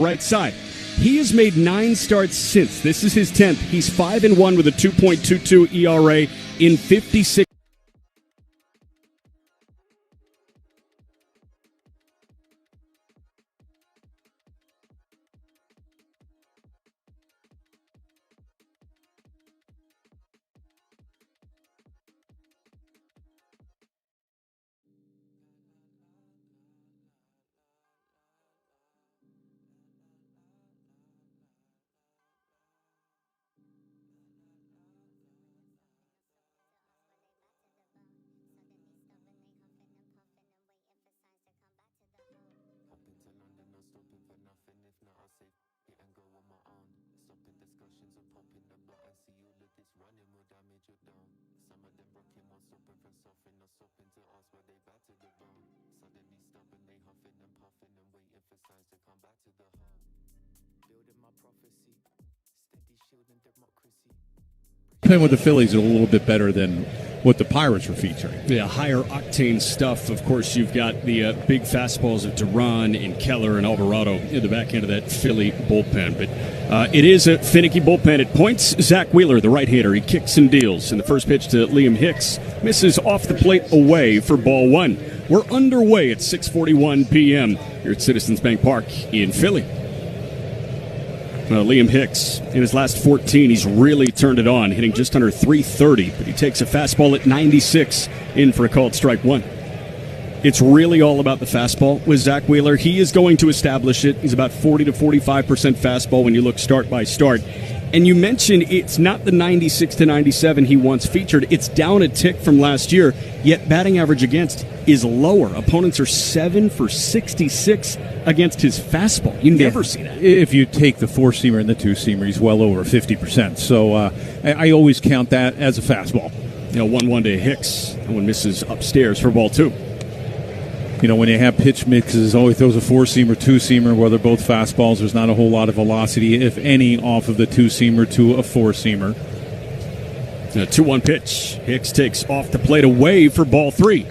right side. He has made 9 starts since. This is his 10th. He's 5-1 with a 2.22 ERA in 56. Playing with the Phillies is a little bit better than what the Pirates were featuring. Yeah, higher octane stuff. Of course, you've got the big fastballs of Duran and Keller and Alvarado in the back end of that Philly bullpen. But it is a finicky bullpen at points. Zach Wheeler, the right-hander, he kicks and deals. And the first pitch to Liam Hicks misses off the plate away for ball 1. We're underway at 6:41 p.m. here at Citizens Bank Park in Philly. Liam Hicks, in his last 14, he's really turned it on, hitting just under 330, but he takes a fastball at 96 in for a called strike 1. It's really all about the fastball with Zach Wheeler. He is going to establish it. He's about 40 to 45% fastball when you look start by start. And you mentioned it's not the 96 to 97 he once featured. It's down a tick from last year, yet batting average against is lower. Opponents are 7 for 66 against his fastball. You never see that. If you take the 4-seamer and the 2-seamer, he's well over 50%. So I always count that as a fastball. 1-1 to Hicks. That one misses upstairs for ball 2. When you have pitch mixes, always throws a 4-seamer, 2-seamer, where they're both fastballs. There's not a whole lot of velocity, if any, off of the 2-seamer to a 4-seamer. A 2-1 pitch. Hicks takes off the plate away for ball 3.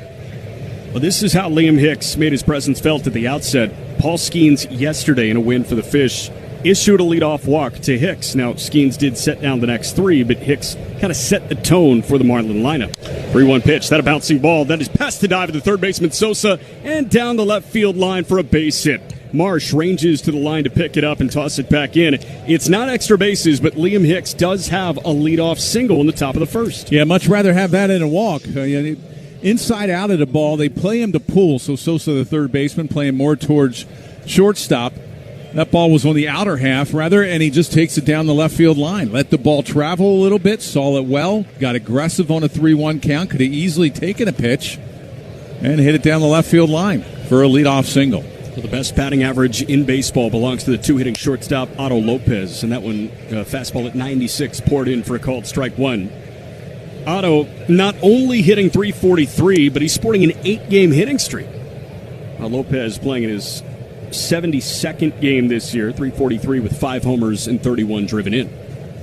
Well, this is how Liam Hicks made his presence felt at the outset. Paul Skeens yesterday in a win for the Fish issued a leadoff walk to Hicks. Now, Skeens did set down the next 3, but Hicks kind of set the tone for the Marlin lineup. 3-1 pitch. That a bouncing ball. That is past the dive of the third baseman Sosa and down the left field line for a base hit. Marsh ranges to the line to pick it up and toss it back in. It's not extra bases, but Liam Hicks does have a leadoff single in the top of the first. Yeah, much rather have that in a walk. Inside out of the ball, they play him to pull, so Sosa, the third baseman, playing more towards shortstop. That ball was on the outer half, rather, and he just takes it down the left field line. Let the ball travel a little bit, saw it well, got aggressive on a 3-1 count, could have easily taken a pitch, and hit it down the left field line for a leadoff single. Well, the best batting average in baseball belongs to the 2-hitting shortstop, Otto Lopez, and that one, fastball at 96, poured in for a called strike 1. Otto not only hitting 343, but he's sporting an 8-game hitting streak. Lopez playing in his 72nd game this year, 343 with 5 homers and 31 driven in.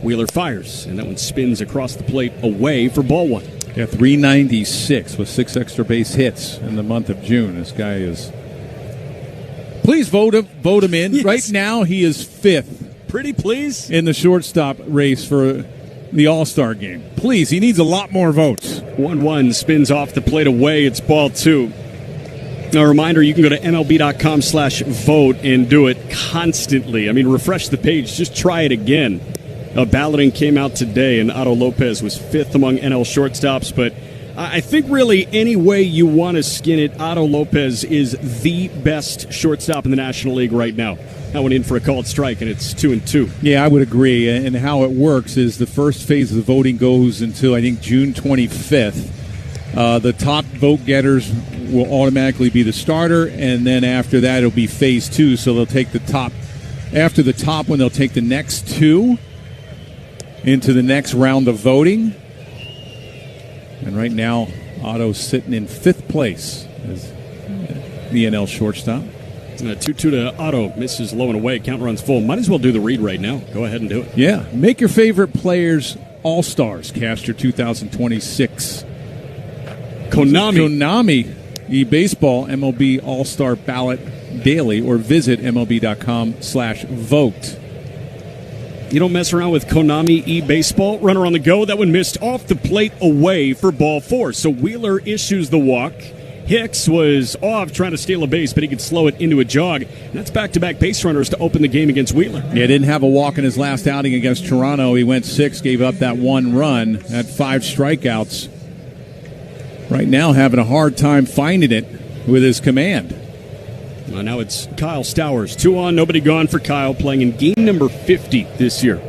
Wheeler fires, and that one spins across the plate away for ball 1. Yeah, 396 with 6 extra base hits in the month of June. This guy is... Please vote him in. Yes. Right now, he is 5th. Pretty please. In the shortstop race for the All-Star game. Please, he needs a lot more votes. 1-1 spins off the plate away. It's ball 2. A reminder, you can go to MLB.com/vote and do it constantly. Refresh the page. Just try it again. Balloting came out today, and Otto Lopez was 5th among NL shortstops. But I think really any way you want to skin it, Otto Lopez is the best shortstop in the National League right now. That went in for a called strike, and it's 2-2. Yeah, I would agree. And how it works is the first phase of the voting goes until, I think, June 25th. The top vote getters will automatically be the starter, and then after that it'll be phase 2. So they'll take the top. After the top one, they'll take the next 2 into the next round of voting. And right now, Otto's sitting in 5th place as the NL shortstop. 2-2 to Otto. Misses low and away. Count runs full. Might as well do the read right now. Go ahead and do it. Yeah. Make your favorite players all-stars. Cast your 2026 Konami eBaseball MLB All-Star Ballot daily or visit MLB.com/vote. You don't mess around with Konami eBaseball. Runner on the go. That one missed off the plate away for ball 4. So Wheeler issues the walk. Hicks was off trying to steal a base, but he could slow it into a jog. And that's back-to-back base runners to open the game against Wheeler. Yeah, didn't have a walk in his last outing against Toronto. He went 6, gave up that 1 run, had 5 strikeouts. Right now having a hard time finding it with his command. Well, now it's Kyle Stowers. 2 on, nobody gone for Kyle, playing in game number 50 this year.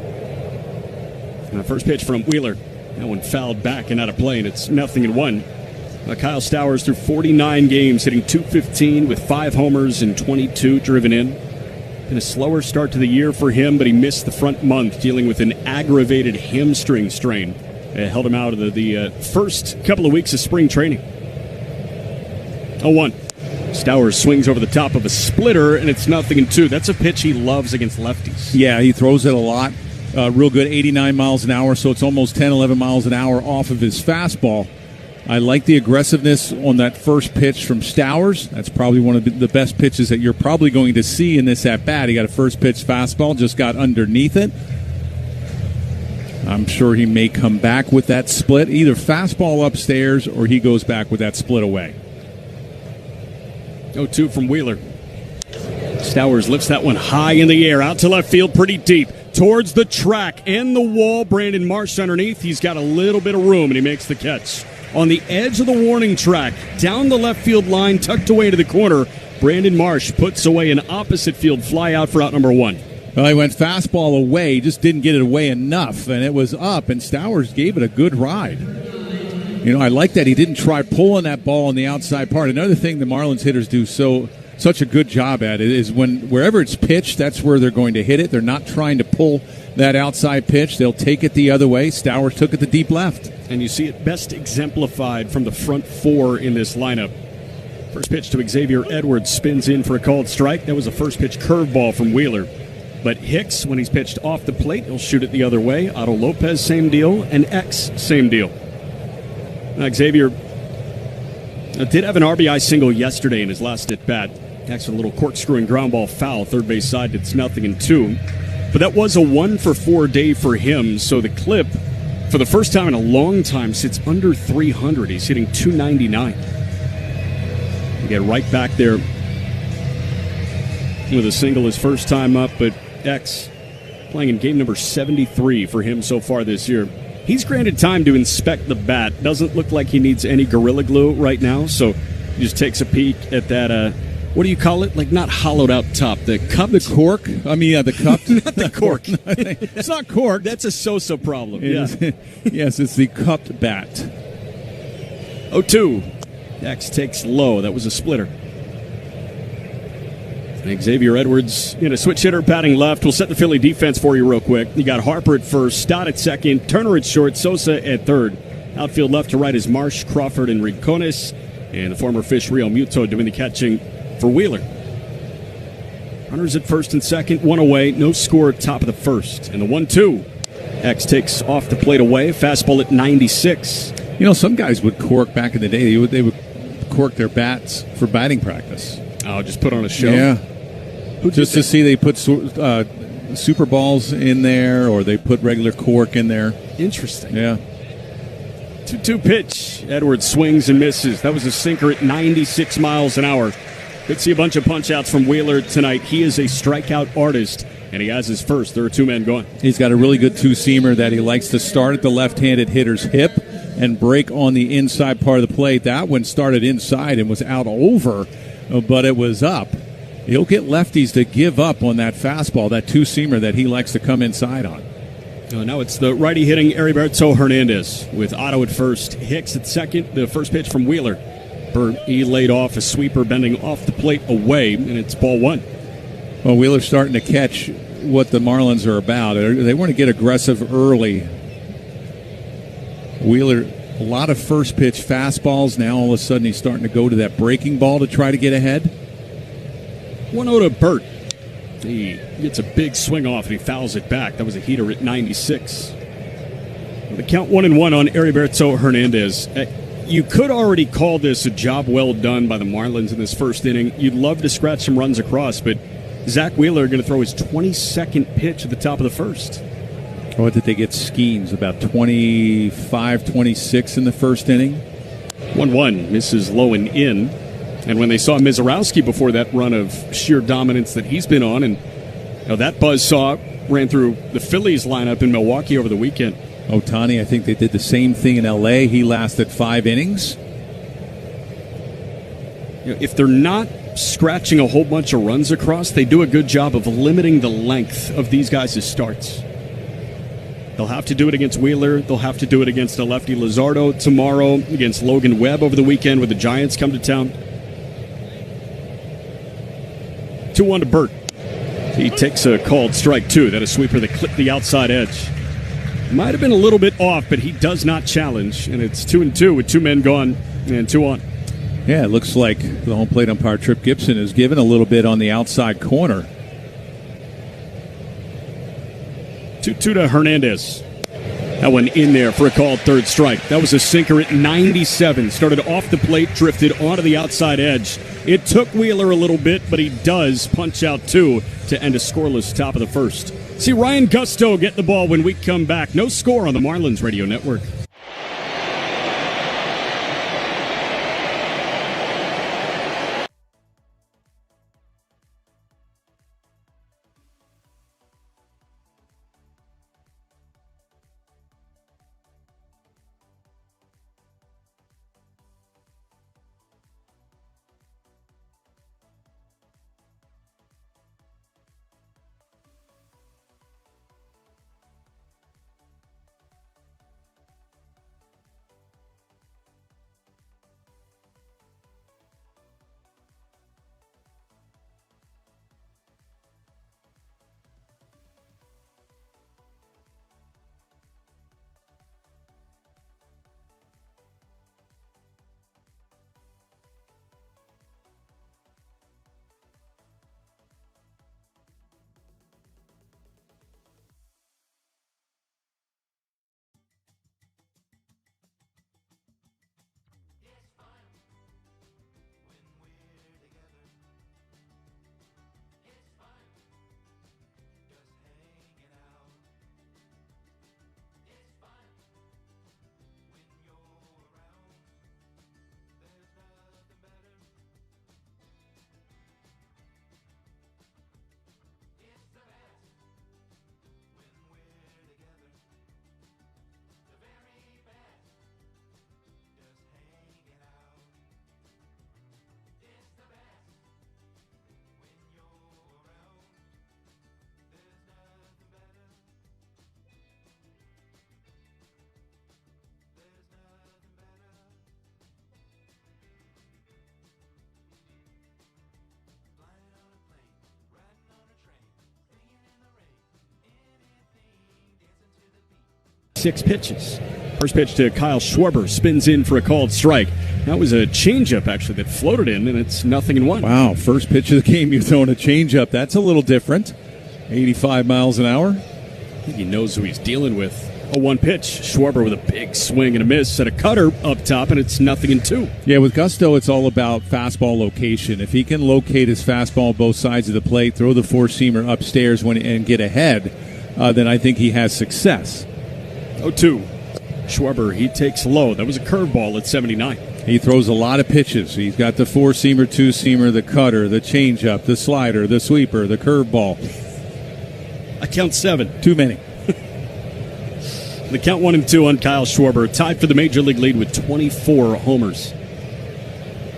And the first pitch from Wheeler. That one fouled back and out of play, and it's 0-1. Kyle Stowers through 49 games, hitting .215 with 5 homers and 22 driven in. Been a slower start to the year for him, but he missed the front month dealing with an aggravated hamstring strain. It held him out of the first couple of weeks of spring training. 0-1. Stowers swings over the top of a splitter, and it's 0-2. That's a pitch he loves against lefties. Yeah, he throws it a lot. Real good, 89 miles an hour, so it's almost 10, 11 miles an hour off of his fastball. I like the aggressiveness on that first pitch from Stowers. That's probably one of the best pitches that you're probably going to see in this at-bat. He got a first pitch fastball, just got underneath it. I'm sure he may come back with that split, either fastball upstairs or he goes back with that split away. 0-2 from Wheeler. Stowers lifts that one high in the air, out to left field, pretty deep, towards the track and the wall. Brandon Marsh underneath. He's got a little bit of room, and he makes the catch. On the edge of the warning track, down the left field line, tucked away into the corner, Brandon Marsh puts away an opposite field fly out for out number 1. Well, he went fastball away, just didn't get it away enough, and it was up, and Stowers gave it a good ride. You know, I like that he didn't try pulling that ball on the outside part. Another thing the Marlins hitters do such a good job at it is wherever it's pitched, that's where they're going to hit it. They're not trying to pull that outside pitch. They'll take it the other way. Stowers took it the deep left. And you see it best exemplified from the front 4 in this lineup. First pitch to Xavier Edwards, spins in for a called strike. That was a first pitch curveball from Wheeler. But Hicks, when he's pitched off the plate, he'll shoot it the other way. Otto Lopez, same deal. And X, same deal. Xavier did have an RBI single yesterday in his last at-bat. Actually, a little corkscrewing ground ball foul. Third base side, it's 0-2. But that was a 1-for-4 day for him. So the clip, for the first time in a long time, sits under 300. He's hitting .299. You get right back there with a single his first time up, but X playing in game number 73 for him so far this year. He's granted time to inspect the bat. Doesn't look like he needs any Gorilla Glue right now, so he just takes a peek at that, what do you call it? Like, not hollowed out top. The cup? The cork? I mean, yeah, the cup. Not the cork. It's not cork. That's a Sosa problem. Yes, it's the cupped bat. 0-2. X takes low. That was a splitter. Xavier Edwards in a switch hitter batting left. We'll set the Philly defense for you real quick. You got Harper at first, Stott at second, Turner at short, Sosa at third. Outfield left to right is Marsh, Crawford, and Rincones. And the former Fish Real Muto doing the catching for Wheeler. Runners at first and second, 1 away, no score at top of the first. And the 1-2. X takes off the plate away, fastball at 96. You know, some guys would cork back in the day. They would cork their bats for batting practice. Oh, just put on a show? Yeah. Just to see they put Super Balls in there or they put regular cork in there. Interesting. Yeah. 2-2 pitch. Edwards swings and misses. That was a sinker at 96 miles an hour. Could see a bunch of punch-outs from Wheeler tonight. He is a strikeout artist, and he has his first. There are 2 men going. He's got a really good two-seamer that he likes to start at the left-handed hitter's hip and break on the inside part of the plate. That one started inside and was out over, but it was up. He'll get lefties to give up on that fastball, that two-seamer that he likes to come inside on. Now it's the righty hitting Heriberto Hernandez with Otto at first, Hicks at second. The first pitch from Wheeler. He laid off a sweeper bending off the plate away, and it's ball 1. Well, Wheeler's starting to catch what the Marlins are about. They want to get aggressive early. Wheeler, a lot of first pitch fastballs. Now all of a sudden he's starting to go to that breaking ball to try to get ahead. 1-0 to Burt. He gets a big swing off and he fouls it back. That was a heater at 96. The count 1-1 on Heriberto Hernandez. You could already call this a job well done by the Marlins in this first inning. You'd love to scratch some runs across, but Zach Wheeler going to throw his 22nd pitch at the top of the first. What did they get Skeens? About 25, 26 in the first inning? 1-1, misses low and in. And when they saw Mizorowski before that run of sheer dominance that he's been on, and that buzzsaw ran through the Phillies lineup in Milwaukee over the weekend. Ohtani, I think they did the same thing in L.A. He lasted 5 innings. If they're not scratching a whole bunch of runs across, they do a good job of limiting the length of these guys' starts. They'll have to do it against Wheeler. They'll have to do it against a lefty Luzardo tomorrow, against Logan Webb over the weekend when the Giants come to town. 2-1 to Burt. He takes a called strike, too. That a sweeper that clipped the outside edge. Might have been a little bit off, but he does not challenge. And it's 2-2 with 2 men gone and 2 on. Yeah, it looks like the home plate umpire, Trip Gibson, is given a little bit on the outside corner. 2-2 to Hernandez. That one in there for a called third strike. That was a sinker at 97. Started off the plate, drifted onto the outside edge. It took Wheeler a little bit, but he does punch out 2 to end a scoreless top of the first. See Ryan Gusto get the ball when we come back. No score on the Marlins Radio Network. Six pitches. First pitch to Kyle Schwarber, spins in for a called strike. That was a changeup, actually, that floated in, and it's 0-1. Wow, first pitch of the game, you're throwing a changeup. That's a little different. 85 miles an hour. I think he knows who he's dealing with. A 1 pitch. Schwarber with a big swing and a miss. At a cutter up top, and it's 0-2. Yeah, with Gusto, it's all about fastball location. If he can locate his fastball both sides of the plate, throw the four-seamer upstairs and get ahead, then I think he has success. 0-2. Schwarber, he takes low. That was a curveball at 79. He throws a lot of pitches. He's got the four-seamer, two-seamer, the cutter, the changeup, the slider, the sweeper, the curveball. I count 7. Too many. The count 1-2 on Kyle Schwarber, tied for the Major League lead with 24 homers.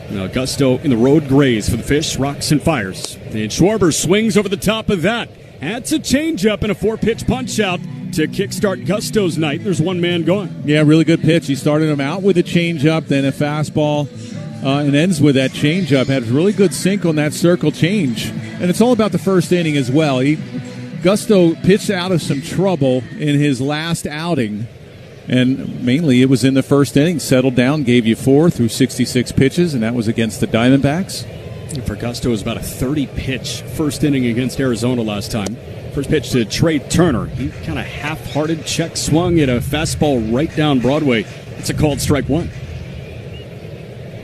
Now Gusto in the road grays for the Fish, rocks and fires. And Schwarber swings over the top of that. That's a changeup and a 4-pitch punch-out to kickstart Gusto's night. There's 1 man gone. Yeah, really good pitch. He started him out with a changeup, then a fastball, and ends with that changeup. Had a really good sink on that circle change. And it's all about the first inning as well. Gusto pitched out of some trouble in his last outing, and mainly it was in the first inning. Settled down, gave you 4 through 66 pitches, and that was against the Diamondbacks. And for Gusto, it was about a 30-pitch first inning against Arizona last time. First pitch to Trey Turner. He kind of half-hearted check swung at a fastball right down Broadway. It's a called strike 1.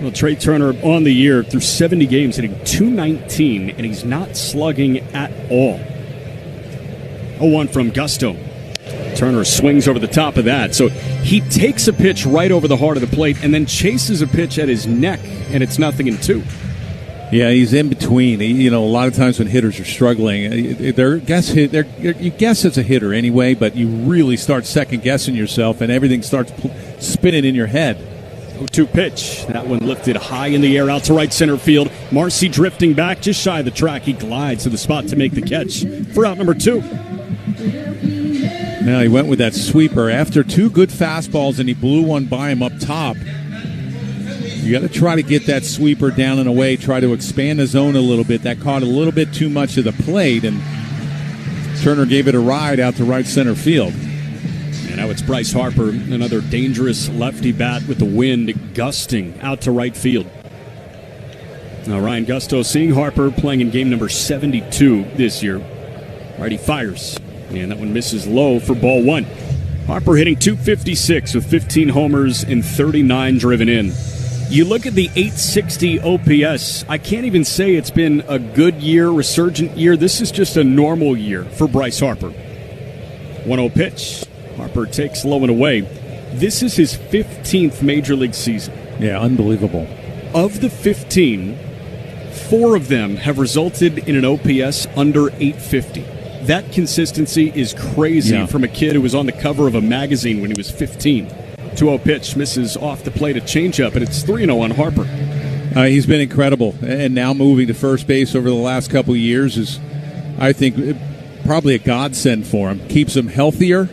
Well, Trey Turner on the year through 70 games hitting .219, and he's not slugging at all. 0-1 from Gusto. Turner swings over the top of that. So he takes a pitch right over the heart of the plate and then chases a pitch at his neck, and it's 0-2. Yeah, he's in between. A lot of times when hitters are struggling, you guess it's a hitter anyway, but you really start second-guessing yourself, and everything starts spinning in your head. 0-2 pitch. That one lifted high in the air out to right center field. Marcy drifting back just shy of the track. He glides to the spot to make the catch for out number 2. Now he went with that sweeper after 2 good fastballs, and he blew one by him up top. You got to try to get that sweeper down and away, try to expand the zone a little bit. That caught a little bit too much of the plate, and Turner gave it a ride out to right center field. And now it's Bryce Harper, another dangerous lefty bat with the wind gusting out to right field. Now Ryan Gusto seeing Harper playing in game number 72 this year. Righty fires, and that one misses low for ball 1. Harper hitting .256 with 15 homers and 39 driven in. You look at the .860 OPS, I can't even say it's been a good year, resurgent year. This is just a normal year for Bryce Harper. 1-0 pitch. Harper takes low and away. This is his 15th Major League season. Yeah, unbelievable. Of the 15, 4 of them have resulted in an OPS under .850. That consistency is crazy from a kid who was on the cover of a magazine when he was 15. 2-0 pitch misses off the plate, a changeup, and it's 3-0 on Harper. He's been incredible, and now moving to first base over the last couple of years is, I think, probably a godsend for him. Keeps him healthier,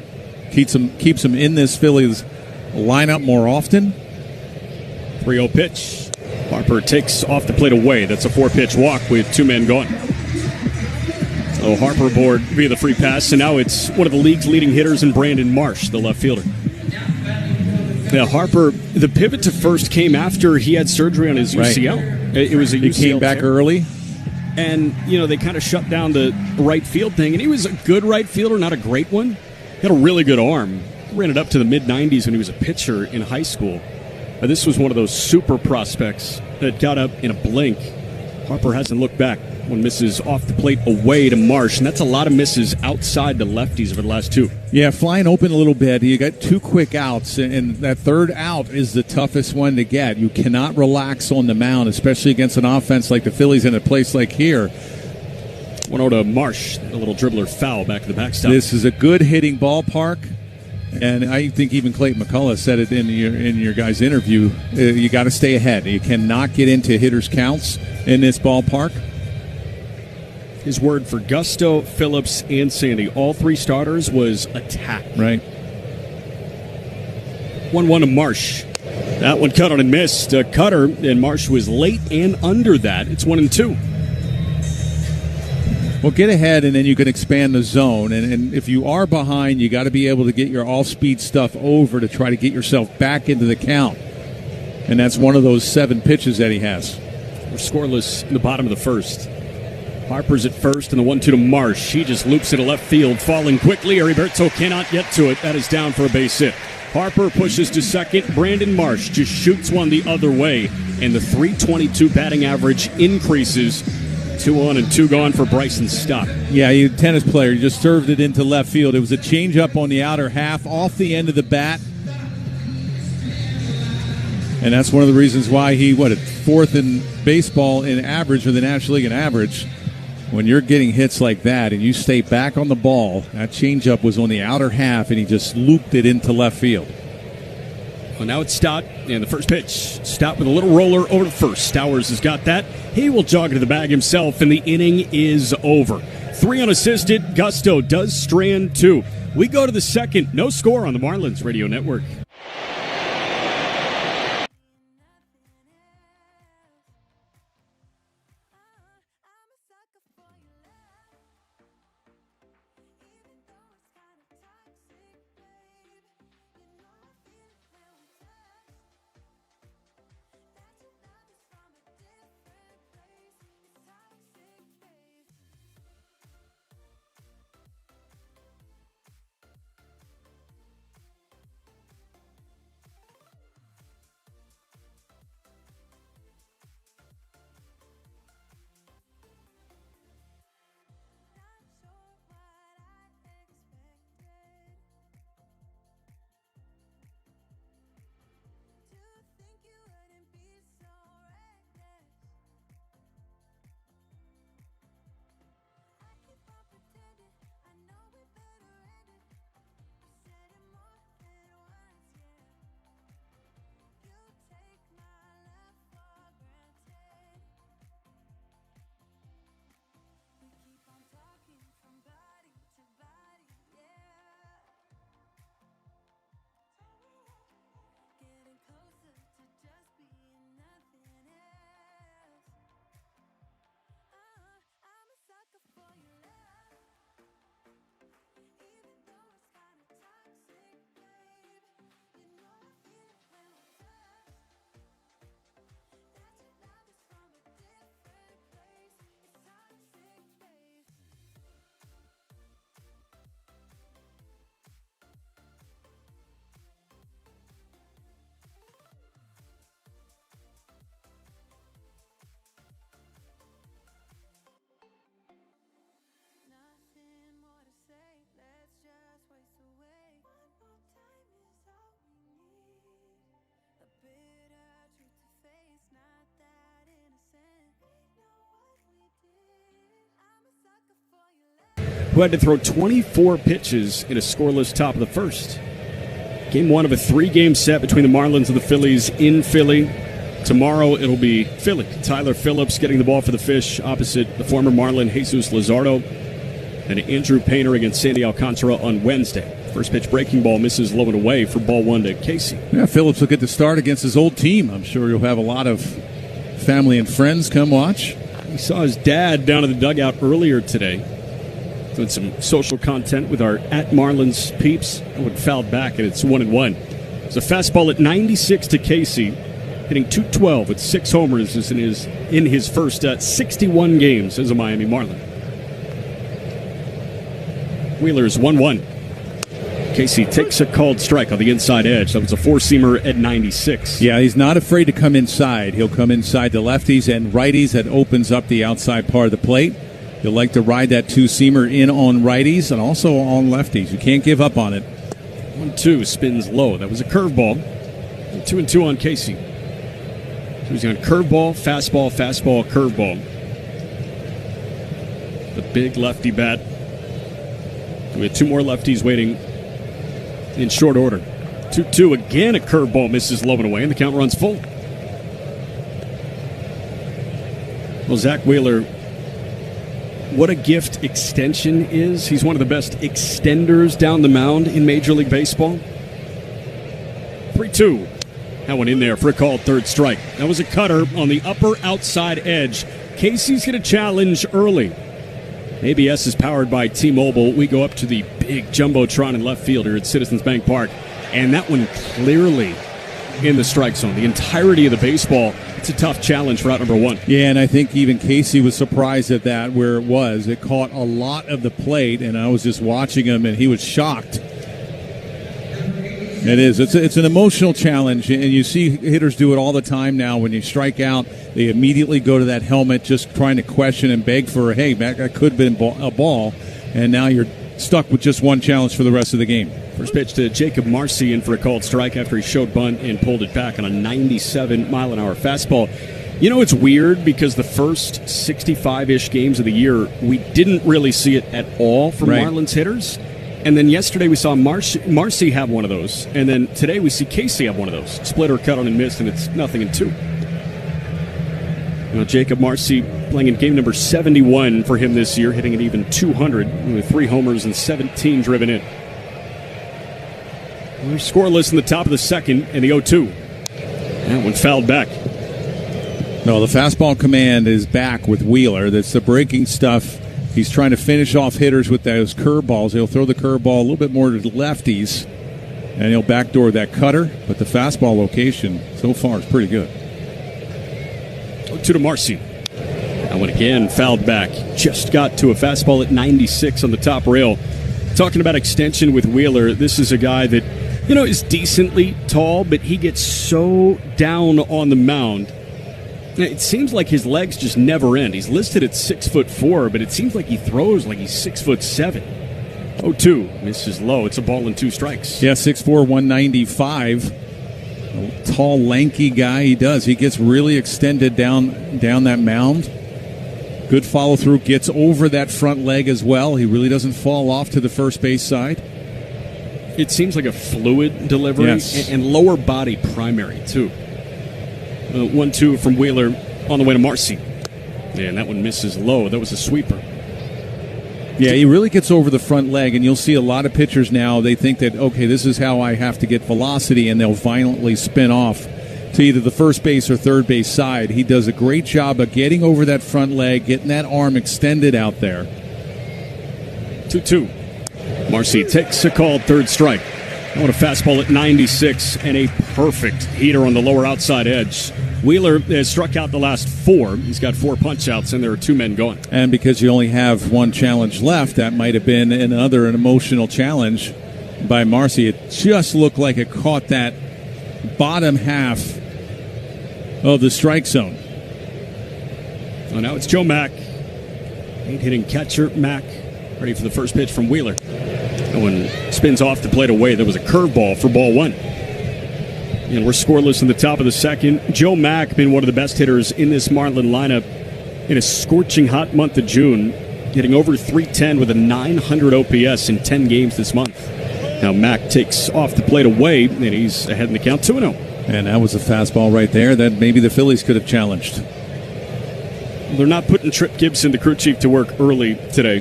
keeps him in this Phillies lineup more often. 3-0 pitch. Harper takes off the plate away. That's a 4-pitch walk with 2 men gone. So Harper aboard via the free pass, and now it's one of the league's leading hitters in Brandon Marsh, the left fielder. Yeah, Harper, the pivot to first came after he had surgery on his UCL. Right. It was a UCL. He came back early. And, they kind of shut down the right field thing. And he was a good right fielder, not a great one. He had a really good arm. Ran it up to the mid-90s when he was a pitcher in high school. This was one of those super prospects that got up in a blink. Harper hasn't looked back. One misses off the plate away to Marsh, and that's a lot of misses outside the lefties over the last 2. Yeah, flying open a little bit. You got 2 quick outs, and that third out is the toughest one to get. You cannot relax on the mound, especially against an offense like the Phillies in a place like here. 1-0 to Marsh, a little dribbler foul back to the backstop. This is a good hitting ballpark, and I think even Clayton McCullough said it in your guys' interview. You got to stay ahead. You cannot get into hitters' counts in this ballpark. His word for Gusto, Phillips, and Sandy, all 3 starters, was attack. Right. 1-1 to Marsh. That one cut on and missed. A cutter, and Marsh was late and under that. It's 1-2. Well, get ahead, and then you can expand the zone. And if you are behind, you got to be able to get your off-speed stuff over to try to get yourself back into the count. And that's one of those 7 pitches that he has. We're scoreless in the bottom of the first. Harper's at first, and the 1-2 to Marsh. He just loops it to left field, falling quickly. Heriberto cannot get to it. That is down for a base hit. Harper pushes to second. Brandon Marsh just shoots one the other way, and the .322 batting average increases. 2 on and 2 gone for Bryson Stott. Yeah, you tennis player. You just served it into left field. It was a changeup on the outer half, off the end of the bat. And that's one of the reasons why he, 4th in baseball in average for the National League in average. When you're getting hits like that and you stay back on the ball, that changeup was on the outer half, and he just looped it into left field. Well, now it's Stott, and the first pitch. Stott with a little roller over to first. Stowers has got that. He will jog to the bag himself, and the inning is over. 3 unassisted. Gusto does strand 2. We go to the second. No score on the Marlins Radio Network. who had to throw 24 pitches in a scoreless top of the first. Game one of a 3-game set between the Marlins and the Phillies in Philly. Tomorrow it'll be Philly. Tyler Phillips getting the ball for the Fish opposite the former Marlin Jesus Luzardo. And Andrew Painter against Sandy Alcantara on Wednesday. First pitch breaking ball misses low and away for ball one to Casey. Yeah, Phillips will get to start against his old team. I'm sure you'll have a lot of family and friends come watch. We saw his dad down at the dugout earlier today, doing some social content with our @Marlins peeps. I would foul back, and it's 1-1. It's a fastball at 96 to Casey, hitting .212 with 6 homers in his first 61 games as a Miami Marlin. Wheeler's 1-1. Casey takes a called strike on the inside edge. That was a 4-seamer at 96. Yeah, he's not afraid to come inside. He'll come inside the lefties and righties. That opens up the outside part of the plate. He'll like to ride that 2-seamer in on righties and also on lefties. You can't give up on it. 1-2 spins low. That was a curveball. 2-2 on Casey. So he's on curveball, fastball, curveball. The big lefty bat. We have 2 more lefties waiting in short order. 2-2 again. A curveball misses low and away, and the count runs full. Well, Zach Wheeler, what a gift extension is. He's one of the best extenders down the mound in Major League Baseball. 3-2. That one in there for a called third strike. That was a cutter on the upper outside edge. Casey's going to challenge early. ABS is powered by T-Mobile. We go up to the big jumbotron in left field here at Citizens Bank Park. And that one clearly in the strike zone. The entirety of the baseball, it's a tough challenge for out number 1. Yeah, and I think even Casey was surprised at that where it was. It caught a lot of the plate, and I was just watching him, and he was shocked. It is. It's an emotional challenge, and you see hitters do it all the time now. When you strike out, they immediately go to that helmet just trying to question and beg for, hey, that could have been a ball, and now you're stuck with just one challenge for the rest of the game. First pitch to Jacob Marcy in for a called strike after he showed bunt and pulled it back on a 97-mile-an-hour fastball. You know, it's weird because the first 65-ish games of the year, we didn't really see it at all from Marlins hitters. And then yesterday we saw Marcy have one of those. And then today we see Casey have one of those. Splitter, cut on and missed, and it's 0-2. Now, Jacob Marcy playing in game number 71 for him this year, hitting an even 200 with 3 homers and 17 driven in. We're scoreless in the top of the second and the 0-2. That one fouled back. No, the fastball command is back with Wheeler. That's the breaking stuff. He's trying to finish off hitters with those curveballs. He'll throw the curveball a little bit more to the lefties, and he'll backdoor that cutter. But the fastball location so far is pretty good. 0-2 to Marcy. That one again fouled back. Just got to a fastball at 96 on the top rail. Talking about extension with Wheeler, this is a guy that, you know, is decently tall, but he gets so down on the mound. It seems like his legs just never end. He's listed at 6'4", but it seems like he throws like he's 6'7". 0-2 misses low. It's a ball and 2 strikes. Yeah, 6'4", 195. A tall, lanky guy. He does. He gets really extended down that mound. Good follow through. Gets over that front leg as well. He really doesn't fall off to the first base side. It seems like a fluid delivery, yes, and lower body primary too. 1-2 from Wheeler on the way to Marcy. And that one misses low. That was a sweeper. Yeah, he really gets over the front leg, and you'll see a lot of pitchers now, they think that, okay, this is how I have to get velocity, and they'll violently spin off to either the first base or third base side. He does a great job of getting over that front leg, getting that arm extended out there. 2-2. Marcy takes a called third strike. What a fastball at 96 and a perfect heater on the lower outside edge. Wheeler has struck out the last 4. He's got 4 punch-outs, and there are 2 men going. And because you only have 1 challenge left, that might have been an emotional challenge by Marcy. It just looked like it caught that bottom half of the strike zone. Well, now it's Joe Mack. Hitting catcher Mack. Ready for the first pitch from Wheeler. That one spins off the plate away. There was a curveball for ball 1. And we're scoreless in the top of the second. Joe Mack been one of the best hitters in this Marlin lineup in a scorching hot month of June. hitting over .310 with a .900 OPS in 10 games this month. Now Mack takes off the plate away, and he's ahead in the count 2-0. And that was a fastball right there that maybe the Phillies could have challenged. They're not putting Trip Gibson, the crew chief, to work early today.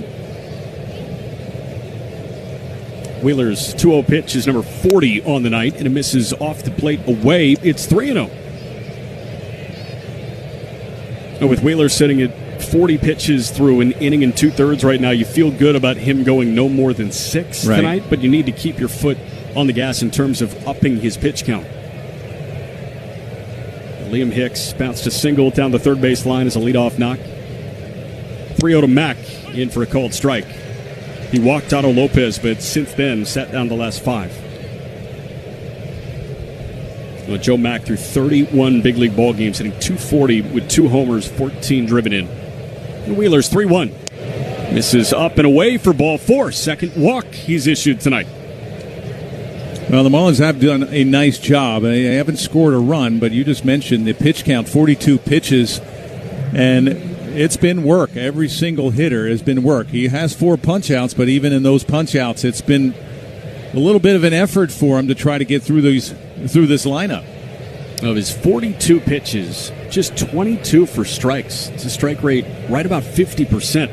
Wheeler's 2-0 pitch is number 40 on the night, and it misses off the plate away. It's 3-0. And with Wheeler sitting at 40 pitches through an inning and 2/3 right now, you feel good about him going no more than 6 tonight, but you need to keep your foot on the gas in terms of upping his pitch count. Liam Hicks bounced a single down the third base line as a leadoff knock. 3-0 to Mack, in for a called strike. He walked Otto Lopez, but since then sat down the last 5. Well, Joe Mack threw 31 big league ball games, hitting .240 with 2 homers, 14 driven in. And Wheeler's 3-1. Misses up and away for ball 4. Second walk he's issued tonight. Well, the Marlins have done a nice job. They haven't scored a run, but you just mentioned the pitch count, 42 pitches, and it's been work. Every single hitter has been work. He has 4 punch-outs, but even in those punch-outs, it's been a little bit of an effort for him to try to get through this lineup. Of his 42 pitches, just 22 for strikes. It's a strike rate right about 50%.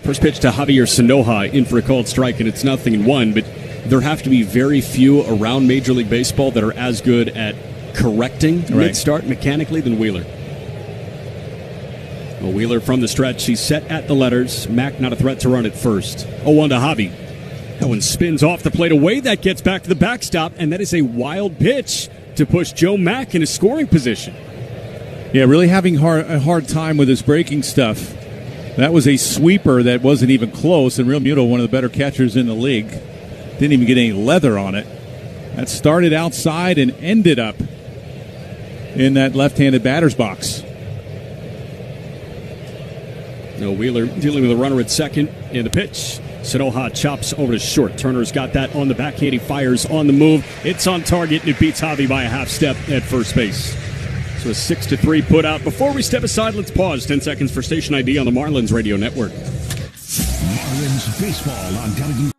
First pitch to Javier Sanoja, in for a called strike, and it's 0-1, but there have to be very few around Major League Baseball that are as good at correcting mid-start mechanically than Wheeler. Well, Wheeler from the stretch, he's set at the letters. Mack not a threat to run at first. 0-1 to Javi. That one spins off the plate away. That gets back to the backstop, and that is a wild pitch to push Joe Mack in a scoring position. Yeah, really having a hard time with his breaking stuff. That was a sweeper that wasn't even close, and Real Muto, one of the better catchers in the league, didn't even get any leather on it. That started outside and ended up in that left-handed batter's box. No, Wheeler dealing with a runner at second in the pitch. Sanoja chops over to short. Turner's got that on the backhand. He fires on the move. It's on target, and it beats Javi by a half step at first base. So a 6-3 put out. Before we step aside, let's pause 10 seconds for station ID on the Marlins Radio Network. Marlins baseball on television.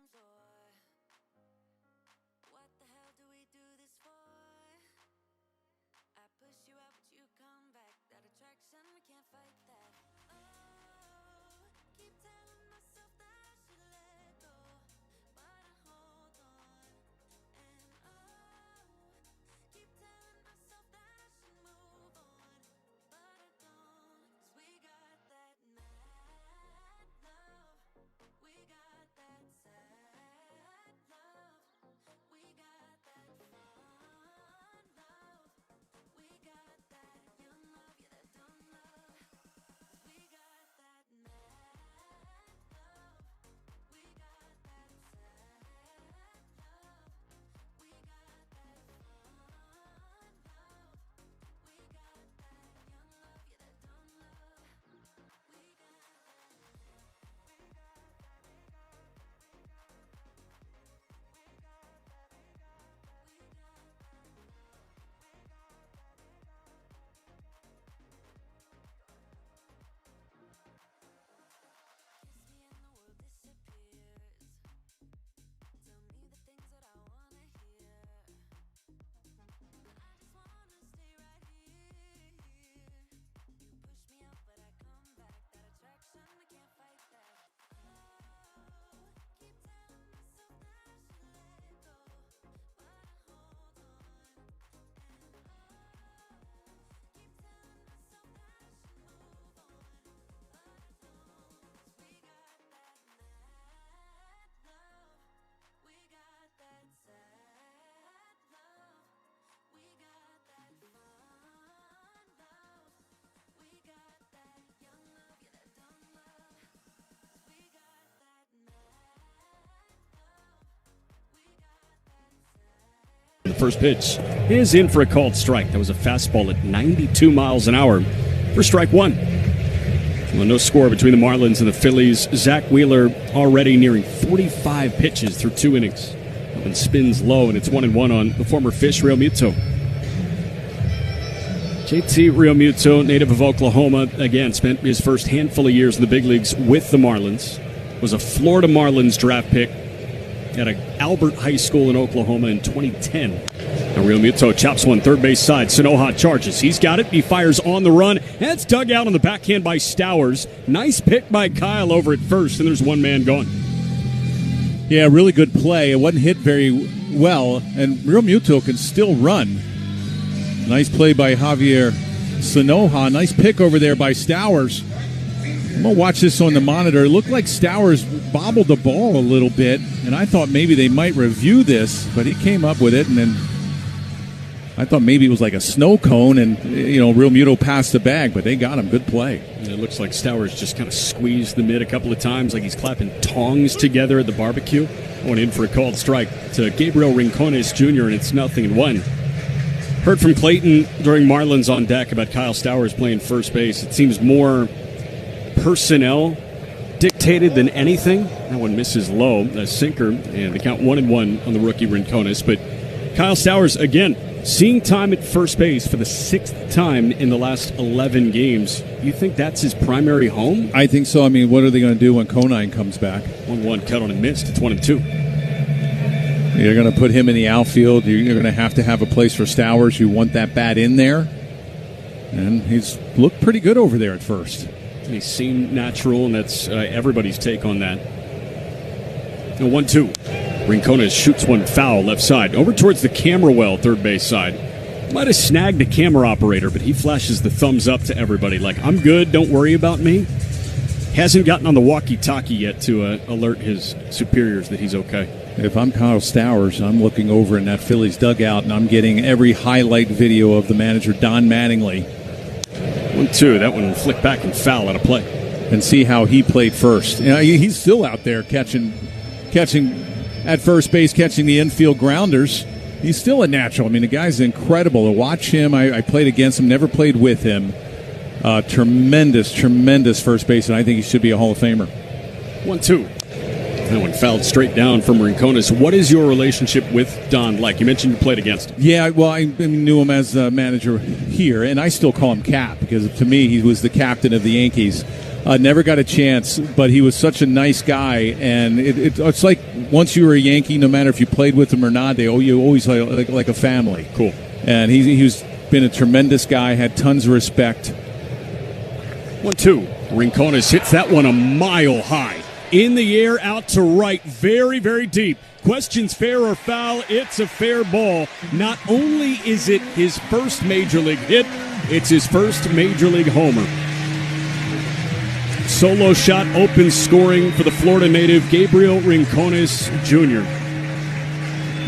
The first pitch is in for a called strike. That was a fastball at 92 miles an hour for strike 1. Well, no score between the Marlins and the Phillies. Zach Wheeler already nearing 45 pitches through 2 innings. And spins low, and it's 1-1 on the former Fish, Real Muto. JT Realmuto, native of Oklahoma, again, spent his first handful of years in the big leagues with the Marlins. Was a Florida Marlins draft pick at Albert High School in Oklahoma in 2010. Now Realmuto chops one third base side. Sanoha charges. He's got it. He fires on the run. That's dug out on the backhand by Stowers. Nice pick by Kyle over at first, and there's one man gone. Yeah, really good play. It wasn't hit very well, and Realmuto can still run. Nice play by Javier Sanoha. Nice pick over there by Stowers. I'm going to watch this on the monitor. It looked like Stowers bobbled the ball a little bit, and I thought maybe they might review this, but he came up with it, and then I thought maybe it was like a snow cone, and, Realmuto passed the bag, but they got him. Good play. And it looks like Stowers just kind of squeezed the mid a couple of times, like he's clapping tongs together at the barbecue. Going in for a called strike to Gabriel Rincones Jr., and it's 0-1. Heard from Clayton during Marlins on deck about Kyle Stowers playing first base. It seems more personnel dictated than anything. That one misses low, a sinker, and they count 1-1 on the rookie Rincones. But Kyle Stowers, again, seeing time at first base for the 6th time in the last 11 games. You think that's his primary home? I think so. I mean, what are they going to do when Conine comes back? 1-1 cut on and missed. It's 1-2. You're going to put him in the outfield. You're going to have a place for Stowers. You want that bat in there. And he's looked pretty good over there at first. He seemed natural, and that's everybody's take on that. Now 1-2. Rincones shoots one foul left side. Over towards the camera well, third base side. Might have snagged the camera operator, but he flashes the thumbs up to everybody like, I'm good, don't worry about me. Hasn't gotten on the walkie-talkie yet to alert his superiors that he's okay. If I'm Kyle Stowers, I'm looking over in that Phillies dugout, and I'm getting every highlight video of the manager, Don Mattingly. 1-2. That one flicked back and foul out of play. And see how he played first. He's still out there catching at first base, catching the infield grounders. He's still a natural. I mean, the guy's incredible. To watch him, I played against him, never played with him. Tremendous first base, and I think he should be a Hall of Famer. 1-2. That one fouled straight down from Rincones. What is your relationship with Don like? You mentioned you played against him. Yeah, well, I knew him as a manager here, and I still call him Cap because to me he was the captain of the Yankees. Never got a chance, but he was such a nice guy, and it's like once you were a Yankee, no matter if you played with him or not, they owe you always like a family. Cool. And he's been a tremendous guy, had tons of respect. 1-2. Rincones hits that one a mile high. In the air, out to right, very, very deep. Questions fair or foul, it's a fair ball. Not only is it his first major league hit, it's his first major league homer. Solo shot, open scoring for the Florida native, Gabriel Rincones Jr.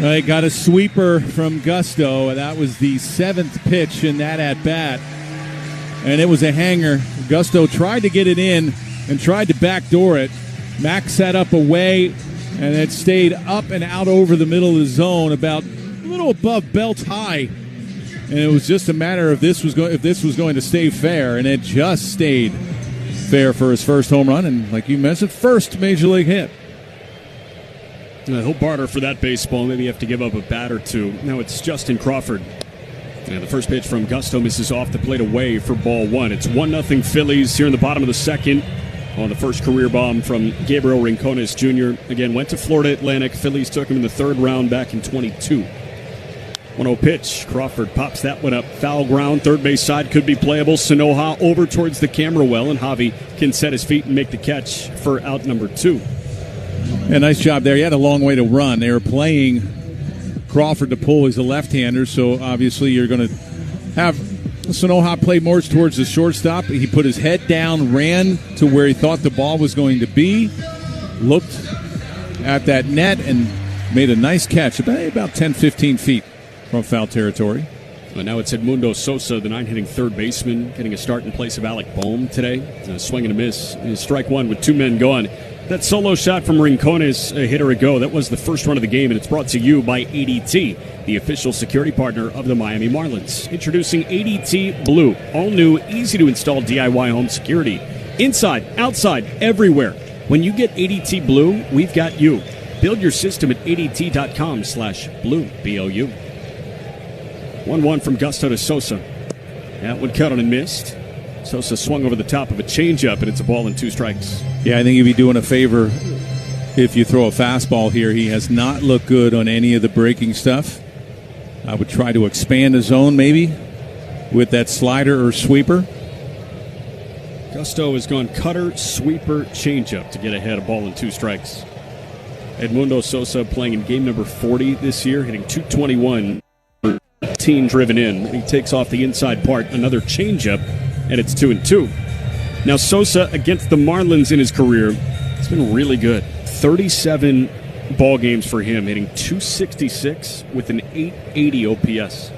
I got a sweeper from Gusto. That was the 7th pitch in that at-bat. And it was a hanger. Gusto tried to get it in and tried to backdoor it. Max sat up away, and it stayed up and out over the middle of the zone, about a little above belt high. And it was just a matter of if this was going to stay fair, and it just stayed fair for his first home run, and like you mentioned, first major league hit. He'll barter for that baseball. Maybe you have to give up a bat or two. Now it's Justin Crawford. And the first pitch from Gusto misses off the plate away for ball one. It's 1-0 Phillies here in the bottom of the second. On the first career bomb from Gabriel Rincones Jr. Again, went to Florida Atlantic. Phillies took him in the 3rd round back in 22. 1-0 pitch. Crawford pops that one up. Foul ground. Third base side could be playable. Sanoha over towards the camera well, and Javi can set his feet and make the catch for out number 2. Yeah, nice job there. He had a long way to run. They were playing Crawford to pull. He's a left-hander, so obviously you're going to have Sanoha play more towards the shortstop. He put his head down, ran to where he thought the ball was going to be, looked at that net, and made a nice catch about 10-15 feet from foul territory. Well, now it's Edmundo Sosa, the 9-hitting third baseman, getting a start in place of Alec Boehm today. Swing and a miss. Strike one with 2 men gone. That solo shot from Rincones a hitter ago, that was the first run of the game, and it's brought to you by ADT, the official security partner of the Miami Marlins. Introducing ADT Blue, all new, easy-to-install DIY home security. Inside, outside, everywhere. When you get ADT Blue, we've got you. Build your system at ADT.com/blue, B-L-U. 1-1 from Gusto to Sosa. That one cut on and missed. Sosa swung over the top of a changeup, and it's a ball and 2 strikes. Yeah, I think if you're doing a favor if you throw a fastball here. He has not looked good on any of the breaking stuff. I would try to expand the zone maybe with that slider or sweeper. Gusto has gone cutter, sweeper, changeup to get ahead, a ball and 2 strikes. Edmundo Sosa playing in game number 40 this year, hitting .221, 15 driven in. He takes off the inside part, another changeup, and it's 2-2. Now Sosa against the Marlins in his career, it's been really good. 37 ball games for him, hitting .266 with an .880 OPS.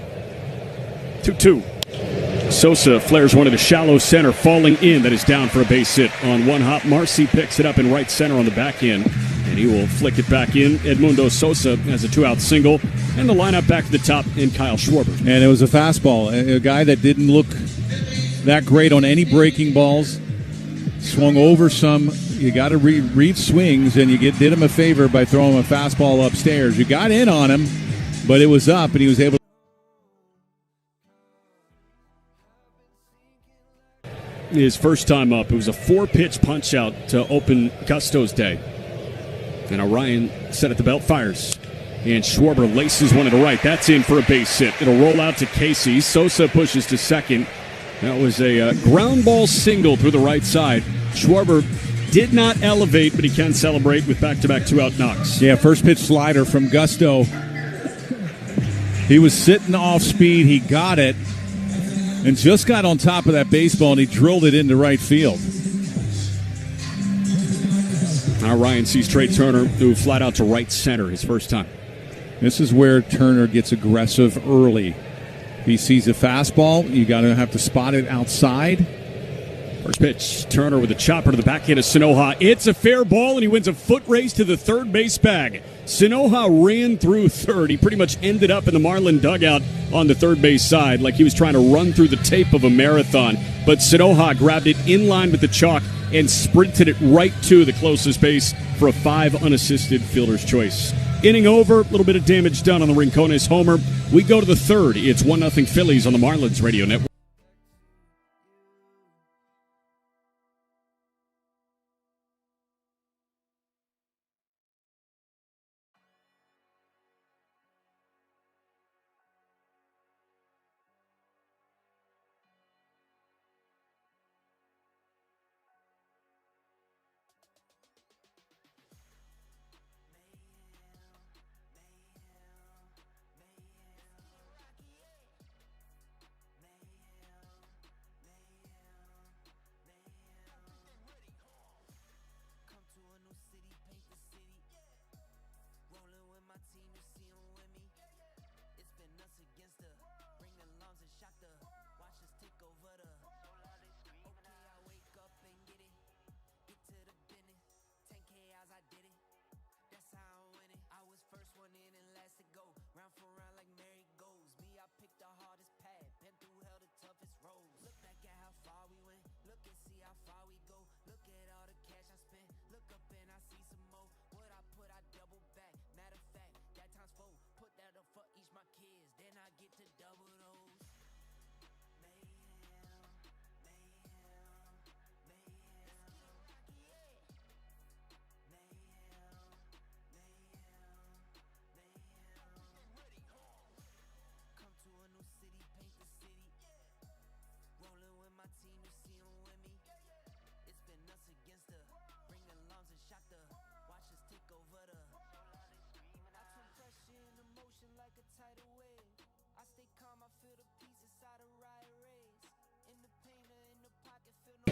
2-2. Sosa flares one to the shallow center, falling in. That is down for a base hit on one hop. Marcy picks it up in right center on the back end, and he will flick it back in. Edmundo Sosa has a 2-out single, and the lineup back to the top in Kyle Schwarber. And it was a fastball. A guy that didn't look that great on any breaking balls. Swung over some. You got to read swings, and you did him a favor by throwing a fastball upstairs. You got in on him, but it was up, and he was able to. His first time up, it was a 4-pitch punch-out to open Gusto's day. And Orion set at the belt, fires. And Schwarber laces one to the right. That's in for a base hit. It'll roll out to Casey. Sosa pushes to second. That was a ground ball single through the right side. Schwarber did not elevate, but he can celebrate with back-to-back 2-out knocks. Yeah, first pitch slider from Gusto. He was sitting off speed. He got it and just got on top of that baseball, and he drilled it into right field. Now Ryan sees Trey Turner who flat out to right center his first time. This is where Turner gets aggressive early. He sees a fastball. You got to have to spot it outside. First pitch, Turner with a chopper to the backhand of Sanoja. It's a fair ball, and he wins a foot race to the third base bag. Sanoja ran through third. He pretty much ended up in the Marlin dugout on the third base side like he was trying to run through the tape of a marathon. But Sanoja grabbed it in line with the chalk and sprinted it right to the closest base for a 5 unassisted fielder's choice. Inning over, a little bit of damage done on the Rincones homer. We go to the third. It's 1-0 Phillies on the Marlins radio network.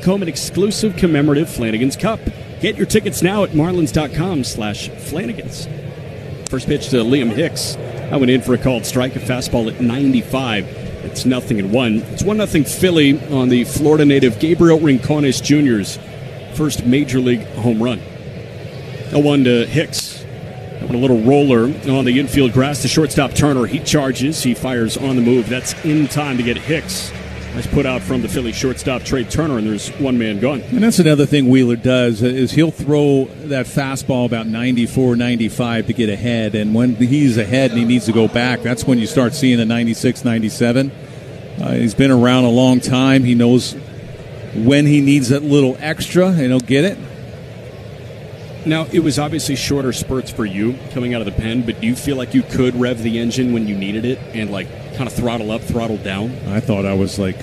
Home an exclusive commemorative Flanagan's Cup. Get your tickets now at marlins.com/Flanagan's. First pitch to Liam Hicks. I went in for a called strike, a fastball at 95. It's 0-1. It's 1-0 Philly on the Florida native Gabriel Rincones Jr.'s first major league home run. 0-1 to Hicks. A little roller on the infield grass to shortstop Turner. He charges. He fires on the move. That's in time to get Hicks. Nice put out from the Philly shortstop, Trey Turner, and there's one man gone. And that's another thing Wheeler does is he'll throw that fastball about 94, 95 to get ahead. And when he's ahead and he needs to go back, that's when you start seeing the 96, 97. He's been around a long time. He knows when he needs that little extra, and he'll get it. Now, it was obviously shorter spurts for you coming out of the pen, but do you feel like you could rev the engine when you needed it and, like, kind of throttle up, throttle down? I thought I was like...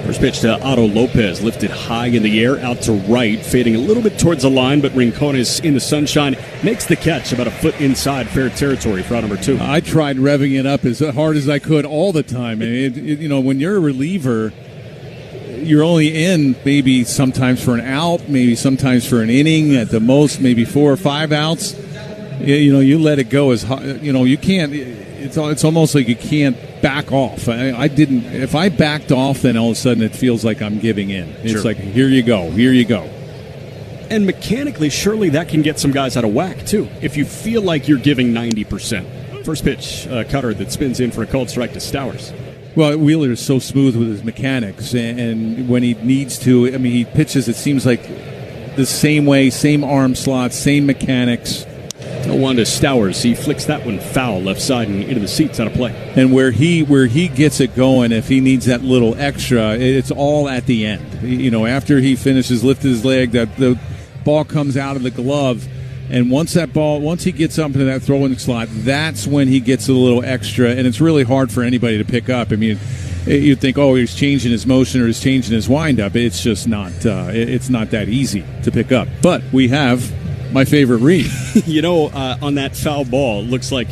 First pitch to Otto Lopez, lifted high in the air, out to right, fading a little bit towards the line, but Rincones in the sunshine makes the catch about a foot inside fair territory for out number 2. I tried revving it up as hard as I could all the time. And when you're a reliever, you're only in maybe sometimes for an out, maybe sometimes for an inning, at the most maybe 4 or 5 outs. You let it go as hard. You can't. It's almost like you can't back off. I didn't. If I backed off, then all of a sudden it feels like I'm giving in. It's like, here you go. And mechanically, surely that can get some guys out of whack, too, if you feel like you're giving 90%. First pitch, cutter that spins in for a called strike to Stowers. Well, Wheeler is so smooth with his mechanics, and when he needs to, he pitches, it seems like, the same way, same arm slots, same mechanics. 0-1 to Stowers. He flicks that one foul left side and into the seats out of play. And where he gets it going, if he needs that little extra, it's all at the end. After he finishes, lifts his leg, that the ball comes out of the glove, and once he gets up into that throwing slot, that's when he gets a little extra, and it's really hard for anybody to pick up. You'd think, he's changing his motion or he's changing his windup. It's just not. It's not that easy to pick up. But we have my favorite read. On that foul ball, it looks like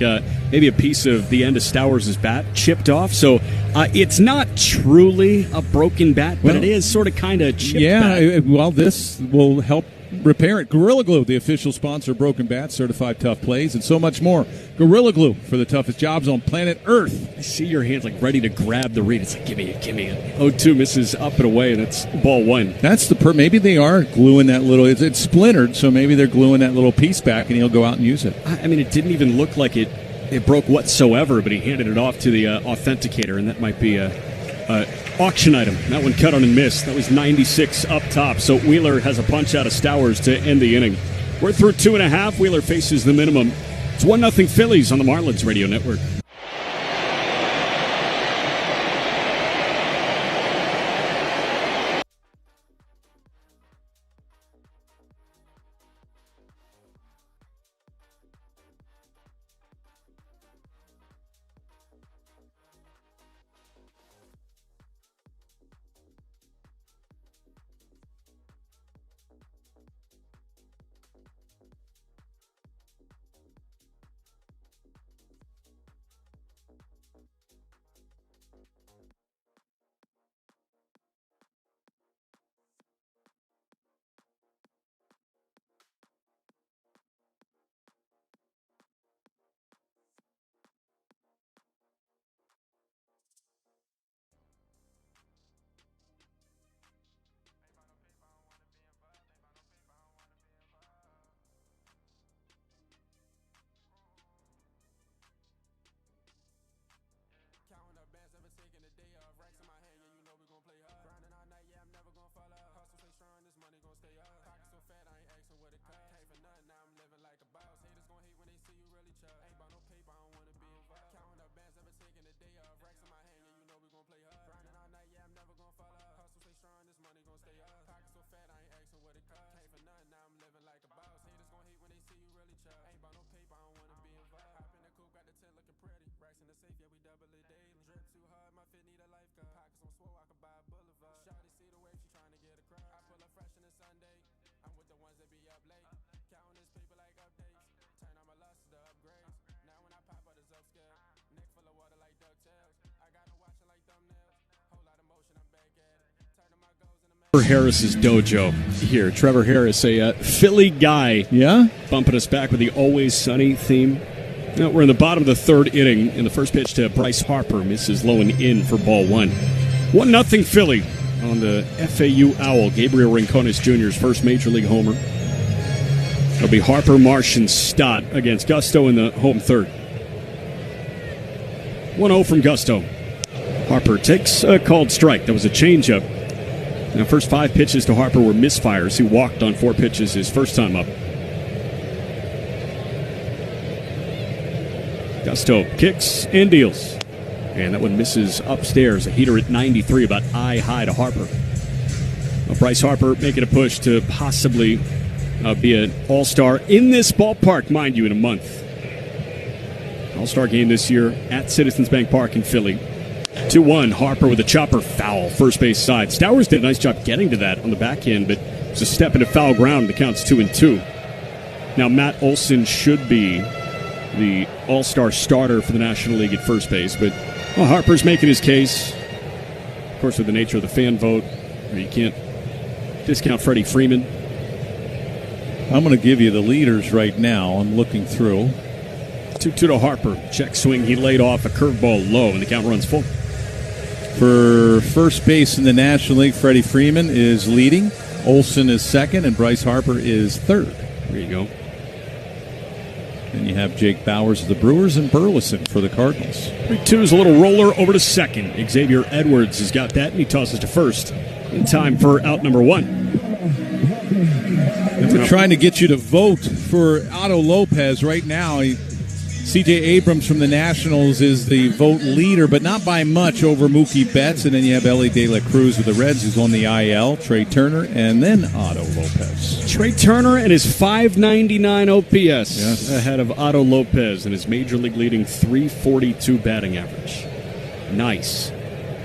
maybe a piece of the end of Stowers' bat chipped off. So it's not truly a broken bat, but it is sort of kind of chipped bat. Well, this will help repair it. Gorilla Glue, the official sponsor of Broken Bats, certified tough plays, and so much more. Gorilla Glue for the toughest jobs on planet Earth. I see your hands like ready to grab the read. It's like, give me it. 0-2 misses up and away, and it's ball 1. That's maybe they are gluing that little. It's splintered, so maybe they're gluing that little piece back, and he'll go out and use it. It didn't even look like it broke whatsoever, but he handed it off to the authenticator, and that might be a auction item. That one cut on and missed. That was 96 up top. So Wheeler has a punch out of Stowers to end the inning. We're through 2.5. Wheeler faces the minimum. It's 1-0 Phillies on the Marlins Radio Network. Trevor Harris's dojo here. Trevor Harris, a Philly guy. Yeah? Bumping us back with the Always Sunny theme. Now, we're in the bottom of the third inning, and the first pitch to Bryce Harper misses low and in for ball 1. 1-0 Philly on the FAU Owl. Gabriel Rincones Jr.'s first Major League homer. It'll be Harper, Marsh, and Stott against Gusto in the home third. 1-0 from Gusto. Harper takes a called strike. That was a changeup. Now, first 5 pitches to Harper were misfires. He walked on 4 pitches his first time up. Gusto kicks and deals. And that one misses upstairs. A heater at 93, about eye high to Harper. Well, Bryce Harper making a push to possibly be an all-star in this ballpark, mind you, in a month. All-star game this year at Citizens Bank Park in Philly. 2-1, Harper with a chopper foul, first base side. Stowers did a nice job getting to that on the back end, but it was a step into foul ground. The count's 2-2. Now, Matt Olson should be the all-star starter for the National League at first base, but Harper's making his case. Of course, with the nature of the fan vote, you can't discount Freddie Freeman. I'm going to give you the leaders right now. I'm looking through. 2-2 to Harper. Check swing. He laid off a curveball low, and the count runs full. For first base in the National League, Freddie Freeman is leading. Olson is second, and Bryce Harper is third. There you go. And you have Jake Bowers of the Brewers and Burleson for the Cardinals. 3-2 is a little roller over to second. Xavier Edwards has got that, and he tosses to first in time for out number 1. We're trying to get you to vote for Otto Lopez right now. C.J. Abrams from the Nationals is the vote leader, but not by much over Mookie Betts. And then you have Ellie De La Cruz with the Reds, who's on the IL, Trey Turner, and then Otto Lopez. Trey Turner and his .599 OPS ahead of Otto Lopez and his Major League leading .342 batting average. Nice.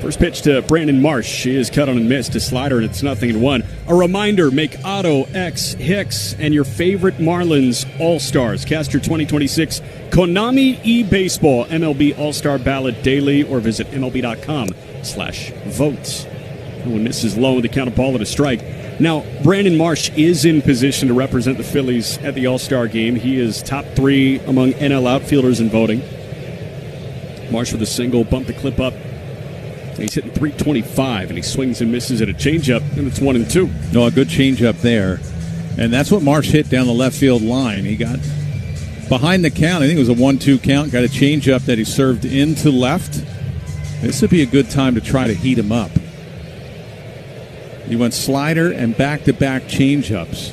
First pitch to Brandon Marsh. She is cut on and missed. A slider, and it's 0-1. A reminder, make Otto X Hicks and your favorite Marlins All-Stars. Cast your 2026 Konami eBaseball MLB All-Star Ballot daily or visit MLB.com/vote. One misses low with the count of ball at a strike. Now, Brandon Marsh is in position to represent the Phillies at the All-Star game. He is top 3 among NL outfielders in voting. Marsh with a single, bumped the clip up. He's hitting .325, and he swings and misses at a changeup, and it's 1-2. No, a good changeup there. And that's what Marsh hit down the left field line. He got behind the count. I think it was a 1-2 count. Got a changeup that he served into left. This would be a good time to try to heat him up. He went slider and back-to-back changeups.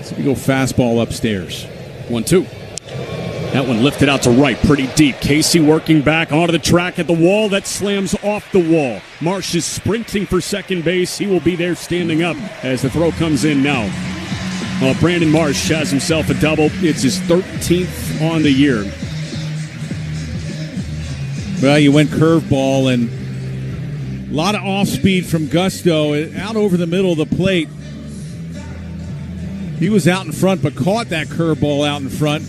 So we go fastball upstairs. 1-2. That one lifted out to right, pretty deep. Casey working back onto the track at the wall. That slams off the wall. Marsh is sprinting for second base. He will be there standing up as the throw comes in now. Brandon Marsh has himself a double. It's his 13th on the year. Well, you went curveball, and a lot of off-speed from Gusto. Out over the middle of the plate. He was out in front, but caught that curveball out in front.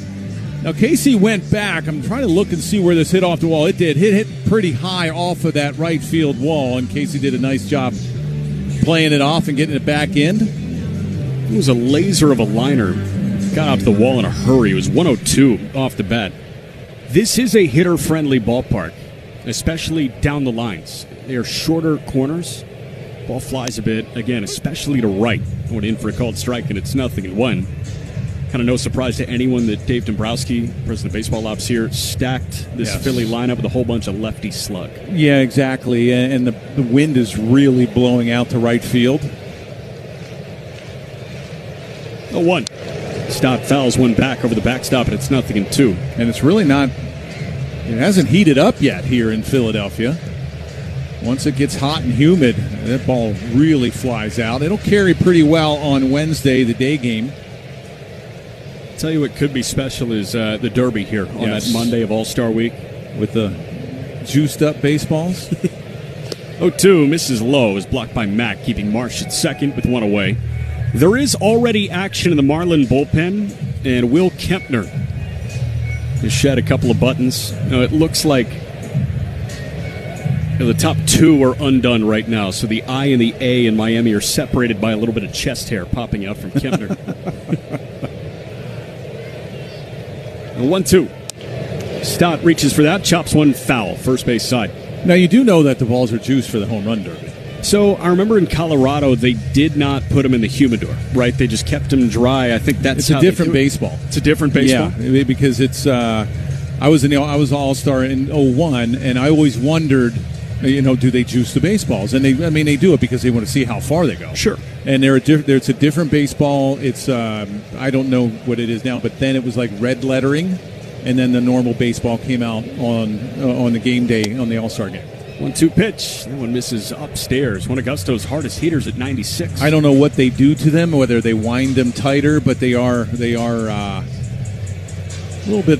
Now, Casey went back. I'm trying to look and see where this hit off the wall. It did. Hit pretty high off of that right field wall, and Casey did a nice job playing it off and getting it back in. It was a laser of a liner. Got out to the wall in a hurry. It was 102 off the bat. This is a hitter-friendly ballpark, especially down the lines. They are shorter corners. Ball flies a bit, again, especially to right. Went in for a called strike, and it's 0-1. Kind of no surprise to anyone that Dave Dombrowski, president of Baseball Ops here, stacked this Philly lineup with a whole bunch of lefty slug. Yeah, exactly. And the wind is really blowing out to right field. 0-1. Stott fouls one back over the backstop, and it's 0-2. And it's really not, it hasn't heated up yet here in Philadelphia. Once it gets hot and humid, that ball really flies out. It'll carry pretty well on Wednesday, the day game. Tell you what could be special is the Derby here on that Monday of All-Star Week. With the juiced-up baseballs. 0-2, misses low, is blocked by Mack, keeping Marsh at second with one away. There is already action in the Marlin bullpen, and Will Kempner has shed a couple of buttons. It looks like the top 2 are undone right now, so the I and the A in Miami are separated by a little bit of chest hair popping out from Kempner. 1-2. Stott reaches for that, chops one foul, first base side. Now, you do know that the balls are juiced for the home run derby. So, I remember in Colorado, they did not put them in the humidor, right? They just kept them dry. I think that's a different baseball. It's a different baseball? Yeah, because it's, I was All-Star in 01, and I always wondered, do they juice the baseballs? And they do it because they want to see how far they go. Sure. And it's a different baseball. It's I don't know what it is now, but then it was like red lettering. and then the normal baseball came out on the game day on the All-Star game. 1-2 pitch. That one misses upstairs. One of Gusto's hardest hitters at 96. I don't know what they do to them, whether they wind them tighter, but they are a little bit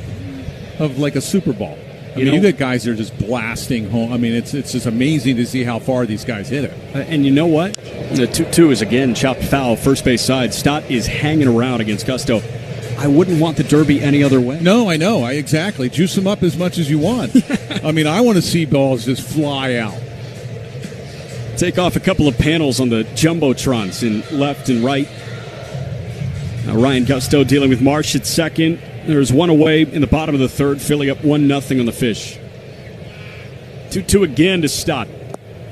of like a Super Bowl. You get guys that are just blasting home. I mean, it's just amazing to see how far these guys hit it. And you know what? The 2-2 is again chopped foul, first base side. Stott is hanging around against Gusto. I wouldn't want the Derby any other way. No, I know. Exactly. Juice them up as much as you want. I mean, I want to see balls just fly out. Take off a couple of panels on the jumbotrons in left and right. Now Ryan Gusto dealing with Marsh at second. There's one away in the bottom of the third. Philly up 1-0 on the Fish. 2-2 again to Stott.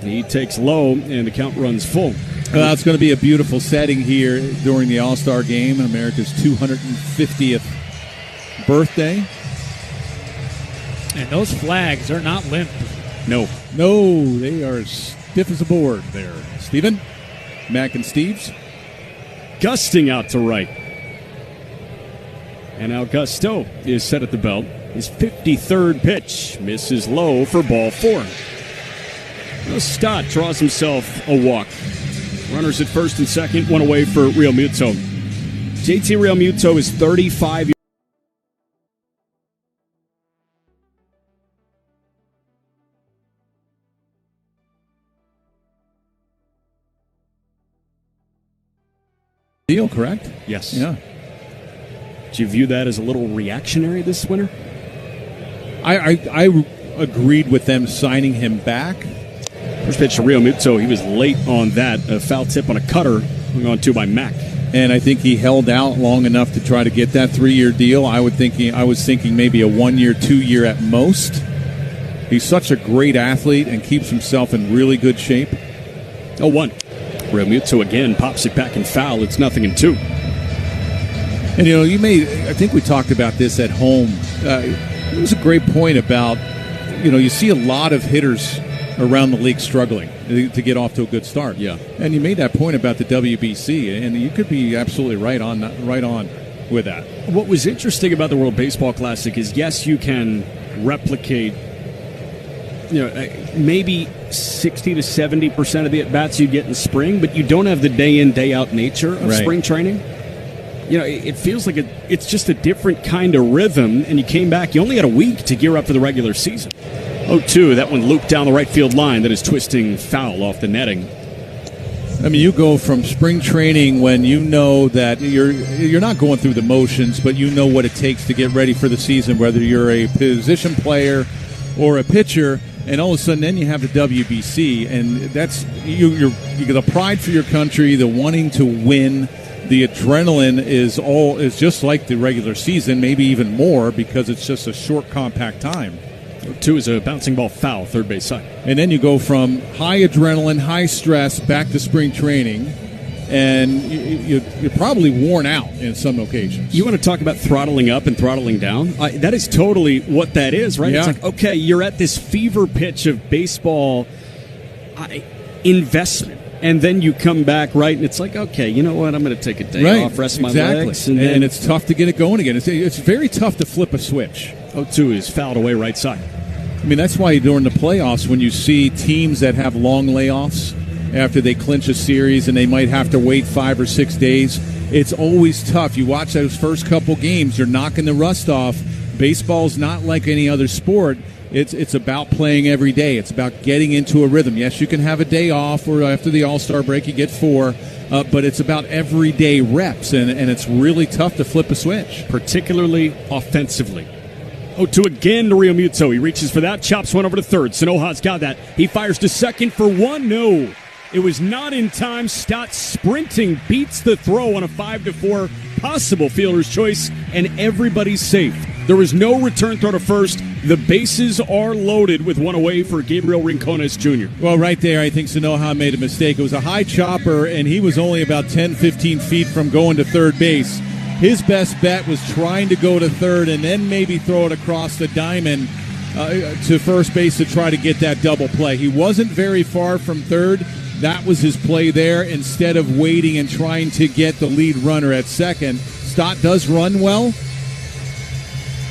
He takes low, and the count runs full. It's going to be a beautiful setting here during the All-Star Game, America's 250th birthday. And those flags are not limp. No, they are stiff as a board there. Steven, Mac and Steve's. Gusting out to right. And now Gusto is set at the belt. His 53rd pitch misses low for ball 4. Stott draws himself a walk. Runners at first and second, one away for Real Muto. JT Real Muto is 35 years Deal, correct? Yes. Yeah. Do you view that as a little reactionary this winter? I agreed with them signing him back. First pitch to Real Muto. He was late on that. A foul tip on a cutter going on to by Mack. And I think he held out long enough to try to get that 3-year deal. I was thinking maybe a 1-year, 2-year at most. He's such a great athlete and keeps himself in really good shape. 0-1. Real Muto again pops it back and foul. It's 0-2. And I think we talked about this at home. It was a great point about, you see a lot of hitters around the league struggling to get off to a good start. Yeah. And you made that point about the WBC, and you could be absolutely right on with that. What was interesting about the World Baseball Classic is, yes, you can replicate, maybe 60 to 70% of the at-bats you get in spring, but you don't have the day-in, day-out nature of spring training. It feels like it's just a different kind of rhythm, and you came back, you only had a week to gear up for the regular season. 0-2, that one looped down the right field line. That is twisting foul off the netting. I mean, you go from spring training when you know that you're not going through the motions, but you know what it takes to get ready for the season, whether you're a position player or a pitcher, and all of a sudden then you have the WBC, and that's you get the pride for your country, the wanting to win. The adrenaline is just like the regular season, maybe even more, because it's just a short, compact time. 2 is a bouncing ball foul, third base side. And then you go from high adrenaline, high stress, back to spring training, and you're probably worn out in some occasions. You want to talk about throttling up and throttling down? That is totally what that is, right? Yeah. It's like, okay, you're at this fever pitch of baseball investment. And then you come back, right, and it's like, okay, you know what, I'm going to take a day off, rest my legs. And it's tough to get it going again. It's very tough to flip a switch. 0-2 is fouled away right side. I mean, that's why during the playoffs, when you see teams that have long layoffs after they clinch a series and they might have to wait 5 or 6 days, it's always tough. You watch those first couple games, you're knocking the rust off. Baseball's not like any other sport. It's about playing every day. It's about getting into a rhythm. Yes, you can have a day off, or after the All-Star break you get 4, but it's about everyday reps, and it's really tough to flip a switch. Particularly offensively. 0-2 again to Real Muto. He reaches for that, chops one over to third. Sanoja's got that. He fires to second for 1. No. It was not in time. Stott sprinting beats the throw on a 5-4 possible fielder's choice, and everybody's safe. There was no return throw to first. The bases are loaded with one away for Gabriel Rincones Jr. Well, right there, I think Sanoja made a mistake. It was a high chopper, and he was only about 10, 15 feet from going to third base. His best bet was trying to go to third and then maybe throw it across the diamond to first base to try to get that double play. He wasn't very far from third. That was his play there, instead of waiting and trying to get the lead runner at second. Stott does run well,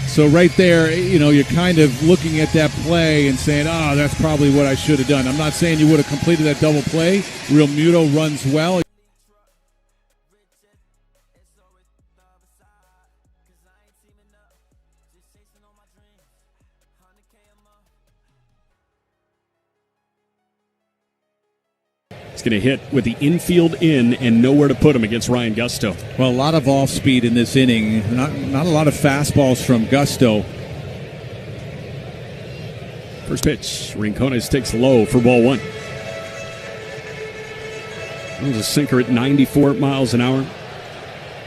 So right there, you're kind of looking at that play and saying, oh, that's probably what I should have done. I'm not saying you would have completed that double play. Real Muto runs well. It's going to hit with the infield in and nowhere to put him against Ryan Gusto. Well, a lot of off speed in this inning. Not a lot of fastballs from Gusto. First pitch, Rincones takes low for ball one. That was a sinker at 94 miles an hour.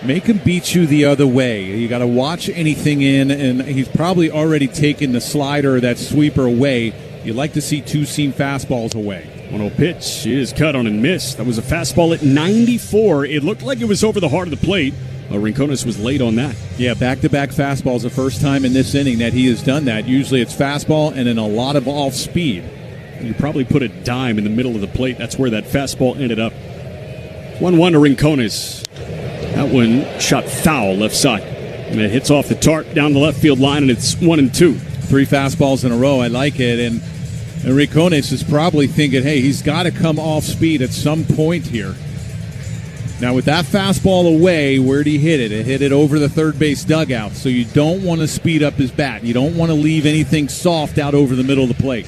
Make him beat you the other way. You got to watch anything in, and he's probably already taken the slider or that sweeper away. You'd like to see two-seam fastballs away. 1-0 pitch is cut on and missed. That was a fastball at 94. It looked like it was over the heart of the plate. Rincones was late on that. Yeah, back-to-back fastballs. The first time in this inning that he has done that. Usually it's fastball and then a lot of off-speed. You probably put a dime in the middle of the plate. That's where that fastball ended up. 1-1 to Rincones. That one shot foul left side. And it hits off the tarp down the left field line, and it's 1-2. 3 fastballs in a row. I like it. And Rincones is probably thinking, hey, he's got to come off speed at some point here. Now, with that fastball away, where'd he hit it? It hit it over the third base dugout. So you don't want to speed up his bat. You don't want to leave anything soft out over the middle of the plate.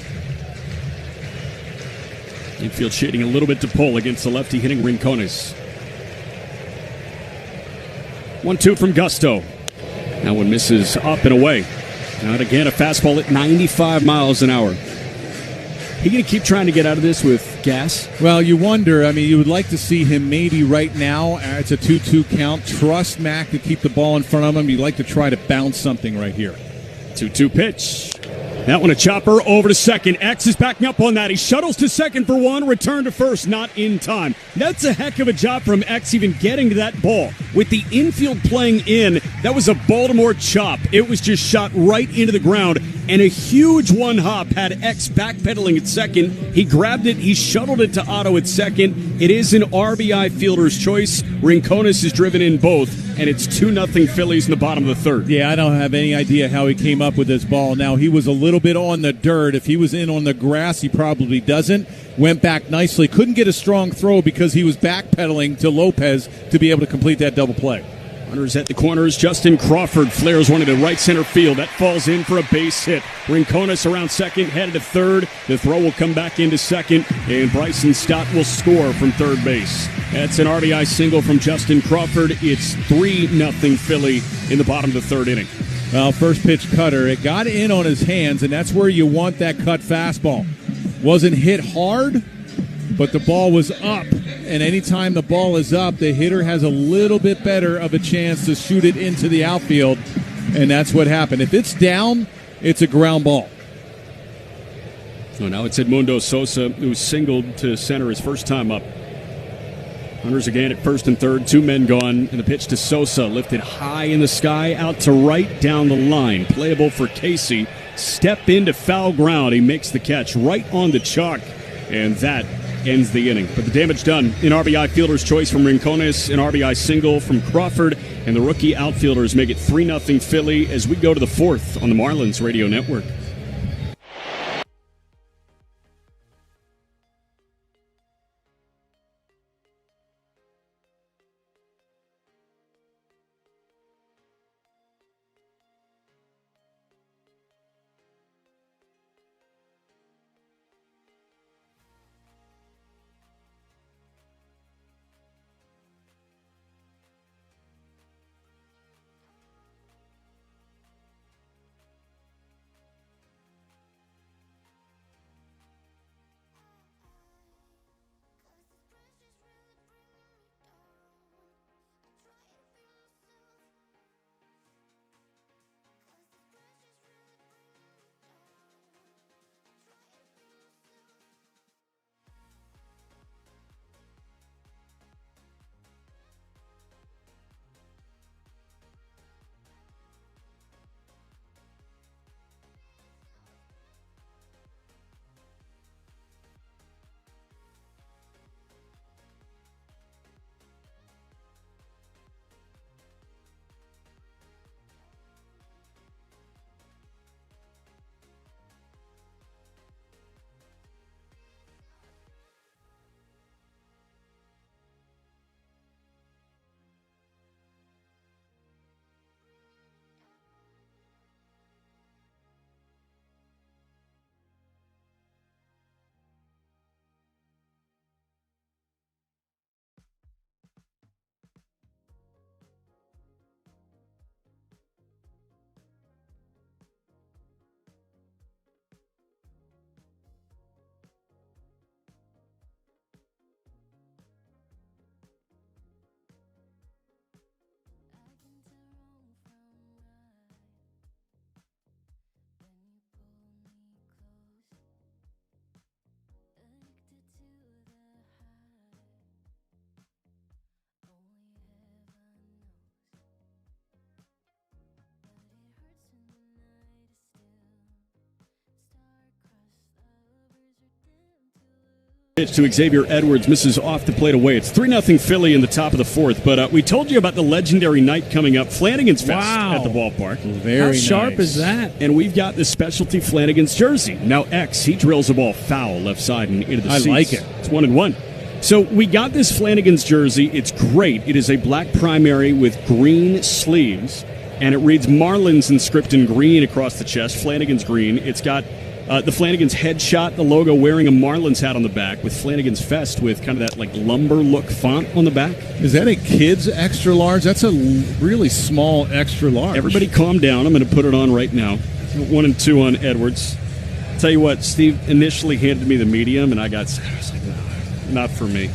Infield shading a little bit to pull against the lefty hitting Rincones. 1-2 from Gusto. That one misses up and away. Now again, a fastball at 95 miles an hour. He going to keep trying to get out of this with gas? Well, you wonder. I mean, you would like to see him maybe right now. It's a 2-2 count. Trust Mac to keep the ball in front of him. You'd like to try to bounce something right here. 2-2 pitch. That one a chopper over to second. X is backing up on that. He shuttles to second for one. Return to first, not in time. That's a heck of a job from X even getting to that ball. With the infield playing in, that was a Baltimore chop. It was just shot right into the ground. And a huge one hop had X backpedaling at second. He grabbed it. He shuttled it to Otto at second. It is an RBI fielder's choice. Rincones is driven in both. And it's 2-0 Phillies in the bottom of the third. Yeah, I don't have any idea how he came up with this ball. Now, he was a little bit on the dirt. If he was in on the grass, he probably doesn't. Went back nicely. Couldn't get a strong throw because he was backpedaling to Lopez to be able to complete that double play. Runners at the corners. Justin Crawford flares one into right center field. That falls in for a base hit. Rincones around second, headed to third. The throw will come back into second, and Bryson Stott will score from third base. That's an RBI single from Justin Crawford. It's 3-0 Philly in the bottom of the third inning. Well, first pitch cutter. It got in on his hands, and that's where you want that cut fastball. Wasn't hit hard, but the ball was up. And anytime the ball is up, the hitter has a little bit better of a chance to shoot it into the outfield. And that's what happened. If it's down, it's a ground ball. So now it's Edmundo Sosa, who singled to center his first time up. Runners again at first and third, 2 men gone, and the pitch to Sosa, lifted high in the sky, out to right, down the line. Playable for Casey. Step into foul ground. He makes the catch right on the chalk, and that ends the inning. But the damage done. An RBI fielder's choice from Rincones, an RBI single from Crawford, and the rookie outfielders make it 3-0 Philly as we go to the fourth on the Marlins Radio Network. pitch to Xavier Edwards misses off the plate away. It's 3-0 Philly in the top of the fourth. But we told you about the legendary night coming up, Flanagan's Fest at the ballpark. Very How sharp nice. is that? And we've got the specialty Flanagan's jersey. Now X, he drills a ball foul left side and into the seats. I like it. It's 1-1. So we got this Flanagan's jersey. It's great. It is a black primary with green sleeves, and it reads Marlins inscripted in green across the chest. Flanagan's green. It's got the Flanagan's headshot, the logo wearing a Marlins hat on the back with Flanagan's Fest with kind of that like lumber look font on the back. Is that a kid's extra large? That's a really small extra large. Everybody calm down. I'm going to put it on right now. 1 and 2 on Edwards. Tell you what, Steve initially handed me the medium, and I was like, no, not for me.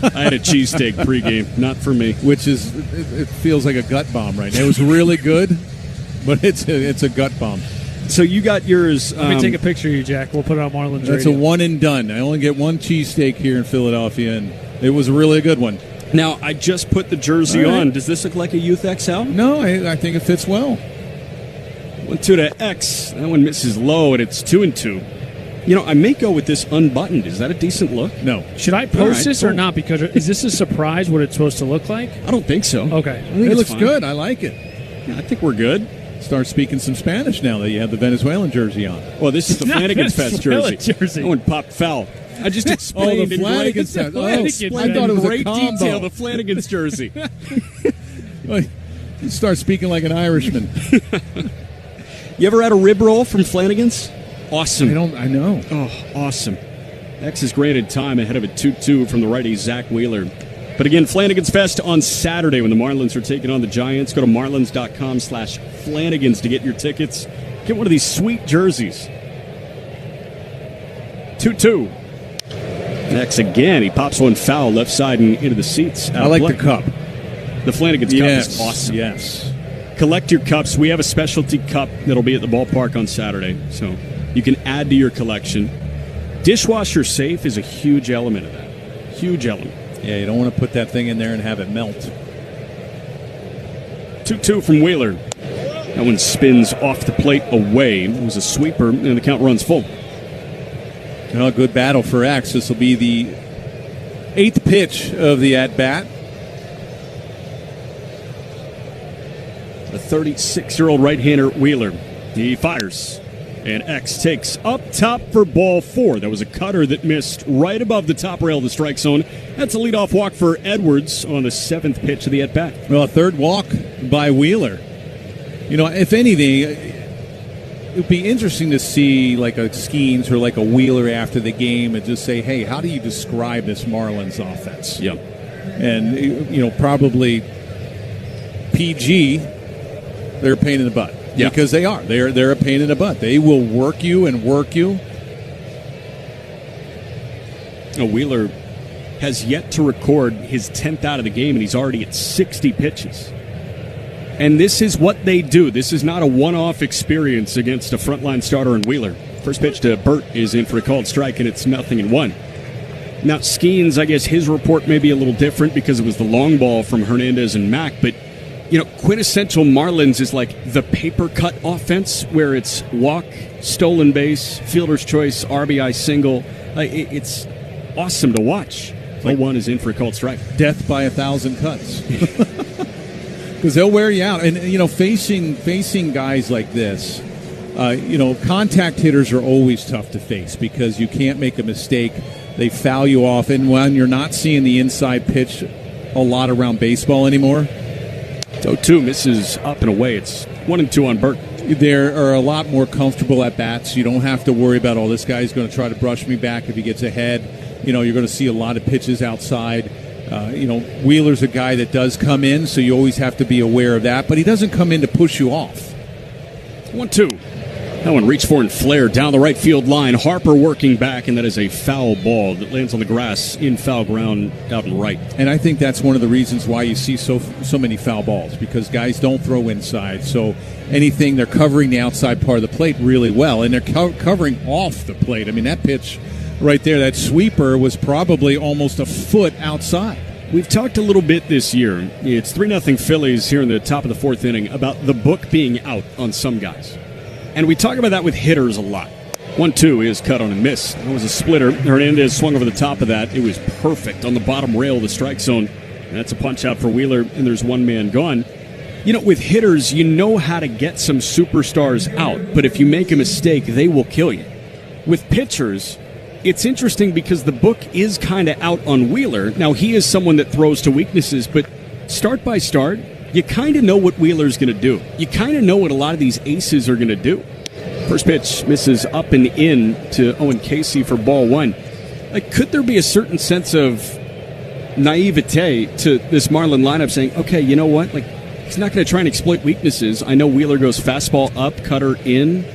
I had a cheesesteak pregame. Not for me. Which is, it feels like a gut bomb right now. It was really good, but it's a gut bomb. So you got yours. Let me take a picture of you, Jack. We'll put it on Marlins That's Radio. a one and done. I only get one cheesesteak here in Philadelphia, and it was really a good one. Now, I just put the jersey All right. on. Does this look like a Youth XL? No, I think it fits well. 1-2 to X. That one misses low, and it's 2 and 2. You know, I may go with this unbuttoned. Is that a decent look? No. Should I post All right, this or cool. not? Because is this a surprise what it's supposed to look like? I don't think so. Okay. I think It it's looks fine. good. I like it. Yeah, I think we're good. Start speaking some Spanish now that you have the Venezuelan jersey on. Well, this is the Not Flanagan's Fest Venezuela jersey. jersey. That one popped foul. I just explained the in Flanagan's great, Fest. Oh, explained I thought it in was a great combo. detail the Flanagan's jersey. You start speaking like an Irishman. You ever had a rib roll from Flanagan's? Awesome. I know. Oh, awesome. X is granted time ahead of a 2-2 from the righty Zach Wheeler. But again, Flanagan's Fest on Saturday when the Marlins are taking on the Giants. Go to marlins.com/Flanagans to get your tickets. Get one of these sweet jerseys. 2-2. X again. He pops one foul left side and into the seats. I like the cup. The Flanagan's Yes. cup is awesome. Yes. Collect your cups. We have a specialty cup that'll be at the ballpark on Saturday, so you can add to your collection. Dishwasher safe is a huge element of that. Huge element. Yeah, you don't want to put that thing in there and have it melt. 2-2 from Wheeler. That one spins off the plate away. It was a sweeper, and the count runs full. Well, a good battle for X. This will be the 8th pitch of the at-bat. The 36-year-old right-hander Wheeler. He fires. And X takes up top for ball 4. That was a cutter that missed right above the top rail of the strike zone. That's a leadoff walk for Edwards on the 7th pitch of the at-bat. Well, a third walk by Wheeler. You know, if anything, it would be interesting to see like a Skeens or like a Wheeler after the game and just say, hey, how do you describe this Marlins offense? Yeah. And, you know, probably PG, they're a pain in the butt. Yeah. Because they are. They're a pain in the butt. They will work you and work you. Wheeler has yet to record his 10th out of the game, and he's already at 60 pitches. And this is what they do. This is not a one-off experience against a frontline starter in Wheeler. First pitch to Burt is in for a called strike, and it's 0-1. Now, Skeens, I guess his report may be a little different because it was the long ball from Hernandez and Mack, but you know, quintessential Marlins is like the paper cut offense where it's walk, stolen base, fielder's choice, RBI single. It's awesome to watch. 0-1 is in for a called strike. Death by 1,000 cuts. Because they'll wear you out. And, you know, facing guys like this, you know, contact hitters are always tough to face because you can't make a mistake. They foul you off. And when you're not seeing the inside pitch a lot around baseball anymore, 0-2 misses up and away. It's 1-2 on Burt. there are a lot more comfortable at bats. You don't have to worry about, oh, this guy's going to try to brush me back if he gets ahead. You know, you're going to see a lot of pitches outside. You know, Wheeler's a guy that does come in, so you always have to be aware of that. But he doesn't come in to push you off. 1-2. That one reached for and flared down the right field line. Harper working back, and that is a foul ball that lands on the grass in foul ground out and right. And I think that's one of the reasons why you see so many foul balls, because guys don't throw inside. So anything, they're covering the outside part of the plate really well, and they're covering off the plate. I mean, that pitch right there, that sweeper was probably almost a foot outside. We've talked a little bit this year. It's 3-0 Phillies here in the top of the fourth inning about the book being out on some guys. And we talk about that with hitters a lot. 1-2 is cut on and missed. That was a splitter. Hernandez swung over the top of that. It was perfect on the bottom rail of the strike zone. And that's a punch out for Wheeler, and there's one man gone. You know, with hitters, you know how to get some superstars out, but if you make a mistake, they will kill you. With pitchers, it's interesting because the book is kind of out on Wheeler. Now, he is someone that throws to weaknesses, but start by start, you kind of know what Wheeler's going to do. You kind of know what a lot of these aces are going to do. First pitch misses up and in to Owen Casey for ball one. Like, could there be a certain sense of naivete to this Marlin lineup saying, okay, you know what? Like, he's not going to try and exploit weaknesses. I know Wheeler goes fastball up, cutter in,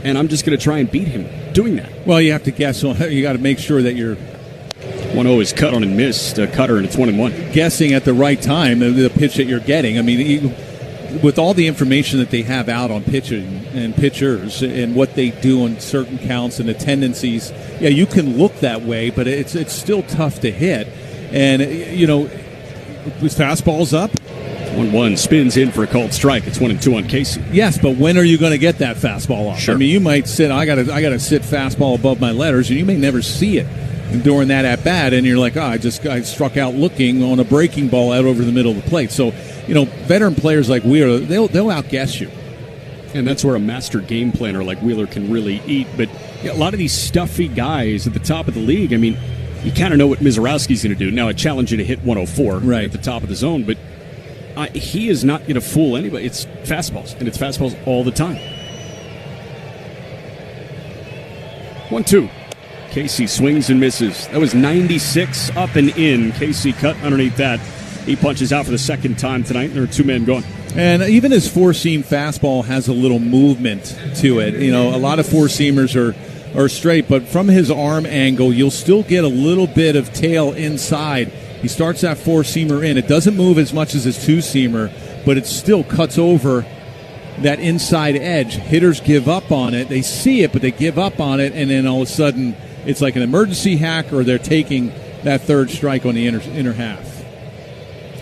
and I'm just going to try and beat him doing that. Well, you have to guess. You got to make sure that you're 1-0 is cut on and missed. Cutter, and it's 1-1. Guessing at the right time the pitch that you're getting. I mean, with all the information that they have out on pitching and pitchers and what they do on certain counts and the tendencies, yeah, you can look that way, but it's still tough to hit. And, you know, with fastballs up. 1-1 spins in for a called strike. It's 1-2 on Casey. Yes, but when are you going to get that fastball off? Sure. I mean, you might sit. I got to sit fastball above my letters, and you may never see it during that at bat, and you're like, I struck out looking on a breaking ball out over the middle of the plate. So, you know, veteran players like Wheeler, they'll outguess you, and that's where a master game planner like Wheeler can really eat. But a lot of these stuffy guys at the top of the league, I mean, you kind of know what Mizorowski's going to do. Now, I challenge you to hit 104 right at the top of the zone, but he is not going to fool anybody. It's fastballs, and it's fastballs all the time. 1-2. Casey swings and misses. That was 96 up and in. Casey cut underneath that. He punches out for the second time tonight. There are two men gone. And even his four-seam fastball has a little movement to it. You know, a lot of four-seamers are straight, but from his arm angle, you'll still get a little bit of tail inside. He starts that four-seamer in. It doesn't move as much as his two-seamer, but it still cuts over that inside edge. Hitters give up on it. They see it, but they give up on it, and then all of a sudden it's like an emergency hack, or they're taking that third strike on the inner half.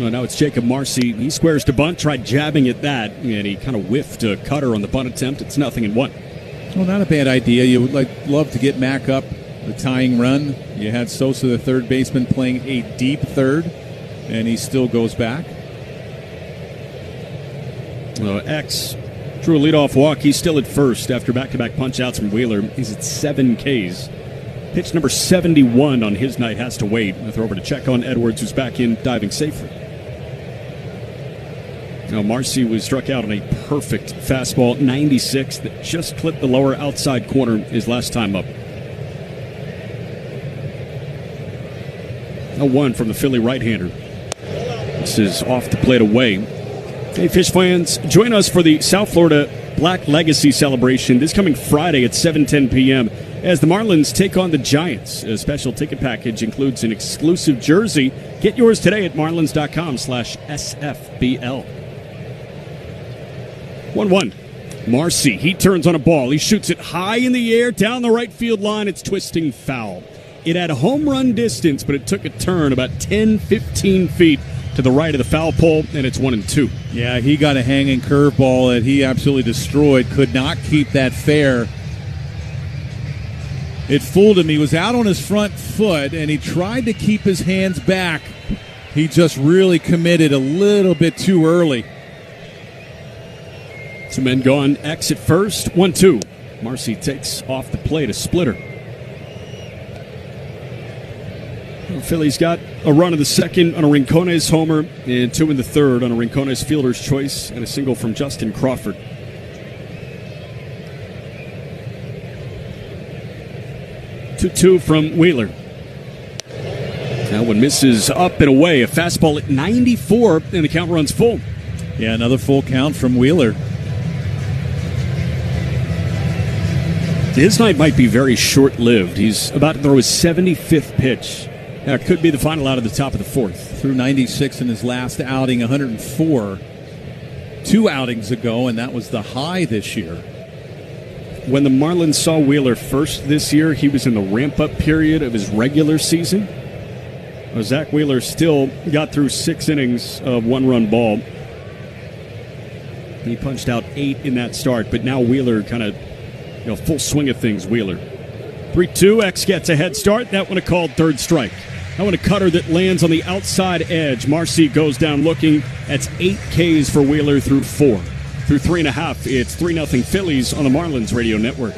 Well, now it's Jacob Marcy. He squares to bunt, tried jabbing at that, and he kind of whiffed a cutter on the bunt attempt. It's 0-1. Well, not a bad idea. You would love to get Mack up the tying run. You had Sosa, the third baseman, playing a deep third, and he still goes back. X drew a leadoff walk. He's still at first after back-to-back punch-outs from Wheeler. He's at 7 Ks. Pitch number 71 on his night has to wait. I'll throw over to check on Edwards, who's back in, diving safely. Now, Marcy was struck out on a perfect fastball, 96, that just clipped the lower outside corner his last time up. 0-1 from the Philly right-hander. This is off the plate away. Hey, Fish fans, join us for the South Florida Black Legacy celebration this coming Friday at 7:10 p.m. as the Marlins take on the Giants. A special ticket package includes an exclusive jersey. Get yours today at marlins.com/SFBL. 1-1. Marcy, he turns on a ball. He shoots it high in the air, down the right field line. It's twisting foul. It had home run distance, but it took a turn about 10-15 feet to the right of the foul pole, and it's 1-2. Yeah, he got a hanging curveball that he absolutely destroyed. Could not keep that fair. It fooled him. He was out on his front foot, and he tried to keep his hands back. He just really committed a little bit too early. Two men gone. X at first. 1-2. Marcy takes off the plate, a splitter. Phillies got a run in the second on a Rincones homer and 2 in the third on a Rincones fielder's choice and a single from Justin Crawford. Two from Wheeler. That one misses up and away. A fastball at 94, and the count runs full. Yeah, another full count from Wheeler. His night might be very short-lived. He's about to throw his 75th pitch. That could be the final out of the top of the fourth. Threw 96 in his last outing, 104 2 outings ago, and that was the high this year. When the Marlins saw Wheeler first this year, he was in the ramp-up period of his regular season. Zach Wheeler still got through 6 innings of one-run ball. He punched out 8 in that start, but now Wheeler kind of full swing of things, Wheeler. 3-2, X gets a head start. That one a called third strike. That one a cutter that lands on the outside edge. Marcy goes down looking. That's 8 Ks for Wheeler through 4. Through 3.5, it's 3-0 Phillies on the Marlins Radio Network.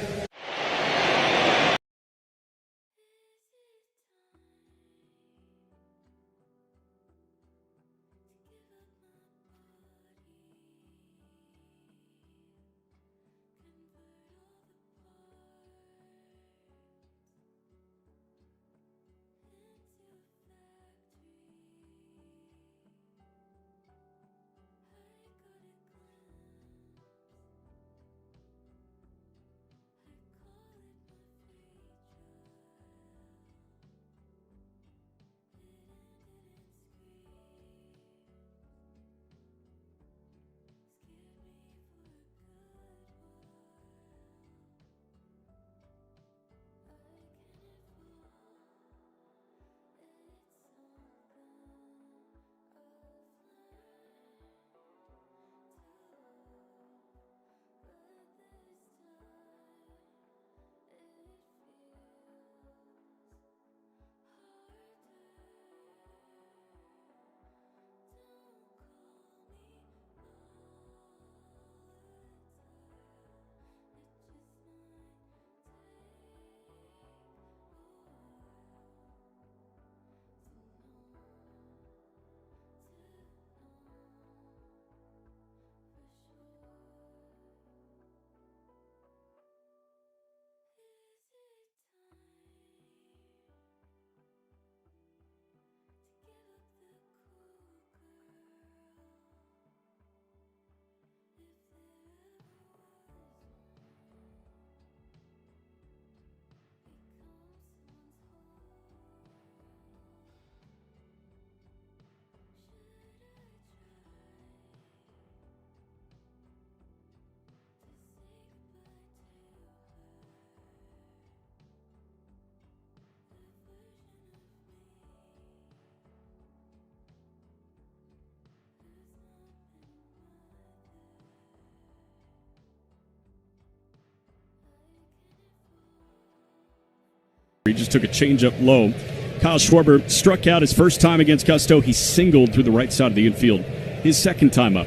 He just took a changeup low. Kyle Schwarber struck out his first time against Gusto. He singled through the right side of the infield his second time up.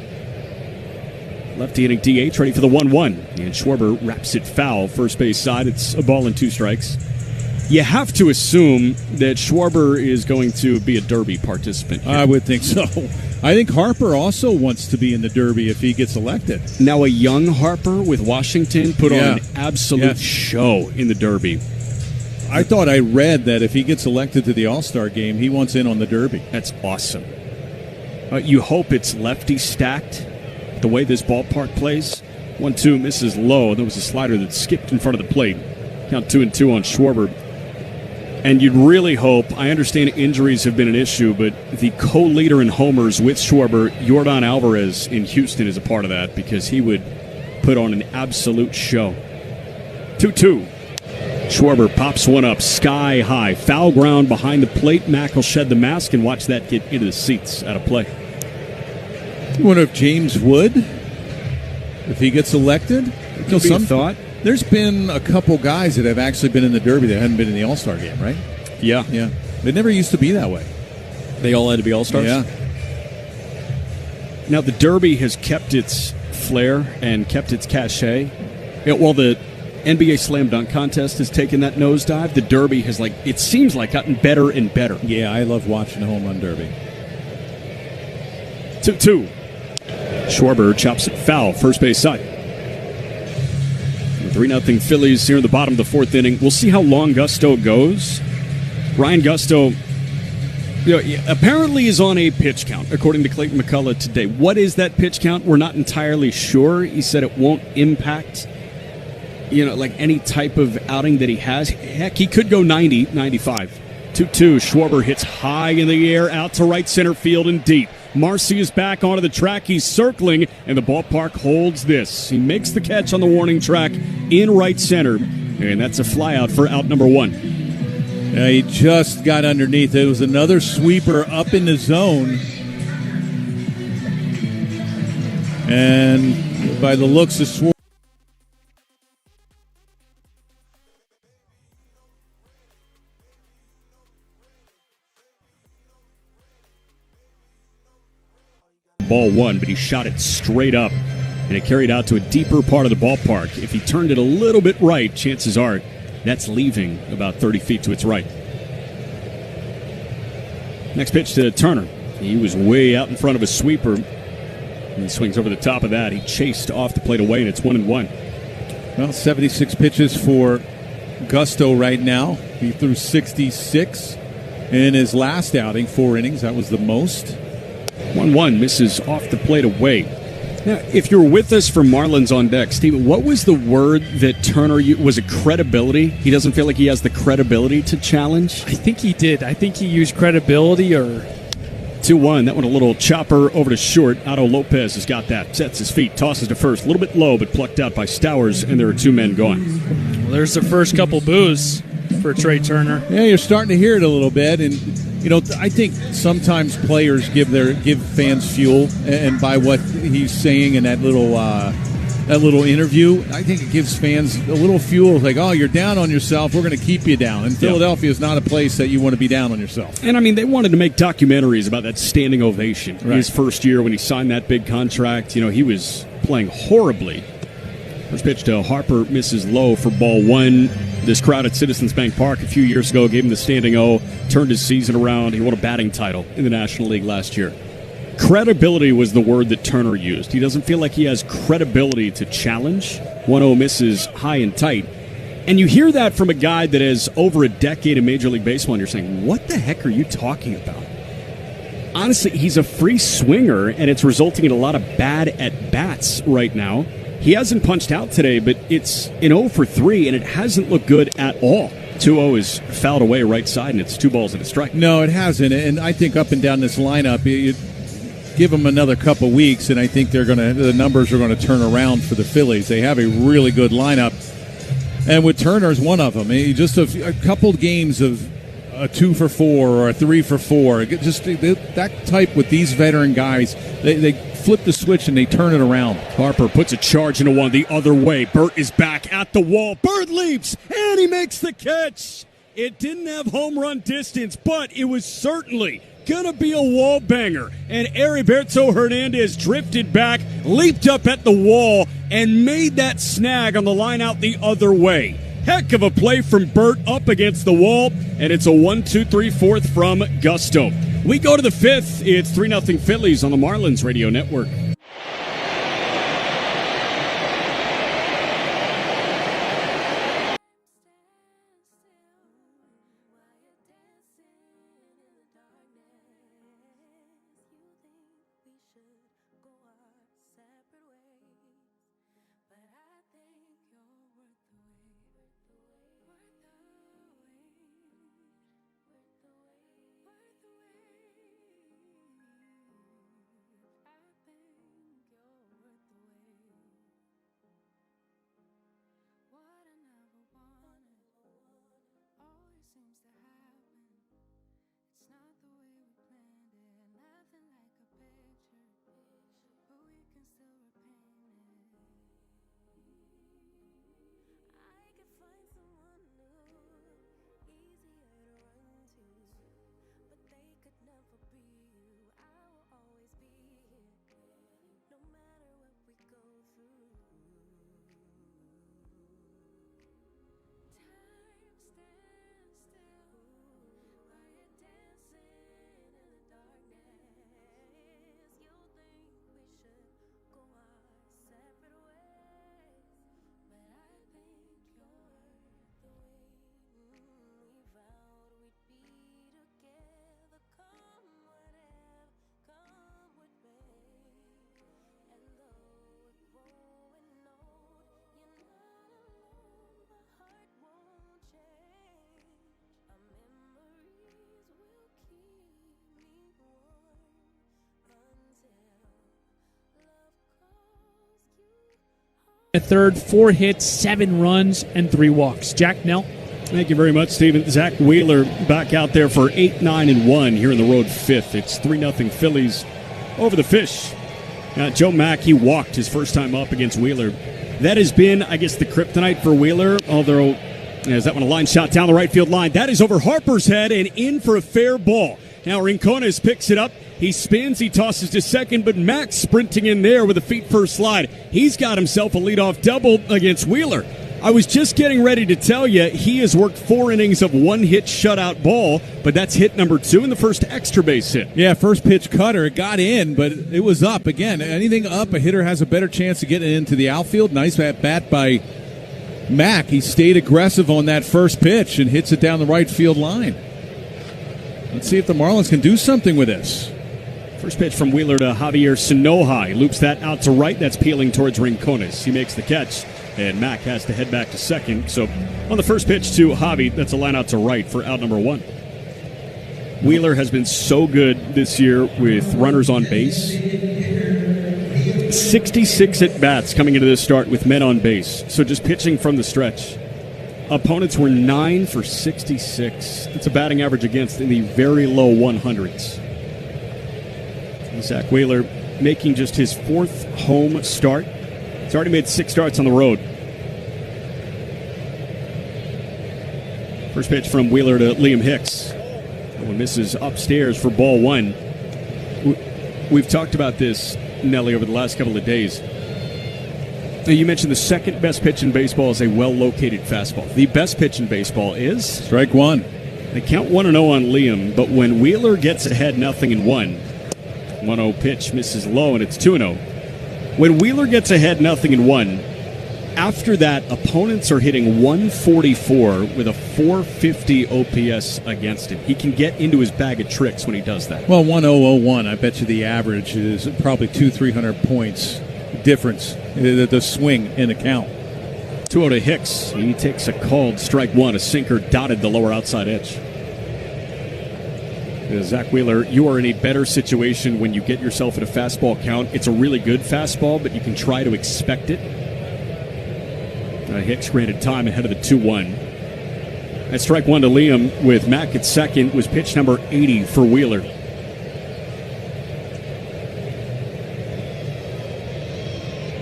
Lefty hitting DH, ready for the 1-1. And Schwarber wraps it foul, first base side. It's a ball and 2 strikes. You have to assume that Schwarber is going to be a Derby participant here. I would think so. I think Harper also wants to be in the Derby if he gets elected. Now, a young Harper with Washington put on an absolute show in the Derby. I thought I read that if he gets elected to the All-Star game, he wants in on the Derby. That's awesome. You hope it's lefty stacked, the way this ballpark plays. 1-2 misses low. There was a slider that skipped in front of the plate. Count 2-2 on Schwarber. And you'd really hope, I understand injuries have been an issue, but the co-leader in homers with Schwarber, Yordan Alvarez in Houston, is a part of that because he would put on an absolute show. 2-2. Schwarber pops one up sky high. Foul ground behind the plate. Mack will shed the mask and watch that get into the seats out of play. You wonder if James Wood, if he gets elected? Could be a thought. There's been a couple guys that have actually been in the Derby that haven't been in the All-Star game, right? Yeah. Yeah. It never used to be that way. They all had to be All-Stars? Yeah. Now, the Derby has kept its flair and kept its cachet. While the NBA Slam Dunk Contest has taken that nosedive, the Derby has, it seems like, gotten better and better. Yeah, I love watching the home run Derby. 2-2. Schwarber chops it foul, first base side. 3-0 Phillies here in the bottom of the 4th inning. We'll see how long Gusto goes. Ryan Gusto apparently is on a pitch count, according to Clayton McCullough today. What is that pitch count? We're not entirely sure. He said it won't impact any type of outing that he has. Heck, he could go 90, 95. 2-2. Schwarber hits high in the air, out to right center field and deep. Marcy is back onto the track. He's circling, and the ballpark holds this. He makes the catch on the warning track in right center, and that's a flyout for out number 1. Yeah, he just got underneath. It was another sweeper up in the zone. And by the looks of Schwarber, ball one, but he shot it straight up, and it carried out to a deeper part of the ballpark. If he turned it a little bit right, chances are that's leaving about 30 feet to its right. Next pitch to Turner. He was way out in front of a sweeper. And he swings over the top of that. He chased off the plate away, and it's 1-1. Well, 76 pitches for Gusto right now. He threw 66 in his last outing, 4 innings. That was the most. 1-1, misses off the plate away. Now, if you're with us for Marlins on Deck, Steven, what was the word that Turner used? Was it credibility? He doesn't feel like he has the credibility to challenge? I think he did. I think he used credibility or... 2-1. That one a little chopper over to short. Otto Lopez has got that. Sets his feet, tosses to first. A little bit low, but plucked out by Stowers, and there are 2 men gone. Well, there's the first couple boos for Trey Turner. Yeah, you're starting to hear it a little bit, and I think sometimes players give fans fuel, and by what he's saying in that little interview, I think it gives fans a little fuel. Like, oh, you're down on yourself. We're going to keep you down. And Philadelphia is not a place that you want to be down on yourself. And, I mean, they wanted to make documentaries about that standing ovation. Right. His first year when he signed that big contract, he was playing horribly. First pitch to Harper misses low for ball one. This crowd at Citizens Bank Park a few years ago gave him the standing O, turned his season around. He won a batting title in the National League last year. Credibility was the word that Turner used. He doesn't feel like he has credibility to challenge. 1-0 misses high and tight. And you hear that from a guy that has over a decade in Major League Baseball, and you're saying, what the heck are you talking about? Honestly, he's a free swinger, and it's resulting in a lot of bad at-bats right now. He hasn't punched out today, but it's an 0 for 3, and it hasn't looked good at all. 2-0 is fouled away right side, and it's 2 balls and a strike. No, it hasn't, and I think up and down this lineup, you give them another couple weeks, and I think the numbers are going to turn around for the Phillies. They have a really good lineup, and with Turner's one of them. Just a couple games of a 2 for 4 or a 3 for 4. Just that type with these veteran guys, they flip the switch and they turn it around. Harper puts a charge into one the other way. Burt is back at the wall. Burt leaps, and he makes the catch. It didn't have home run distance, but it was certainly going to be a wall banger. And Heriberto Hernandez drifted back, leaped up at the wall, and made that snag on the line out the other way. Heck of a play from Burt up against the wall, and it's a 1-2-3-4 from Gusto. We go to the 5th. It's 3-0 Phillies on the Marlins Radio Network. At third, 4 hits, 7 runs, and 3 walks. Jack Nell. Thank you very much, Stephen. Zach Wheeler back out there for 8, 9, and 1 here in the road 5th. It's 3-0 Phillies over the Fish. Joe Mack, he walked his first time up against Wheeler. That has been, I guess, the kryptonite for Wheeler, although as that one a line shot down the right field line. That is over Harper's head and in for a fair ball. Now Rincones picks it up He spins, he tosses to second, but Max sprinting in there with a feet-first slide. He's got himself a leadoff double against Wheeler. I was just getting ready to tell you he has worked 4 innings of one-hit shutout ball, but that's hit number 2 and the first extra base hit. Yeah, first pitch cutter. It got in, but it was up. Again, anything up, a hitter has a better chance of getting into the outfield. Nice at bat by Mack. He stayed aggressive on that first pitch and hits it down the right field line. Let's see if the Marlins can do something with this. First pitch from Wheeler to Javier Sanoja. He loops that out to right. That's peeling towards Rincones. He makes the catch, and Mack has to head back to second. So on the first pitch to Javi, that's a line out to right for out number 1. Wheeler has been so good this year with runners on base. 66 at-bats coming into this start with men on base. So just pitching from the stretch. Opponents were 9 for 66. It's a batting average against in the very low 100s. Zach Wheeler making just his 4th home start. He's already made 6 starts on the road. First pitch from Wheeler to Liam Hicks. That one misses upstairs for ball 1. We've talked about this, Nelly, over the last couple of days. You mentioned the second best pitch in baseball is a well-located fastball. The best pitch in baseball is? Strike 1. They count 1-0 on Liam, but when Wheeler gets ahead 0-1, 1-0 pitch misses low, and it's 2-0. When Wheeler gets ahead 0-1, after that, opponents are hitting 144 with a 450 OPS against him. He can get into his bag of tricks when he does that. Well, 1-0-0-1, I bet you the average is probably 200-300 points difference, the swing in the count. 2-0 to Hicks. He takes a called strike 1. A sinker dotted the lower outside edge. Zach Wheeler, you are in a better situation when you get yourself at a fastball count. It's a really good fastball, but you can try to expect it. Hicks granted time ahead of the 2-1. That strike 1 to Liam with Mack at second was pitch number 80 for Wheeler.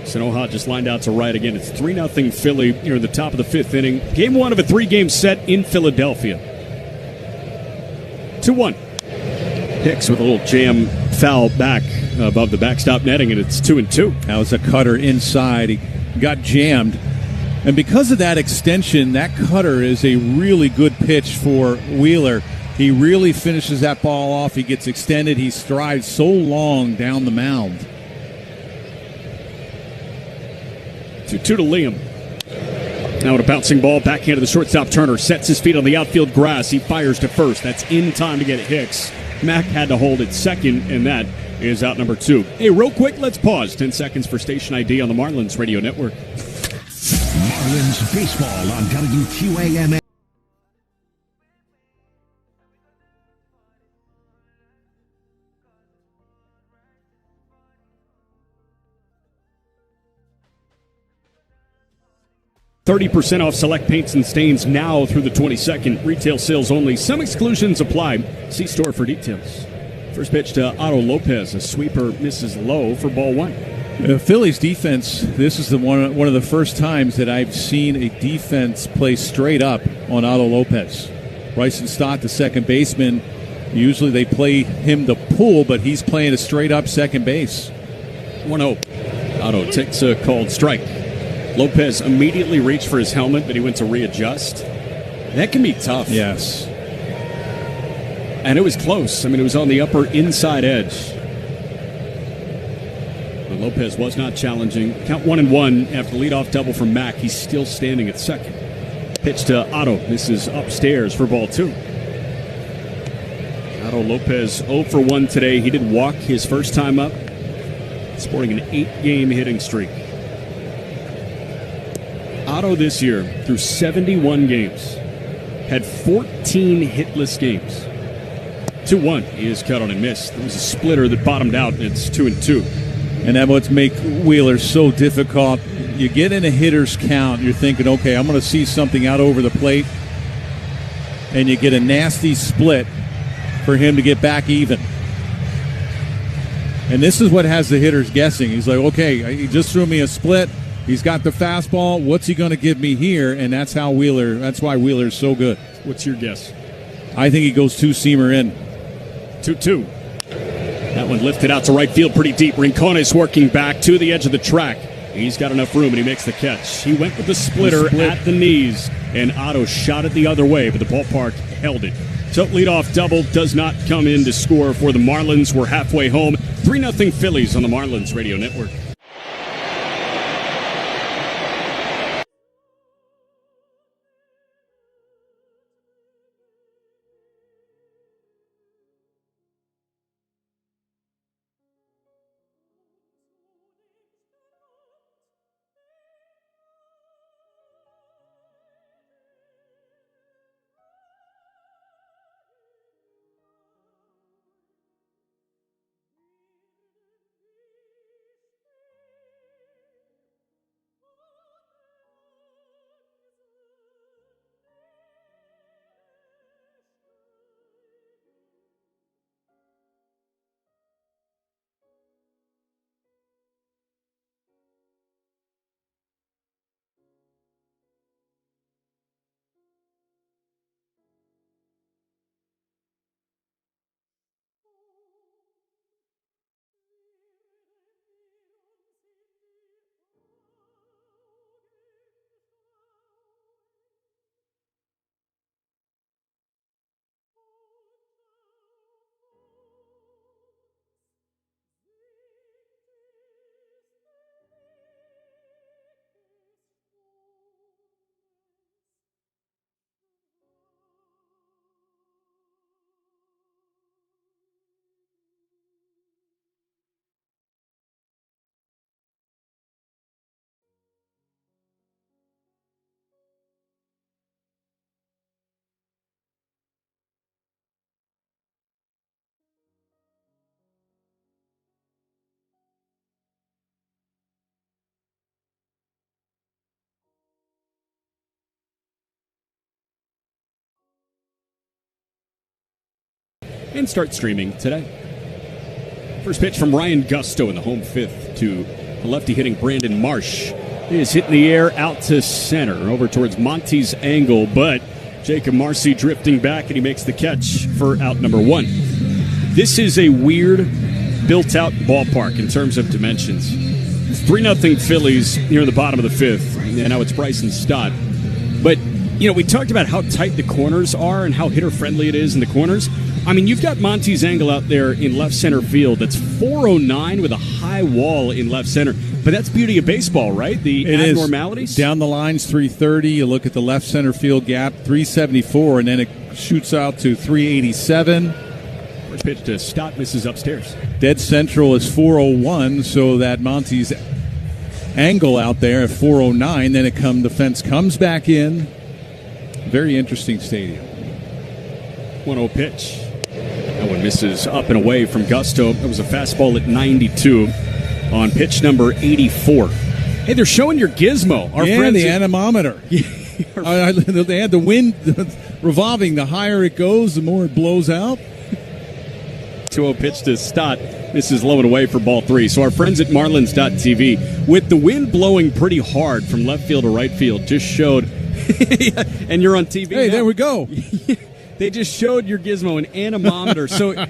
Sanoja just lined out to right again. It's 3-0 Philly here in the top of the 5th inning. Game 1 of a 3-game set in Philadelphia. 2-1. Hicks with a little jam foul back above the backstop netting, and it's 2-2. That was a cutter inside. He got jammed. And because of that extension, that cutter is a really good pitch for Wheeler. He really finishes that ball off. He gets extended. He strides so long down the mound. 2-2 to Liam. Now with a bouncing ball, backhand to the shortstop. Turner sets his feet on the outfield grass. He fires to first. That's in time to get Hicks. Mack had to hold it second, and that is out number 2. Hey, real quick, let's pause. 10 seconds for station ID on the Marlins Radio Network. Marlins baseball on WQAM. 30% off select paints and stains now through the 22nd. Retail sales only. Some exclusions apply. See store for details. First pitch to Otto Lopez. A sweeper misses low for ball 1. Phillies defense, this is one of the first times that I've seen a defense play straight up on Otto Lopez. Bryson Stott, the second baseman, usually they play him to pull, but he's playing a straight up second base. 1-0. Otto takes a called strike. Lopez immediately reached for his helmet, but he went to readjust. That can be tough. Yes. And it was close. I mean, it was on the upper inside edge. But Lopez was not challenging. Count 1-1 after leadoff double from Mack. He's still standing at second. Pitch to Otto. This is upstairs for ball 2. Otto Lopez 0 for 1 today. He did walk his first time up, sporting an 8-game hitting streak. Otto this year, through 71 games, had 14 hitless games. 2-1. He is cut on and missed. There was a splitter that bottomed out, and it's 2-2. And that what's make Wheeler so difficult. You get in a hitter's count, you're thinking, okay, I'm going to see something out over the plate, and you get a nasty split for him to get back even. And this is what has the hitters guessing. He's like, okay, he just threw me a split. He's got the fastball. What's he going to give me here? And that's why Wheeler's so good. What's your guess? I think he goes two-seamer in. 2-2. That one lifted out to right field pretty deep. Rincones working back to the edge of the track. He's got enough room, and he makes the catch. He went with the splitter at the knees, and Otto shot it the other way, but the ballpark held it. So leadoff double does not come in to score for the Marlins. We're halfway home. 3-0 Phillies on the Marlins Radio Network. And start streaming today. First pitch from Ryan Gusto in the home fifth to the lefty hitting Brandon Marsh. He is hitting the air out to center over towards Monty's angle, but Jacob Marcy drifting back, and he makes the catch for out number one. This is a weird built-out ballpark in terms of dimensions. 3-0 Phillies near the bottom of the fifth, and now it's Bryson Stott. But, you know, we talked about how tight the corners are and how hitter-friendly it is in the corners. I mean, you've got Monty's angle out there in left center field. That's 409 with a high wall in left center. But that's beauty of baseball, right? The abnormalities? Down the lines, 330. You look at the left center field gap, 374, and then it shoots out to 387. First pitch to Stott, misses upstairs. Dead central is 401, so that Monty's angle out there at 409. Then the fence comes back in. Very interesting stadium. 1-0 pitch. That one misses up and away from Gusto. It was a fastball at 92 on pitch number 84. Hey, they're showing your gizmo. Our friends the anemometer. They had the wind revolving. The higher it goes, the more it blows out. 2-0 pitch to Stott. Misses low and away for ball three. So our friends at Marlins.tv, with the wind blowing pretty hard from left field to right field, just showed. And you're on TV. Hey, now. There we go. They just showed your gizmo, an anemometer. So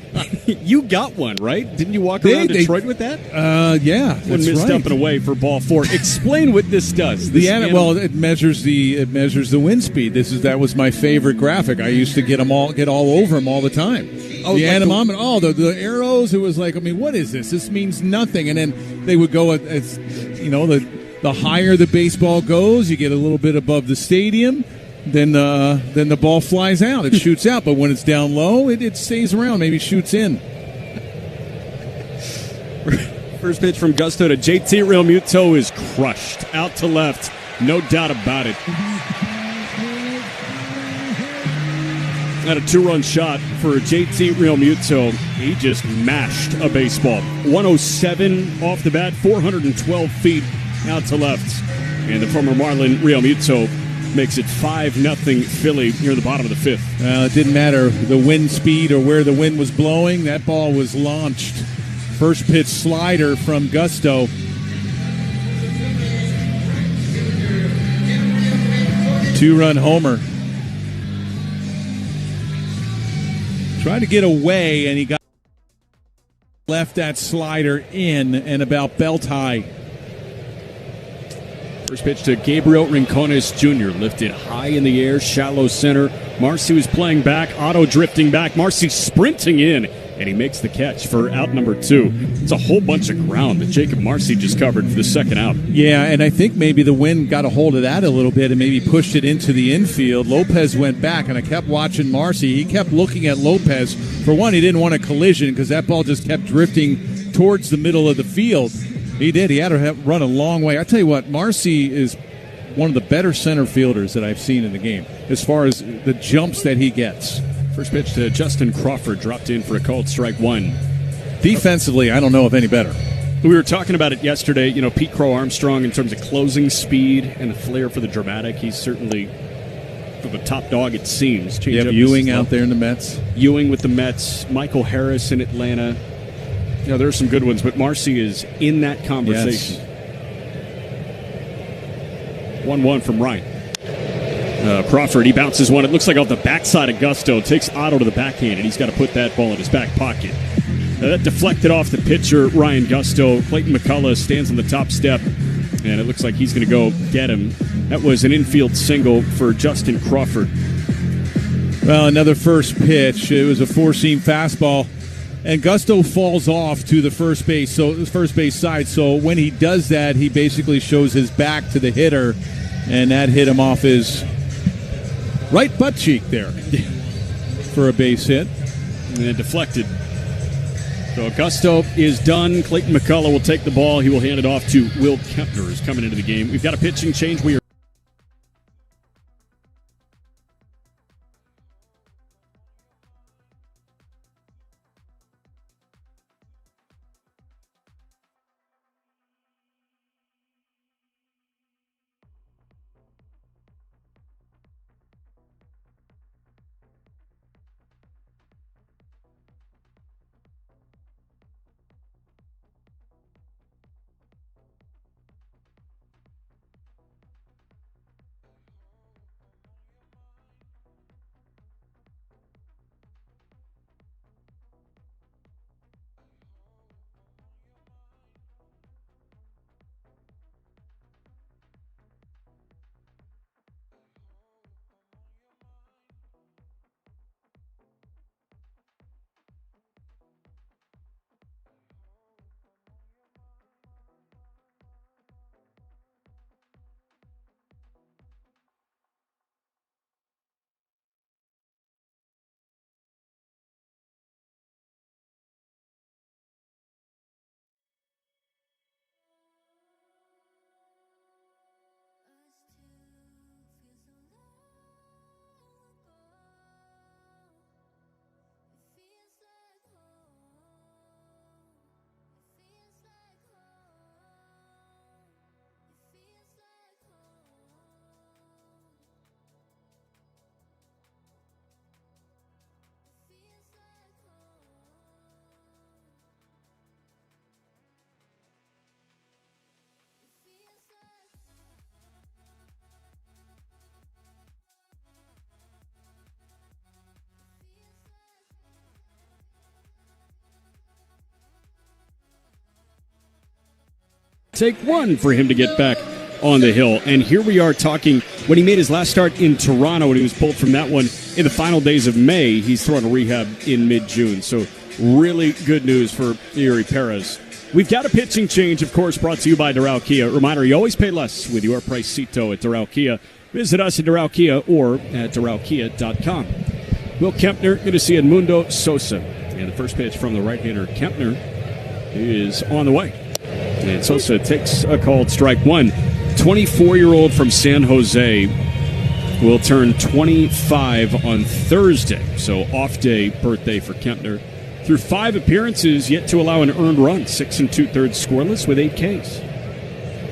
you got one, right? Didn't you walk around Detroit with that? Yeah, one missed up and away for ball four. Explain what this does. It measures the wind speed. That was my favorite graphic. I used to get all over them all the time. Oh, the like anemometer. The arrows. It was like, I mean, what is this? This means nothing. And then they would go the higher the baseball goes, you get a little bit above the stadium. Then the ball flies out. It shoots out. But when it's down low, it stays around. Maybe shoots in. First pitch from Gusto to JT Realmuto is crushed. Out to left. No doubt about it. At a two-run shot for JT Realmuto. He just mashed a baseball. 107 off the bat, 412 feet out to left. And the former Marlin Realmuto makes it 5-0 Philly near the bottom of the fifth. Well, it didn't matter the wind speed or where the wind was blowing. That ball was launched. First pitch slider from Gusto. Two-run homer. Tried to get away, and he got Left that slider in and about belt high. First pitch to Gabriel Rincones Jr. Lifted high in the air, shallow center. Marcy was playing back, Otto drifting back. Marcy sprinting in, and he makes the catch for out number 2. It's a whole bunch of ground that Jacob Marcy just covered for the second out. Yeah, and I think maybe the wind got a hold of that a little bit and maybe pushed it into the infield. Lopez went back, and I kept watching Marcy. He kept looking at Lopez. For one, he didn't want a collision because that ball just kept drifting towards the middle of the field. He did. He had to run a long way. I tell you what, Marcy is one of the better center fielders that I've seen in the game as far as the jumps that he gets. First pitch to Justin Crawford, dropped in for a called strike 1. Defensively, I don't know of any better. We were talking about it yesterday. You know, Pete Crow Armstrong, in terms of closing speed and the flair for the dramatic, he's certainly the top dog, it seems. You have Ewing out there in the Mets. Ewing with the Mets. Michael Harris in Atlanta. You know, there are some good ones, but Marcy is in that conversation. Yes. 1-1 from Ryan. Crawford, he bounces one. It looks like off the backside of Gusto. Takes Otto to the backhand, and he's got to put that ball in his back pocket. That deflected off the pitcher, Ryan Gusto. Clayton McCullough stands on the top step, and it looks like he's going to go get him. That was an infield single for Justin Crawford. Well, another first pitch. It was a four-seam fastball. And Gusto falls off to the first base side. So when he does that, he basically shows his back to the hitter, and that hit him off his right butt cheek there for a base hit. And deflected. So Gusto is done. Clayton McCullough will take the ball. He will hand it off to Will Kempner, who's coming into the game. We've got a pitching change. We are take one for him to get back on the hill. And here we are talking, when he made his last start in Toronto, when he was pulled from that one in the final days of May, he's thrown a rehab in mid-June. So really good news for Yuri Perez. We've got a pitching change, of course, brought to you by Doral Kia. Reminder, you always pay less with your pricecito at Doral Kia. Visit us at Doral Kia or at DoralKia.com. Will Kempner going to see Edmundo Sosa. And the first pitch from the right-hander, Kempner, is on the way. And Sosa takes a called strike 1. 24-year-old from San Jose will turn 25 on Thursday. So off-day birthday for Kempner. Through 5 appearances, yet to allow an earned run. 6 2/3 scoreless with 8 Ks.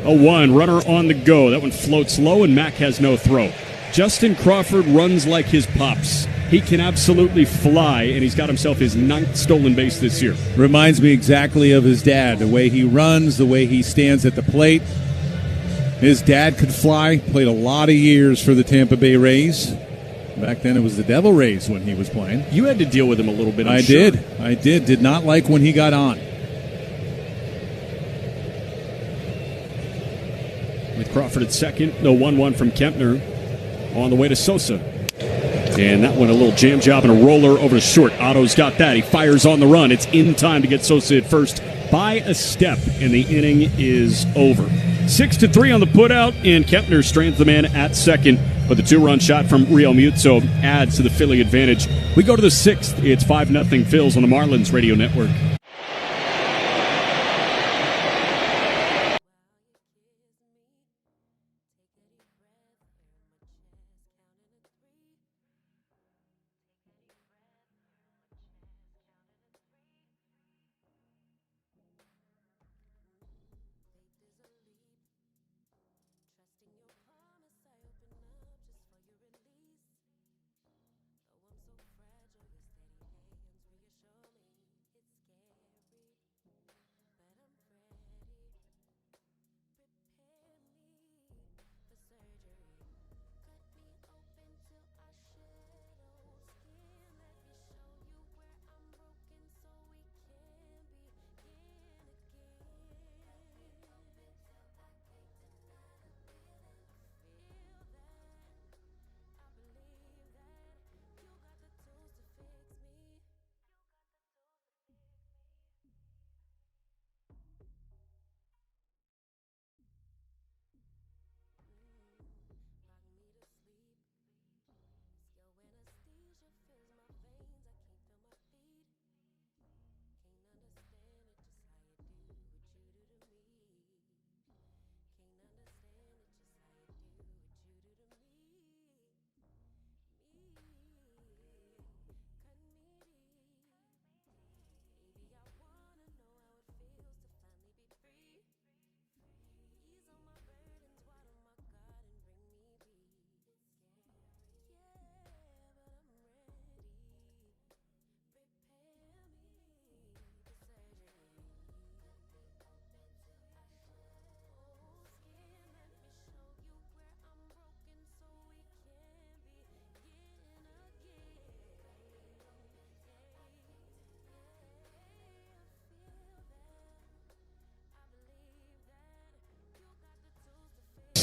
A 1, runner on the go. That one floats low, and Mack has no throw. Justin Crawford runs like his pops. He can absolutely fly, and he's got himself his 9th stolen base this year. Reminds me exactly of his dad, the way he runs, the way he stands at the plate. His dad could fly, played a lot of years for the Tampa Bay Rays. Back then it was the Devil Rays when he was playing. You had to deal with him a little bit, I did. Did not like when he got on. Crawford at second. The 1-1 from Kempner on the way to Sosa. And that one, a little jam job and a roller over to short. Otto's got that. He fires on the run. It's in time to get Sosa at first by a step, and the inning is over. 6-3 on the putout, and Kempner strains the man at second. But the 2-run shot from Real Muto adds to the Philly advantage. We go to the 6th. It's 5-0 Phils on the Marlins Radio Network.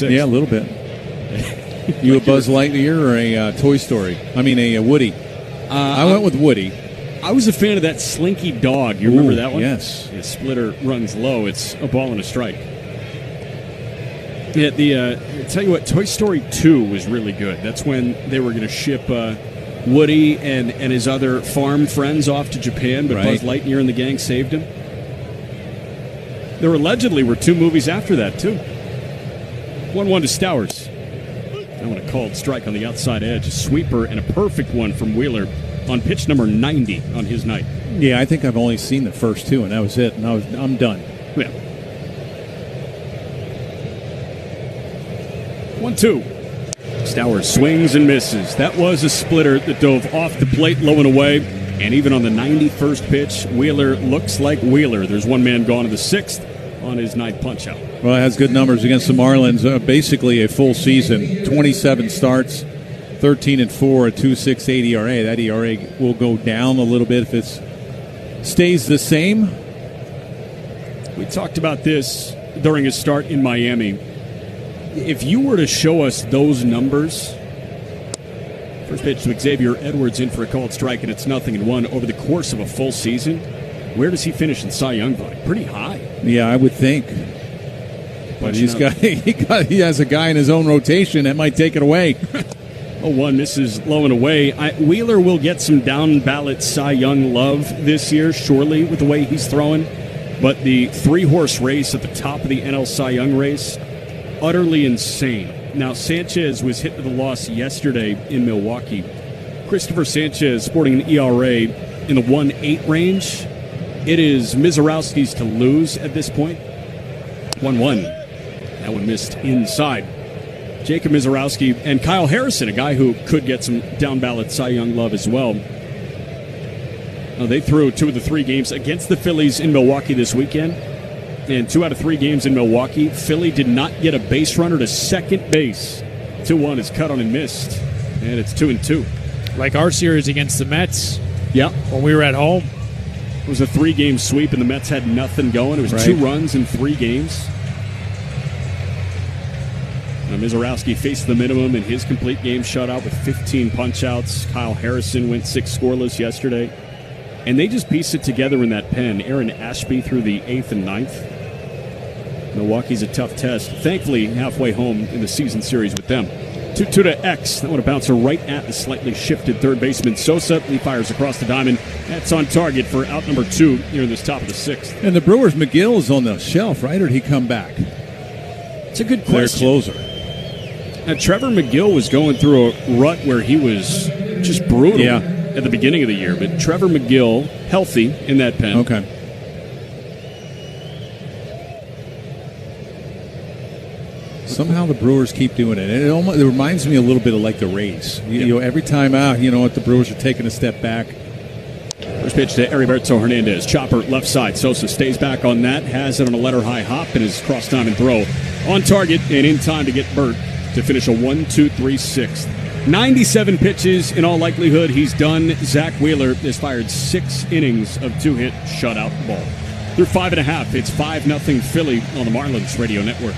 Yeah, a little bit. You a Buzz Lightyear or a Toy Story? I mean, a Woody. I went with Woody. I was a fan of that Slinky dog. You remember that one? Yes. The splitter runs low. It's a ball and a strike. Yeah, tell you what, Toy Story 2 was really good. That's when they were going to ship Woody and his other farm friends off to Japan, but Buzz Lightyear and the gang saved him. There allegedly were 2 movies after that, too. 1-1 to Stowers. I want a called strike on the outside edge. A sweeper and a perfect one from Wheeler on pitch number 90 on his night. Yeah, I think I've only seen the first 2, and that was it. And I'm done. Yeah. 1-2. Stowers swings and misses. That was a splitter that dove off the plate low and away. And even on the 91st pitch, Wheeler looks like Wheeler. There's one man gone to the 6th on his 9th punch-out. Well, it has good numbers against the Marlins. Basically a full season, 27 starts, 13-4, a 2.68 ERA. That ERA will go down a little bit if it stays the same. We talked about this during his start in Miami. If you were to show us those numbers, first pitch to Xavier Edwards in for a called strike, and it's 0-1 over the course of a full season, where does he finish in Cy Young voting? Pretty high. Yeah, I would think. But he has a guy in his own rotation that might take it away. 0-1 misses low and away. Wheeler will get some down-ballot Cy Young love this year, surely, with the way he's throwing. But the 3-horse race at the top of the NL Cy Young race, utterly insane. Now, Sanchez was hit with a loss yesterday in Milwaukee. Christopher Sanchez sporting an ERA in the 1.8 range. It is Mizorowski's to lose at this point. 1-1. That one missed inside. Jacob Mizorowski and Kyle Harrison, a guy who could get some down-ballot Cy Young love as well. They threw 2 of the 3 games against the Phillies in Milwaukee this weekend. And 2 out of 3 games in Milwaukee, Philly did not get a base runner to second base. 2-1 is cut on and missed. And it's 2-2. Like our series against the Mets. Yeah. When we were at home. It was a 3-game sweep, and the Mets had nothing going. It was 2 runs in 3 games. Mizorowski faced the minimum in his complete game shutout with 15 punch-outs. Kyle Harrison went 6 scoreless yesterday. And they just pieced it together in that pen. Aaron Ashby through the 8th and 9th. Milwaukee's a tough test. Thankfully, halfway home in the season series with them. 2-2 to X. That one a bouncer right at the slightly shifted third baseman Sosa. He fires across the diamond. That's on target for out number 2 here in this top of the 6th. And the Brewers' McGill is on the shelf, right? Or did he come back? It's a good question. Their closer. Now, Trevor McGill was going through a rut where he was just brutal at the beginning of the year. But Trevor McGill, healthy in that pen. Okay. Somehow the Brewers keep doing it. It reminds me a little bit of like the Rays. You know, every time out, the Brewers are taking a step back. First pitch to Heriberto Hernandez. Chopper left side. Sosa stays back on that. Has it on a letter-high hop and his cross-diamond throw. On target and in time to get Burt to finish a 1-2-3 6th. 97 pitches in all likelihood. He's done. Zach Wheeler has fired 6 innings of 2-hit shutout ball. Through 5.5, it's 5-0 Philly on the Marlins Radio Network.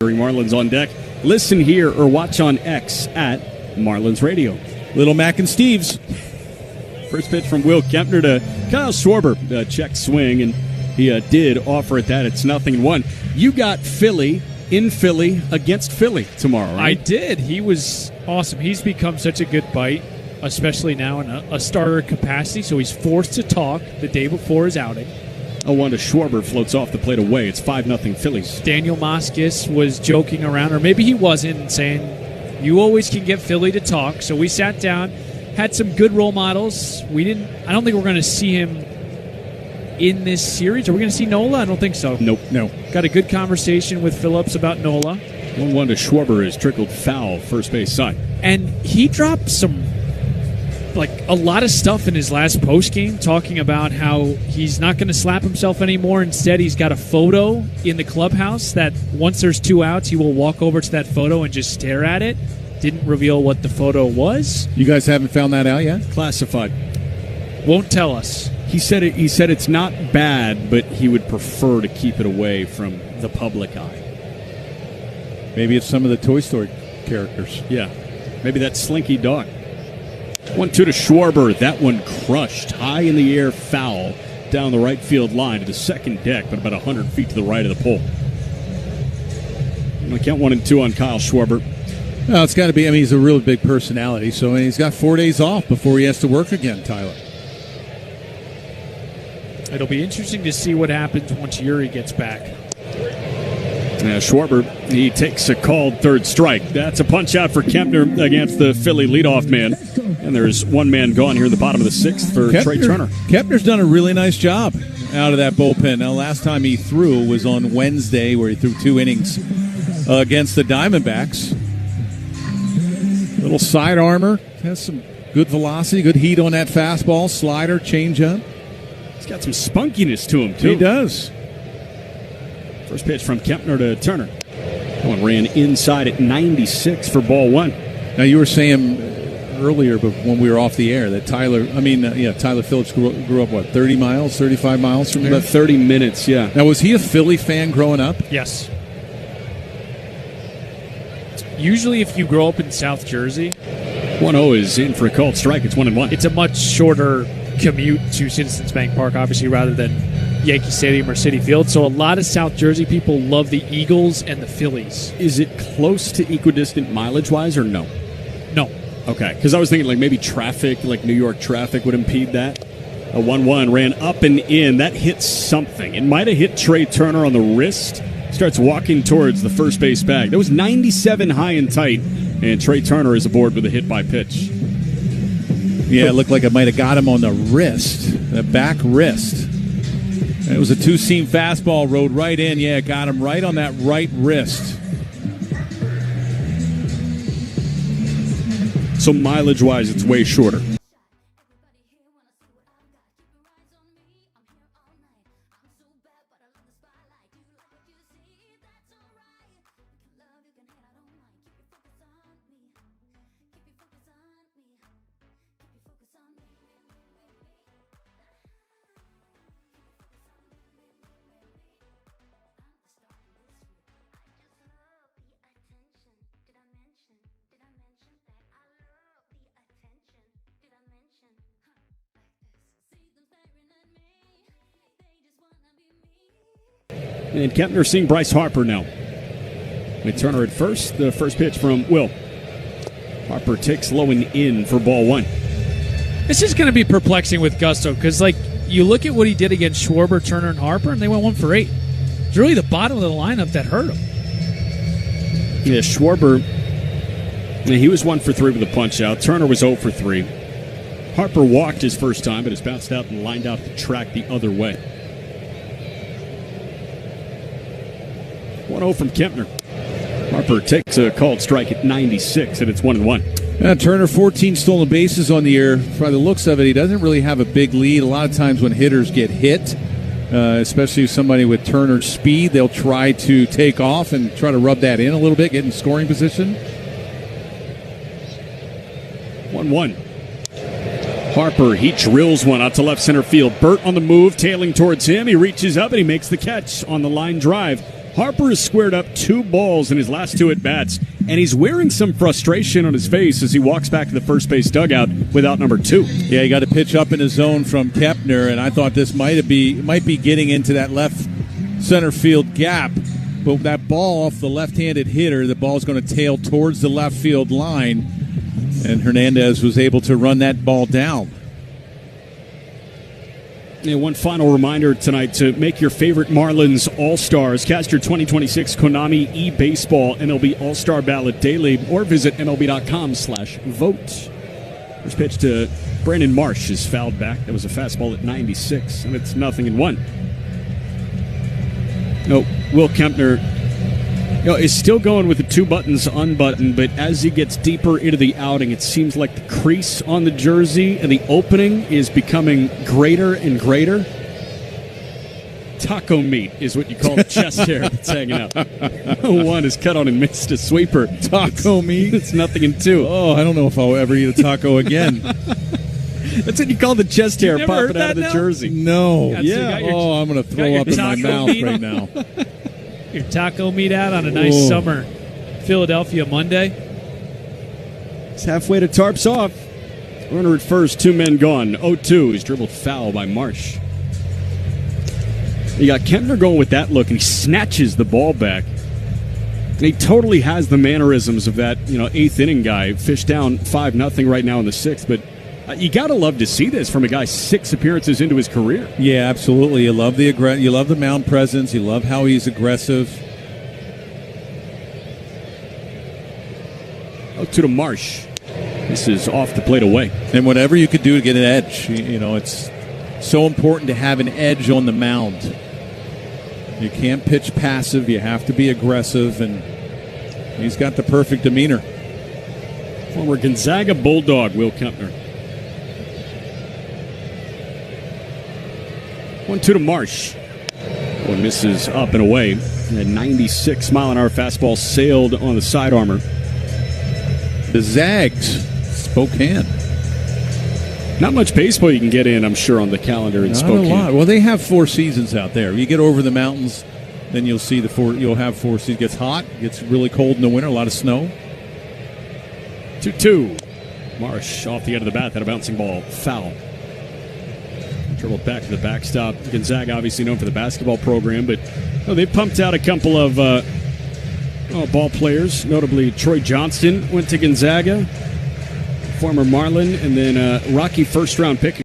Marlins on deck. Listen here or watch on X at Marlins Radio. Little Mac and Steve's. First pitch from Will Kempner to Kyle Schwarber. Check swing, and he did offer it that. It's 0-1. You got Philly in Philly against Philly tomorrow, right? I did. He was awesome. He's become such a good bite, especially now in a starter capacity, so he's forced to talk the day before his outing. 0-1 to Schwarber floats off the plate away. It's 5-0 Phillies. Daniel Moskis was joking around, or maybe he wasn't, saying, you always can get Philly to talk. So we sat down, had some good role models. I don't think we're going to see him in this series. Are we going to see Nola? I don't think so. Nope. No. Got a good conversation with Phillips about Nola. 1-1 to Schwarber is trickled foul, first base side. And he dropped a lot of stuff in his last postgame, talking about how he's not going to slap himself anymore. Instead, he's got a photo in the clubhouse that once there's 2 outs, he will walk over to that photo and just stare at it. Didn't reveal what the photo was. You guys haven't found that out yet? Classified. Won't tell us. He said it's not bad, but he would prefer to keep it away from the public eye. Maybe it's some of the Toy Story characters. Yeah. Maybe that Slinky dog. 1-2 to Schwarber. That one crushed. High in the air, foul down the right field line to the second deck, but about 100 feet to the right of the pole. I count 1-2 on Kyle Schwarber. No, it's got to be. I mean, he's a real big personality, so he's got 4 days off before he has to work again, Tyler. It'll be interesting to see what happens once Yuri gets back. Schwarber, he takes a called third strike. That's a punch out for Kempner against the Philly leadoff man. And there's one man gone here in the bottom of the sixth for Trey Turner. Kempner's done a really nice job out of that bullpen. Now, last time he threw was on Wednesday, where he threw 2 innings against the Diamondbacks. Little side armor. Has some good velocity, good heat on that fastball, slider, changeup. He's got some spunkiness to him, too. He does. First pitch from Kempner to Turner. That one ran inside at 96 for ball 1. Now, you were saying earlier, but when we were off the air, that Tyler Phillips grew up, 30 miles, 35 miles from here? About 30 minutes, yeah. Now, was he a Philly fan growing up? Yes. Usually, if you grow up in South Jersey, 1-0 is in for a called strike. It's 1-1. It's a much shorter commute to Citizens Bank Park, obviously, rather than Yankee Stadium or Citi Field. So a lot of South Jersey people love the Eagles and the Phillies. Is it close to equidistant mileage-wise or no? No. Okay, because I was thinking like maybe traffic, like New York traffic would impede that. A 1-1 ran up and in. That hit something. It might have hit Trey Turner on the wrist. Starts walking towards the first base bag. That was 97 high and tight, and Trey Turner is aboard with a hit by pitch. Yeah, it looked like it might have got him on the wrist, the back wrist. And it was a 2-seam fastball, rode right in. Yeah, got him right on that right wrist. So mileage-wise, it's way shorter. And Kempner seeing Bryce Harper now. With Turner at first. The first pitch from Will. Harper takes low and in for ball 1. This is going to be perplexing with Gusto because, you look at what he did against Schwarber, Turner, and Harper, and they went 1 for 8. It's really the bottom of the lineup that hurt him. Yeah, Schwarber, he was 1 for 3 with a punch out. Turner was 0 for 3. Harper walked his first time, but has bounced out and lined out the track the other way. 1-0 from Kempner. Harper takes a called strike at 96, and it's 1-1. Turner, 14 stolen bases on the year. By the looks of it, he doesn't really have a big lead. A lot of times when hitters get hit, especially somebody with Turner's speed, they'll try to take off and try to rub that in a little bit, get in scoring position. 1-1. Harper, he drills one out to left center field. Burt on the move, tailing towards him. He reaches up and he makes the catch on the line drive. Harper has squared up 2 balls in his last 2 at-bats, and he's wearing some frustration on his face as he walks back to the first base dugout without number 2. Yeah, he got a pitch up in his zone from Kempner, and I thought this might be getting into that left center field gap. But that ball off the left-handed hitter, the ball's going to tail towards the left field line, and Hernandez was able to run that ball down. And one final reminder tonight to make your favorite Marlins All-Stars. Cast your 2026 Konami eBaseball MLB All-Star Ballot daily or visit MLB.com/vote. First pitch to Brandon Marsh is fouled back. That was a fastball at 96, and it's 0-1. No, Will Kempner is still going with the 2 buttons unbuttoned, but as he gets deeper into the outing, it seems like the crease on the jersey and the opening is becoming greater and greater. Taco meat is what you call the chest hair that's hanging out. 1 is cut on and missed a sweeper. Taco meat? It's 0-2. Oh, I don't know if I'll ever eat a taco again. That's what you call the chest hair popping out of the jersey. No. Yeah. I'm going to throw up in my mouth right now. Your taco meat out on a nice summer Philadelphia Monday. It's halfway to tarps off. Runner at first, 2 men gone. 0-2. He's dribbled foul by Marsh. You got Kempner going with that look, and he snatches the ball back. And he totally has the mannerisms of that 8th inning guy. Fish down 5-0 right now in the 6th, but you got to love to see this from a guy 6 appearances into his career. Yeah, absolutely. You love the mound presence. You love how he's aggressive. 0-2 to Marsh. This is off the plate away. And whatever you could do to get an edge, it's so important to have an edge on the mound. You can't pitch passive. You have to be aggressive, and he's got the perfect demeanor. Former Gonzaga Bulldog, Will Kempner. 1-2 to Marsh. One misses up and away. And a 96-mile-an-hour fastball sailed on the side armor. The Zags, Spokane. Not much baseball you can get in, I'm sure, on the calendar in Spokane. Not a lot. Well, they have 4 seasons out there. You get over the mountains, then you'll see you'll have 4 seasons. It gets hot, gets really cold in the winter, a lot of snow. 2-2. Marsh off the end of the bat, that a bouncing ball, foul. Dribbled back to the backstop. Gonzaga obviously known for the basketball program, but they pumped out a couple of ball players. Notably, Troy Johnston went to Gonzaga, former Marlin, and then Rocky first-round pick.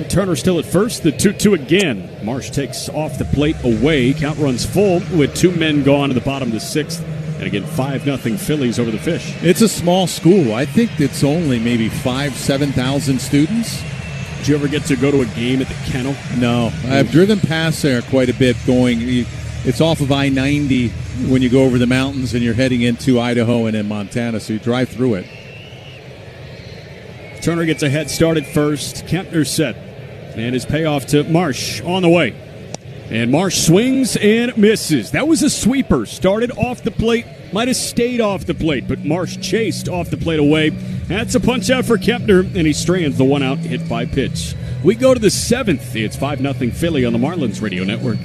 Turner still at first, the 2-2 again. Marsh takes off the plate away. Count runs full with 2 men gone to the bottom of the 6th. And again, 5-0 Phillies over the Fish. It's a small school. I think it's only maybe 7,000 students. Did you ever get to go to a game at the Kennel? No. I've driven past there quite a bit it's off of I-90 when you go over the mountains and you're heading into Idaho and in Montana, so you drive through it. Turner gets a head start at first. Kempner set. And his payoff to Marsh on the way. And Marsh swings and misses. That was a sweeper. Started off the plate. Might have stayed off the plate, but Marsh chased off the plate away. That's a punch out for Kempner, and he strands the one out hit by pitch. We go to the 7th. It's 5-0 Philly on the Marlins Radio Network.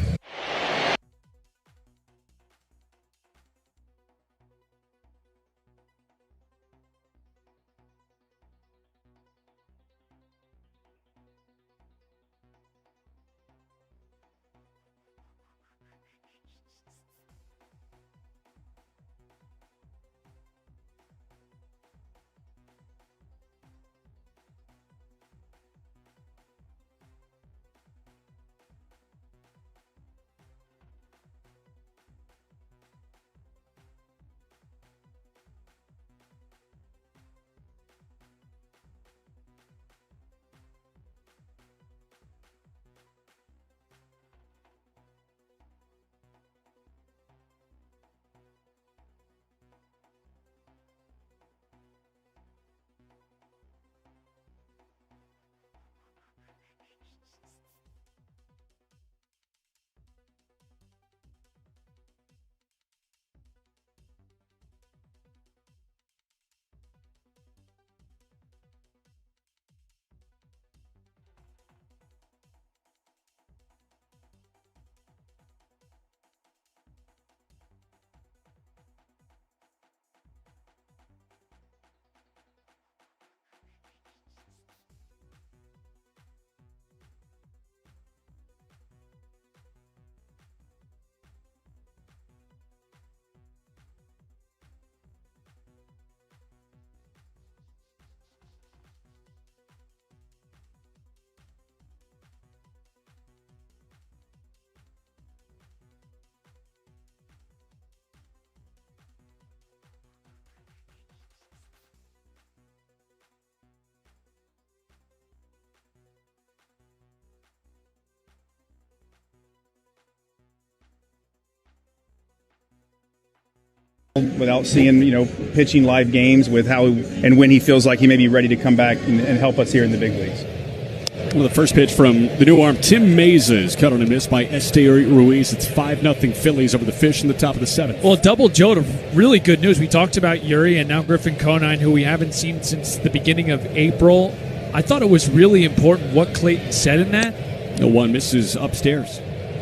Without seeing, pitching live games with how and when he feels like he may be ready to come back and help us here in the big leagues. Well, the first pitch from the new arm, Tim Meza, is cut on a miss by Esteury Ruiz. It's 5-0 Phillies over the Fish in the top of the 7th. Well, double Joe to really good news. We talked about Yuri and now Griffin Conine, who we haven't seen since the beginning of April. I thought it was really important what Clayton said in that. The one misses upstairs.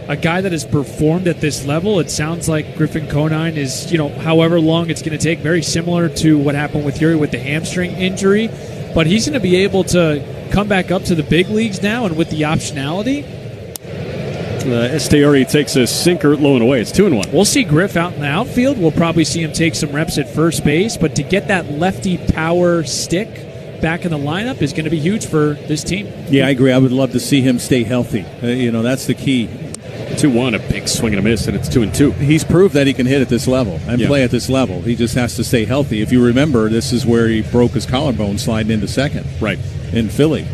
A guy that has performed at this level, it sounds like Griffin Conine is, however long it's going to take, very similar to what happened with Yuri with the hamstring injury. But he's going to be able to come back up to the big leagues now, and with the optionality. Esteury takes a sinker low and away. It's 2-1. We'll see Griff out in the outfield. We'll probably see him take some reps at first base. But to get that lefty power stick back in the lineup is going to be huge for this team. Yeah, I agree. I would love to see him stay healthy. That's the key. 2-1, a big swing and a miss, and it's 2-2. He's proved that he can hit at this level and play at this level. He just has to stay healthy. If you remember, this is where he broke his collarbone sliding into second. Right. In Philly.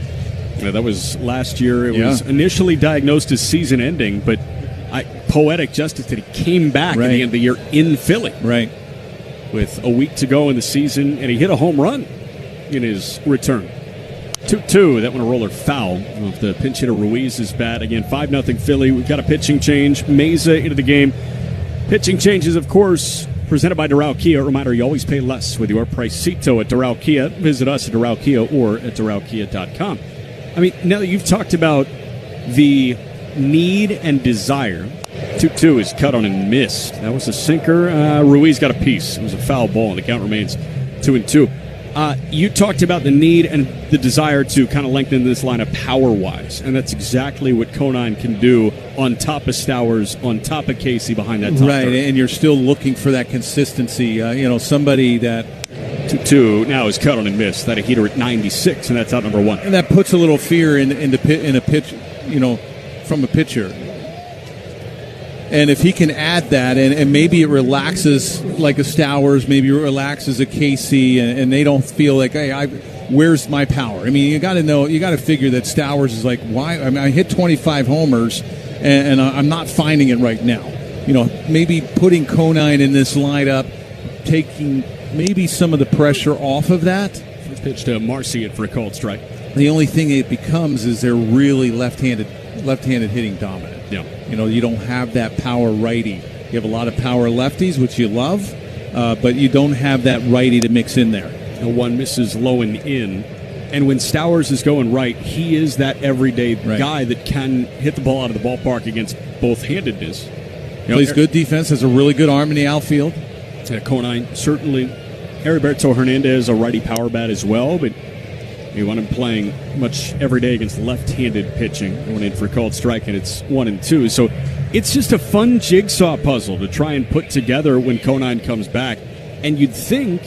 Yeah, that was last year. It was initially diagnosed as season-ending, but poetic justice that he came back at the end of the year in Philly. Right. With a week to go in the season, and he hit a home run in his return. 2-2, that one a roller foul off the pinch hitter Ruiz's bat. Again, 5-0 Philly. We've got a pitching change. Meza into the game. Pitching changes, of course, presented by Doral Kia. Reminder, you always pay less with your Pricito at Doral Kia. Visit us at Doral Kia or at DoralKia.com. I mean, now that you've talked about the need and desire, 2-2 is cut on and missed. That was a sinker. Ruiz got a piece. It was a foul ball, and the count remains 2-2. You talked about the need and the desire to kind of lengthen this lineup power-wise, and that's exactly what Conine can do on top of Stowers, on top of Casey behind that top right, third. And you're still looking for that consistency. Somebody that 2-2 now is cut on and missed. That a heater at 96, and that's out number one. And that puts a little fear in a pitch, from a pitcher. And if he can add that, and maybe it relaxes like a Stowers, maybe it relaxes a Casey, and they don't feel like, hey, where's my power? I mean, you got to figure that Stowers is like, why? I mean, I hit 25 homers, and I'm not finding it right now. Maybe putting Conine in this lineup, taking maybe some of the pressure off of that. First pitch to Marcy for a called strike. The only thing it becomes is they're really left-handed hitting dominant. Yeah. You don't have that power righty. You have a lot of power lefties, which you love, but you don't have that righty to mix in there. And one misses low and in. And when Stowers is going right, he is that everyday guy that can hit the ball out of the ballpark against both-handedness. Plays good defense, has a really good arm in the outfield. Conine, certainly. Heriberto Hernandez, a righty power bat as well, but you want him playing much every day against left-handed pitching. Going in for a called strike, and it's 1-2. So it's just a fun jigsaw puzzle to try and put together when Conine comes back. And you'd think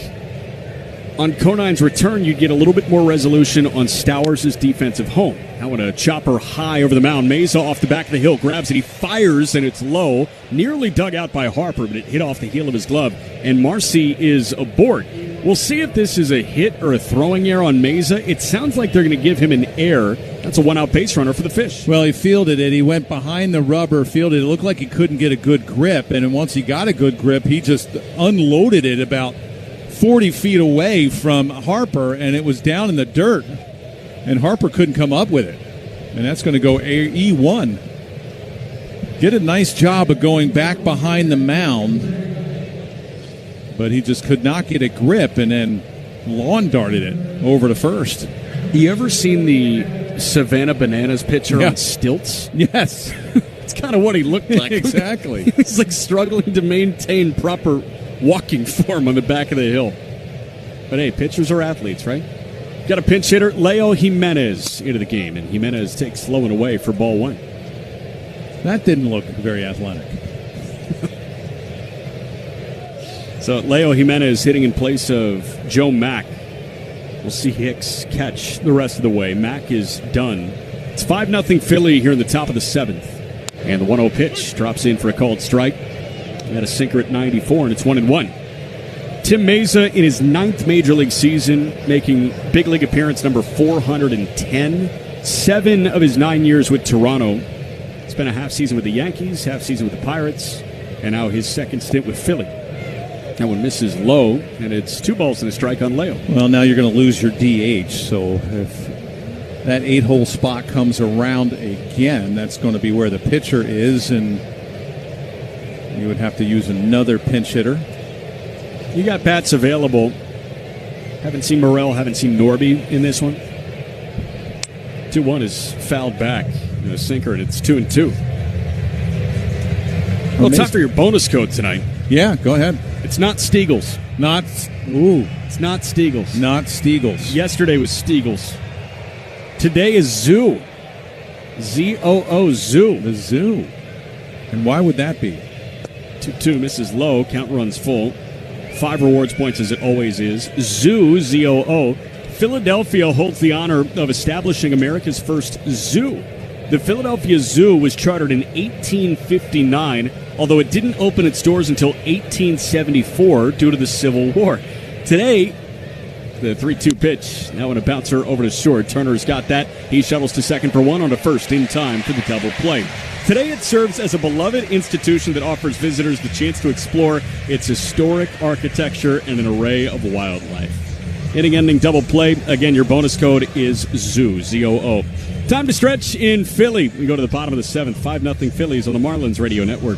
on Conine's return, you'd get a little bit more resolution on Stowers' defensive home. Now with a chopper high over the mound, Meza off the back of the hill, grabs it, he fires, and it's low. Nearly dug out by Harper, but it hit off the heel of his glove, and Marcy is aboard. We'll see if this is a hit or a throwing error on Meza. It sounds like they're going to give him an error. That's a one-out base runner for the Fish. Well, he fielded it. He went behind the rubber, fielded it. It looked like he couldn't get a good grip, and then once he got a good grip, he just unloaded it about 40 feet away from Harper, and it was down in the dirt, and Harper couldn't come up with it. And that's going to go E1. Did a nice job of going back behind the mound, but he just could not get a grip, and then lawn darted it over to first. You ever seen the Savannah Bananas pitcher on stilts? Yes. It's kind of what he looked like. Exactly. He's like struggling to maintain proper walking form on the back of the hill. But hey, pitchers are athletes, right? Got a pinch hitter, Leo Jimenez, into the game, and Jimenez takes low and away for ball one. That didn't look very athletic. So Leo Jimenez hitting in place of Joe Mack. We'll see Hicks catch the rest of the way. Mack is done. It's 5-0 Philly here in the top of the seventh. And the 1-0 pitch drops in for a called strike. He had a sinker at 94, and it's 1-1. Tim Meza in his 9th Major League season, making big league appearance number 410. 7 of his 9 years with Toronto. Spent a half season with the Yankees, half season with the Pirates, and now his second stint with Philly. That one misses low, and it's 2 balls and a strike on Leo. Well, now you're going to lose your DH, so if that 8-hole spot comes around again, that's going to be where the pitcher is, and you would have to use another pinch hitter. You got bats available. Haven't seen Morrell, haven't seen Norby in this one. 2-1 is fouled back in a sinker, and it's 2-2. Well, time for your bonus code tonight. Yeah, go ahead. It's not Stiegels. It's not Stiegels. Not Stiegels. Yesterday was Stiegels. Today is Zoo. Z-O-O, Zoo. The Zoo. And why would that be? 2-2 misses low. Count runs full. 5 rewards points as it always is. Zoo, Z-O-O. Philadelphia holds the honor of establishing America's first zoo. The Philadelphia Zoo was chartered in 1859, although it didn't open its doors until 1874 due to the Civil War. Today, the 3-2 pitch. Now on a bouncer over to short. Turner's got that. He shuttles to second for one on a first in time for the double play. Today it serves as a beloved institution that offers visitors the chance to explore its historic architecture and an array of wildlife. Inning-ending double play. Again, your bonus code is ZOO, Z-O-O. Time to stretch in Philly. We go to the bottom of the seventh. 5-0 Phillies on the Marlins Radio Network.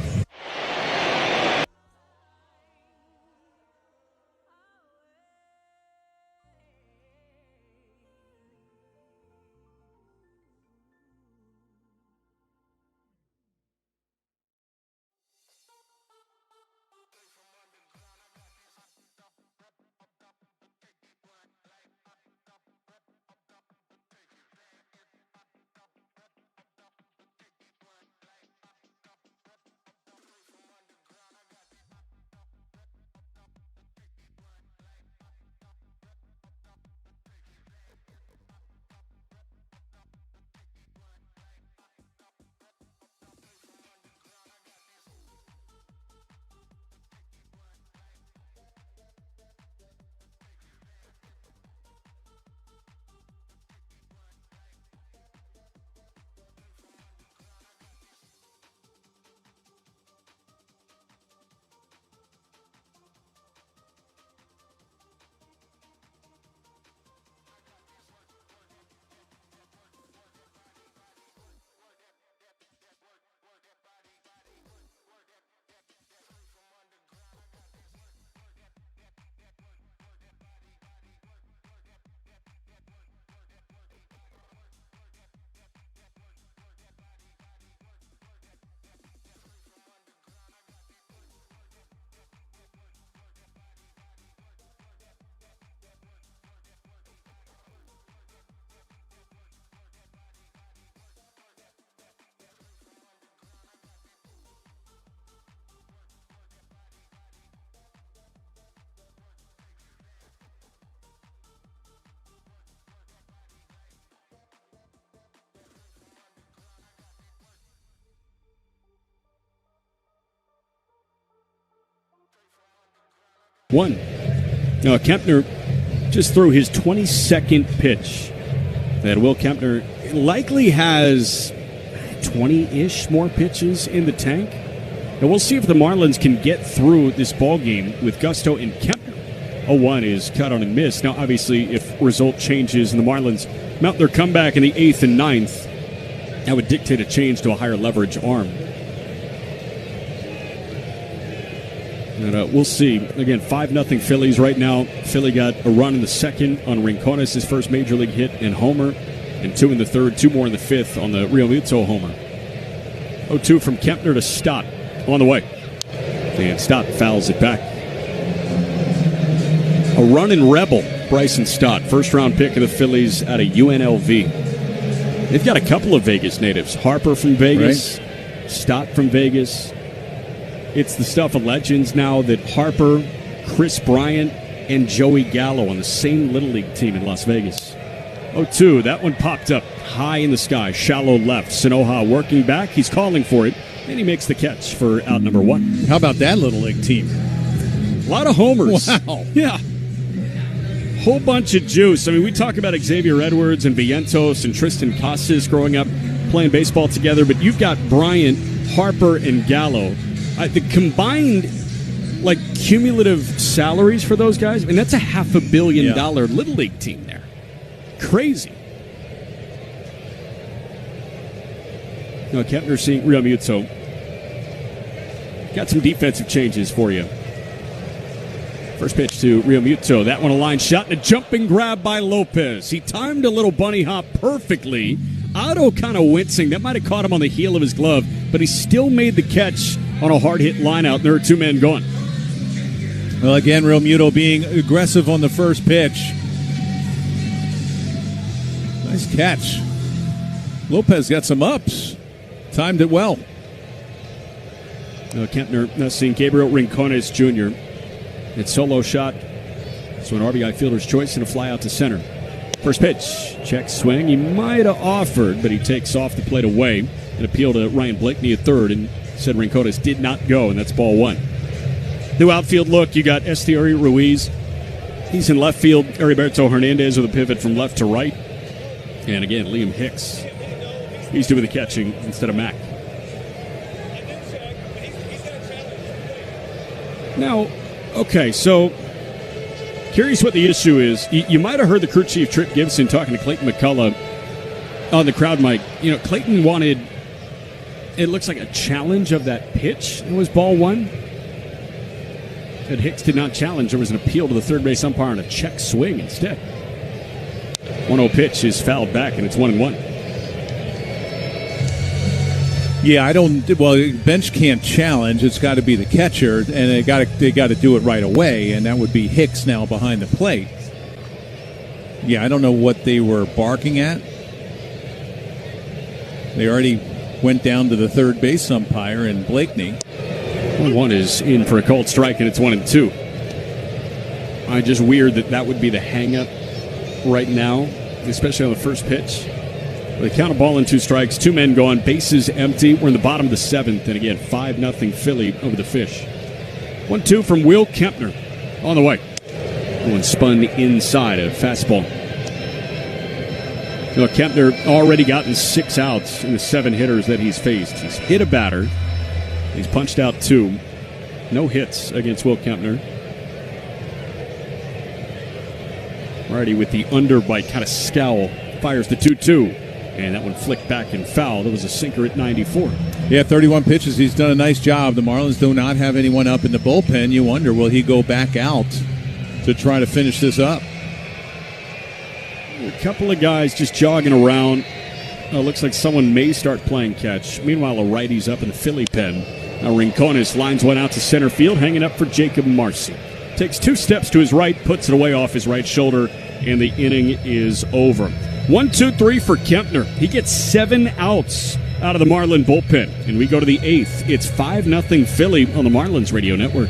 One. Now, Kempner just threw his 22nd pitch. That Will Kempner likely has 20-ish more pitches in the tank. And we'll see if the Marlins can get through this ball game with gusto in Kempner. 0-1 is cut on and missed. Now, obviously, if result changes and the Marlins mount their comeback in the 8th and 9th, that would dictate a change to a higher leverage arm. And we'll see. Again, 5-0 Phillies right now. Philly got a run in the second on Rincones, his first major league hit and homer, and 2 in the third, 2 more in the fifth on the Real Muto homer. 0-2 from Kempner to Stott on the way. And Stott fouls it back. A running rebel, Bryson Stott, first-round pick of the Phillies out of UNLV. They've got a couple of Vegas natives. Harper from Vegas, right. Stott from Vegas. It's the stuff of legends now that Harper, Chris Bryant, and Joey Gallo on the same Little League team in Las Vegas. 0-2, that one popped up high in the sky, shallow left. Sanoha working back, he's calling for it, and he makes the catch for out number 1. How about that Little League team? A lot of homers. Wow. Yeah. Whole bunch of juice. I mean, we talk about Xavier Edwards and Vientos and Tristan Casas growing up playing baseball together, but you've got Bryant, Harper, and Gallo. The combined, cumulative salaries for those guys, I mean, that's a $500 million Little League team there. Crazy. No, Kempner seeing Real Muto. Got some defensive changes for you. First pitch to Real Muto. That one a line shot and a jumping grab by Lopez. He timed a little bunny hop perfectly. Otto kind of wincing. That might have caught him on the heel of his glove, but he still made the catch on a hard-hit line out. There are 2 men going. Well, again, Real Muto being aggressive on the first pitch. Nice catch. Lopez got some ups. Timed it well. Kempner now seeing Gabriel Rincones Jr. It's solo shot. So an RBI fielder's choice and a fly out to center. First pitch, check swing. He might have offered, but he takes off the plate away. An appeal to Ryan Blakeney at third, and said Rincones did not go, and that's ball one. New outfield look, you got Esteury Ruiz. He's in left field. Heriberto Hernandez with a pivot from left to right. And again, Liam Hicks. He's doing the catching instead of Mack. Now, okay, so curious what the issue is. You might have heard the crew chief, Trip Gibson, talking to Clayton McCullough on the crowd mic. You know, Clayton wanted, it looks like a challenge of that pitch. It was ball one. That Hicks did not challenge. There was an appeal to the third base umpire on a check swing instead. 1-0 pitch is fouled back, and it's 1-1. Yeah, I don't. Well, bench can't challenge. It's got to be the catcher, and they got to do it right away, and that would be Hicks now behind the plate. Yeah, I don't know what they were barking at. They already went down to the third base umpire and Blakeney. 1-1 is in for a called strike, and it's 1-2. Just weird that would be the hang-up right now, especially on the first pitch. They count a ball and 2 strikes, 2 men gone, bases empty. We're in the bottom of the 7th, and again, 5-0 Philly over the Fish. 1-2 from Will Kempner on the way. One spun inside, a fastball. You know, Kempner already gotten 6 outs in the 7 hitters that he's faced. He's hit a batter. He's punched out 2. No hits against Will Kempner. Alrighty, with the underbite, kind of scowl, fires the 2-2. And that one flicked back and foul. That was a sinker at 94. Yeah, 31 pitches. He's done a nice job. The Marlins do not have anyone up in the bullpen. You wonder, will he go back out to try to finish this up? A couple of guys just jogging around. Looks like someone may start playing catch. Meanwhile, a righty's up in the Philly pen. Now Rincones lines one out to center field, hanging up for Jacob Marcy. Takes 2 steps to his right, puts it away off his right shoulder, and the inning is over. 1-2-3 for Kempner. He gets 7 outs out of the Marlin bullpen. And we go to the 8th. It's 5-0 Philly on the Marlins radio network.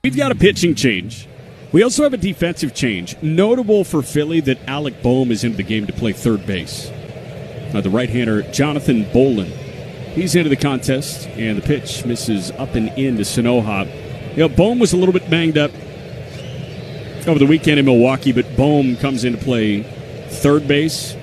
We've got a pitching change. We also have a defensive change. Notable for Philly that Alec Boehm is into the game to play third base. The right-hander, Jonathan Bolin. He's into the contest, and the pitch misses up and in to Sanoha. You know, Boehm was a little bit banged up over the weekend in Milwaukee, but Boehm comes into play third base.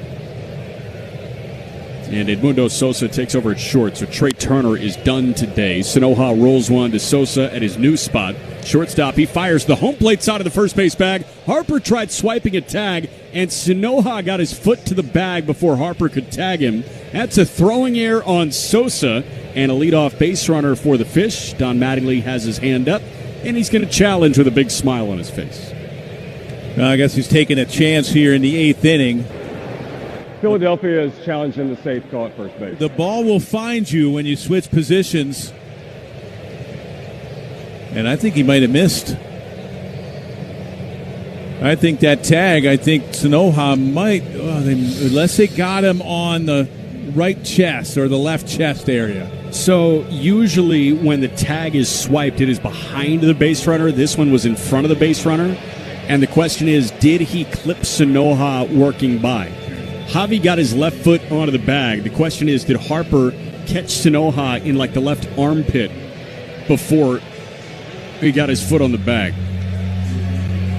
And Edmundo Sosa takes over at short, so Trey Turner is done today. Sanoja rolls one to Sosa at his new spot. Shortstop, he fires the home plate side of the first base bag. Harper tried swiping a tag, and Sanoja got his foot to the bag before Harper could tag him. That's a throwing error on Sosa, and a leadoff base runner for the Fish. Don Mattingly has his hand up, and he's going to challenge with a big smile on his face. I guess he's taking a chance here in the 8th inning. Philadelphia is challenging the safe call at first base. The ball will find you when you switch positions. And I think he might have missed. I think that tag, I think Sanoja might, unless they got him on the right chest or the left chest area. So usually when the tag is swiped, it is behind the base runner. This one was in front of the base runner. And the question is, did he clip Sanoja working by? Javi got his left foot onto the bag. The question is, did Harper catch Sanoja in like the left armpit before he got his foot on the bag?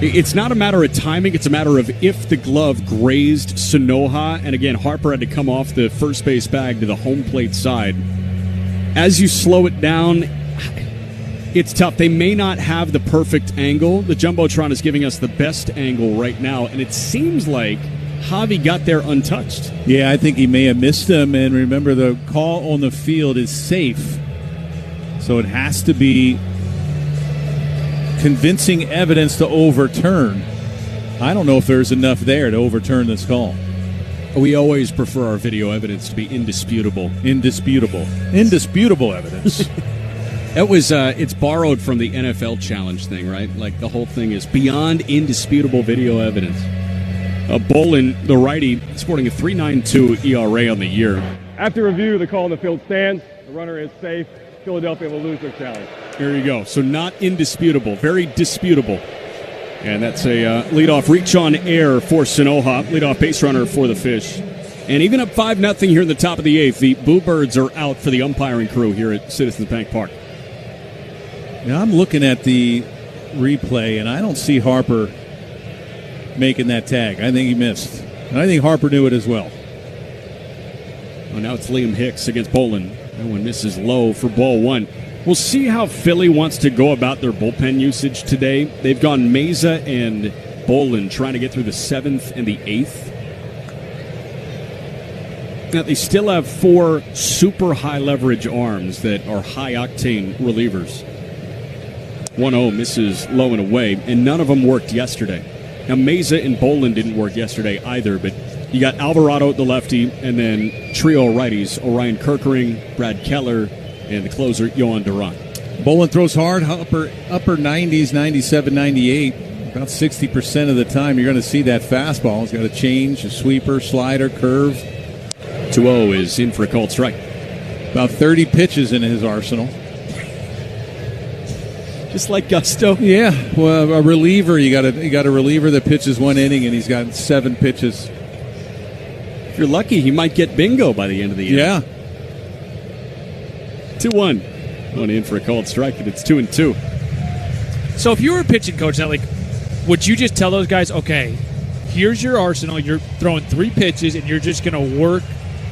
It's not a matter of timing. It's a matter of if the glove grazed Sanoja. And again, Harper had to come off the first base bag to the home plate side. As you slow it down, it's tough. They may not have the perfect angle. The Jumbotron is giving us the best angle right now, and it seems like Javi got there untouched. Yeah, I think he may have missed him. And remember, the call on the field is safe. So it has to be convincing evidence to overturn. I don't know if there's enough there to overturn this call. We always prefer our video evidence to be indisputable. Indisputable evidence. It's borrowed from the NFL challenge thing, right? Like the whole thing is beyond indisputable video evidence. Bolin, the righty, sporting a 3.92 ERA on the year. After review, the call in the field stands. The runner is safe. Philadelphia will lose their challenge. There you go. So not indisputable, very disputable. And that's a leadoff reach on air for Sanoja, leadoff base runner for the Fish. And even up 5-0 here in the top of the 8th, the Boo Birds are out for the umpiring crew here at Citizens Bank Park. Now I'm looking at the replay, and I don't see Harper making that tag. I think he missed. And I think Harper knew it as well. Well, now it's Liam Hicks against Bolin. That one misses low for ball one. We'll see how Philly wants to go about their bullpen usage today. They've gone Meza and Bolin trying to get through the 7th and the 8th. Now, they still have 4 super high-leverage arms that are high-octane relievers. 1-0 misses low and away, and none of them worked yesterday. Now, Meza and Bolin didn't work yesterday either, but you got Alvarado, the lefty, and then trio righties, Orion Kerkering, Brad Keller, and the closer, Yohan Duran. Bolin throws hard, upper 90s, 97, 98. About 60% of the time you're going to see that fastball. He's got a change, a sweeper, slider, curve. 2-0 is in for a called strike. About 30 pitches in his arsenal. Just like Gusto. Yeah, well, a reliever. You got a reliever that pitches 1 inning, and he's got 7 pitches. If you're lucky, he might get bingo by the end of the year. Yeah. 2-1. Going in for a called strike, and it's 2-2. So if you were a pitching coach, now, like, would you just tell those guys, okay, here's your arsenal, you're throwing 3 pitches, and you're just going to work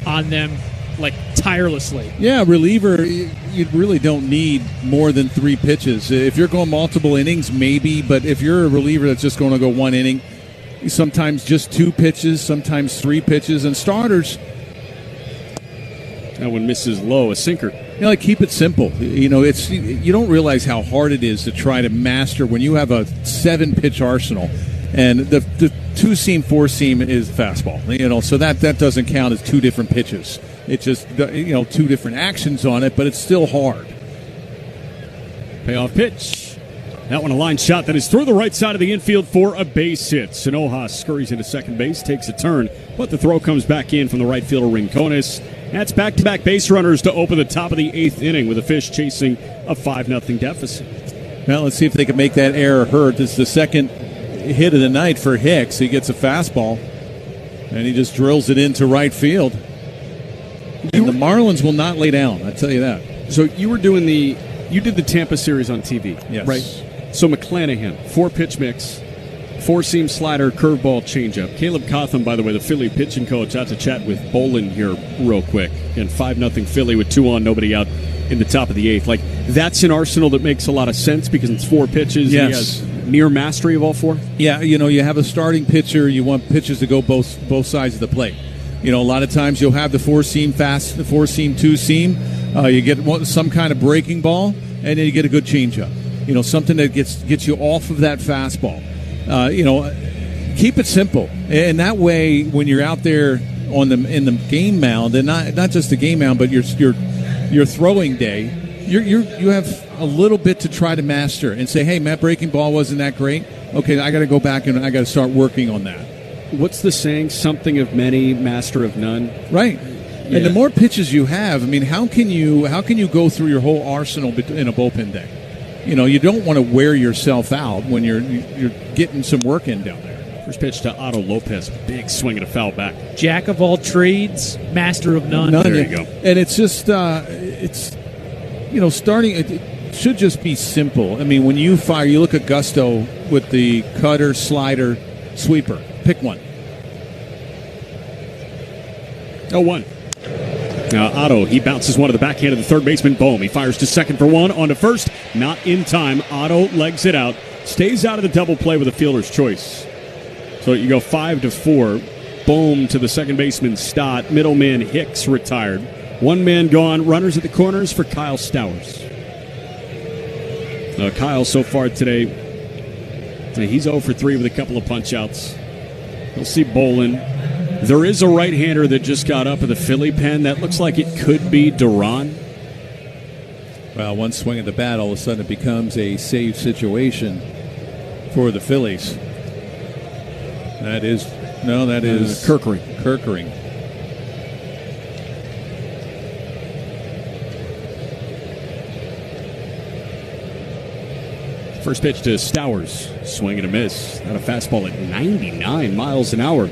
on them like tirelessly? Yeah, reliever, you really don't need more than 3 pitches. If you're going multiple innings, maybe, but if you're a reliever that's just going to go 1 inning, sometimes just 2 pitches, sometimes 3 pitches, and starters. That one misses low, a sinker. You know, like, keep it simple. You know, you don't realize how hard it is to try to master when you have a 7-pitch arsenal, and the 2-seam, 4-seam is fastball. You know, so that doesn't count as 2 different pitches. It's just, 2 different actions on it, but it's still hard. Payoff pitch. That one a line shot that is through the right side of the infield for a base hit. Sanoja scurries into second base, takes a turn, but the throw comes back in from the right fielder Rincones. That's back-to-back base runners to open the top of the 8th inning with the Fish chasing a 5-0 deficit. Well, let's see if they can make that error hurt. This is the second hit of the night for Hicks. He gets a fastball, and he just drills it into right field. And the Marlins will not lay down, I tell you that. So you did the Tampa series on TV, yes, right? So McClanahan, 4-pitch mix, Four-seam slider, curveball, changeup. Caleb Cotham, by the way, the Philly pitching coach, out to chat with Bolin here real quick. And 5-0 Philly with 2 on, nobody out in the top of the 8th. Like, that's an arsenal that makes a lot of sense because it's 4 pitches. Yes. And he has near mastery of all 4. Yeah, you have a starting pitcher. You want pitches to go both sides of the plate. A lot of times you'll have the 4-seam fast, the 4-seam, 2-seam. You get some kind of breaking ball, and then you get a good changeup. Something that gets you off of that fastball. Keep it simple, and that way, when you're out there in the game mound, and not just the game mound, but your throwing day, you have a little bit to try to master and say, hey, my breaking ball wasn't that great. Okay, I got to go back and I got to start working on that. What's the saying? Something of many, master of none. Right. Yeah. And the more pitches you have, how can you go through your whole arsenal in a bullpen day? You don't want to wear yourself out when you're getting some work in down there. First pitch to Otto Lopez. Big swing and a foul back. Jack of all trades, master of none. There you go. And it's just, starting, it should just be simple. When you fire, you look at Gusto with the cutter, slider, sweeper. Pick one. 0-1. Now Otto, he bounces one to the backhand of the third baseman. Bohm, he fires to second for 1. On to first. Not in time. Otto legs it out. Stays out of the double play with a fielder's choice. So you go 5-4. Bohm to the second baseman, Stott. Middleman, Hicks retired. 1 man gone. Runners at the corners for Kyle Stowers. Kyle so far today, he's 0 for 3 with a couple of punch-outs. We'll see Bolin. There is a right-hander that just got up in the Philly pen. That looks like it could be Duran. Well, one swing of the bat, all of a sudden it becomes a save situation for the Phillies. That is Kirkering. Kirkering. First pitch to Stowers. Swing and a miss. Got a fastball at 99 miles an hour.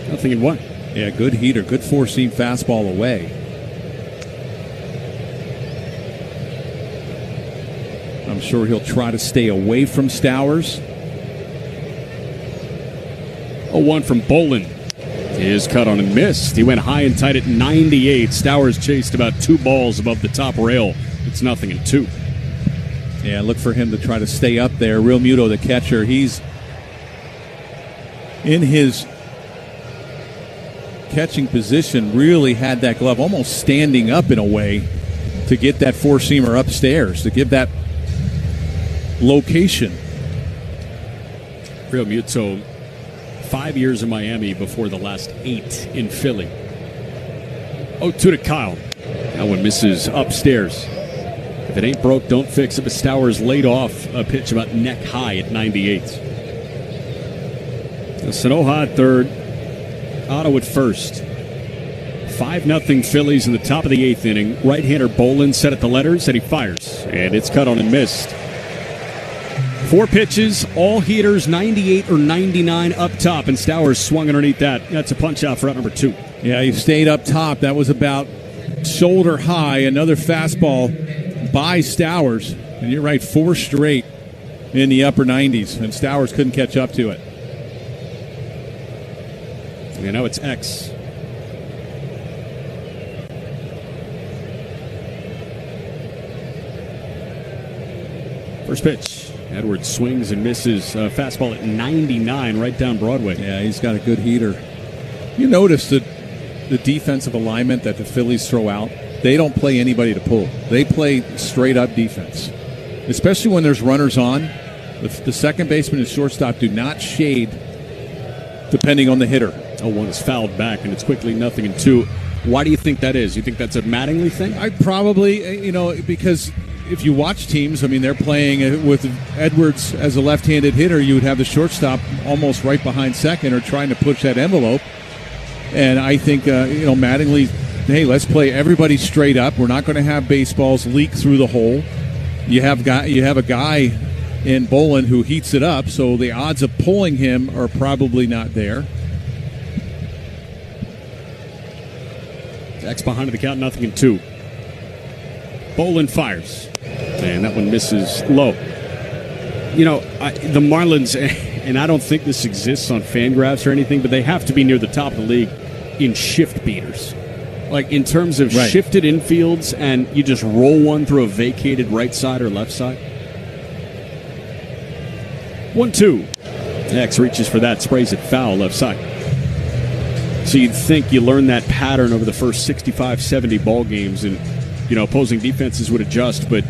Nothing in 1. Yeah, good heater. Good 4-seam fastball away. I'm sure he'll try to stay away from Stowers. 0-1 from Bolin. His cut on and missed. He went high and tight at 98. Stowers chased about 2 balls above the top rail. It's 0-2. Yeah, look for him to try to stay up there. Real Muto, the catcher, he's in his catching position, really had that glove almost standing up in a way to get that 4-seamer upstairs, to give that location. Real Muto, 5 years in Miami before the last 8 in Philly. 0-2 to Kyle. That one misses upstairs. If it ain't broke, don't fix it. But Stowers laid off a pitch about neck high at 98. Sanoja at third. Otto at first. 5-0 Phillies in the top of the 8th inning. Right-hander Bolin set at the letters, and he fires. And it's cut on and missed. 4 pitches, all heaters, 98 or 99 up top, and Stowers swung underneath that. That's a punch-out for out number 2. Yeah, he stayed up top. That was about shoulder high. Another fastball by Stowers. And you're right, 4 straight in the upper 90s, and Stowers couldn't catch up to it. You know, it's X. First pitch. Edwards swings and misses. Fastball at 99 right down Broadway. Yeah, he's got a good heater. You notice that the defensive alignment that the Phillies throw out, they don't play anybody to pull. They play straight-up defense, especially when there's runners on. The second baseman and shortstop do not shade depending on the hitter. One is fouled back, and it's quickly 0-2. Why do you think that is? You think that's a Mattingly thing? I probably, because if you watch teams, they're playing with Edwards as a left-handed hitter, you would have the shortstop almost right behind second or trying to push that envelope. And I think, Mattingly, hey, let's play everybody straight up. We're not going to have baseballs leak through the hole. You have a guy in Bolin who heats it up, so the odds of pulling him are probably not there. X behind the count, 0-2. Bolin fires. And that one misses low. The Marlins, and I don't think this exists on Fangraphs or anything, but they have to be near the top of the league in shift beaters. Like in terms of shifted infields, and you just roll one through a vacated right side or left side. 1-2. X reaches for that, sprays it foul left side. So you'd think you learn that pattern over the first 65, 70 ball games, and opposing defenses would adjust, but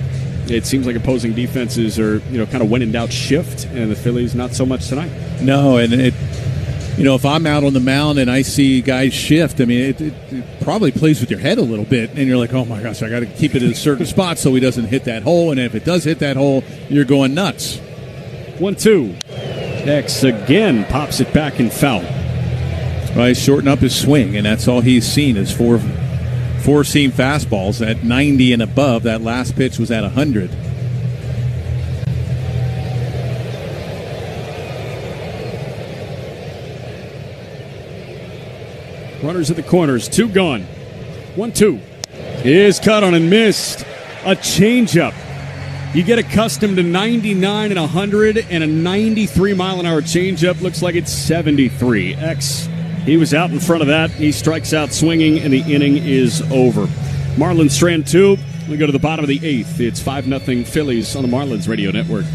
it seems like opposing defenses are kind of when in doubt shift, and the Phillies not so much tonight. No, and if I'm out on the mound and I see guys shift, I mean, it probably plays with your head a little bit, and you're like, oh my gosh, I got to keep it in a certain spot so he doesn't hit that hole, and if it does hit that hole, you're going nuts. 1-2. X again pops it back and foul. Right, shorten up his swing, and that's all he's seen is four-seam fastballs at 90 and above. That last pitch was at 100. Runners at the corners, 2 gone. 1-2 is cut on and missed. A changeup. You get accustomed to 99 and 100, and a 93-mile-an-hour changeup looks like it's 73. X, he was out in front of that. He strikes out swinging, and the inning is over. Marlins strand 2. We go to the bottom of the 8th. It's 5-0 Phillies on the Marlins Radio Network.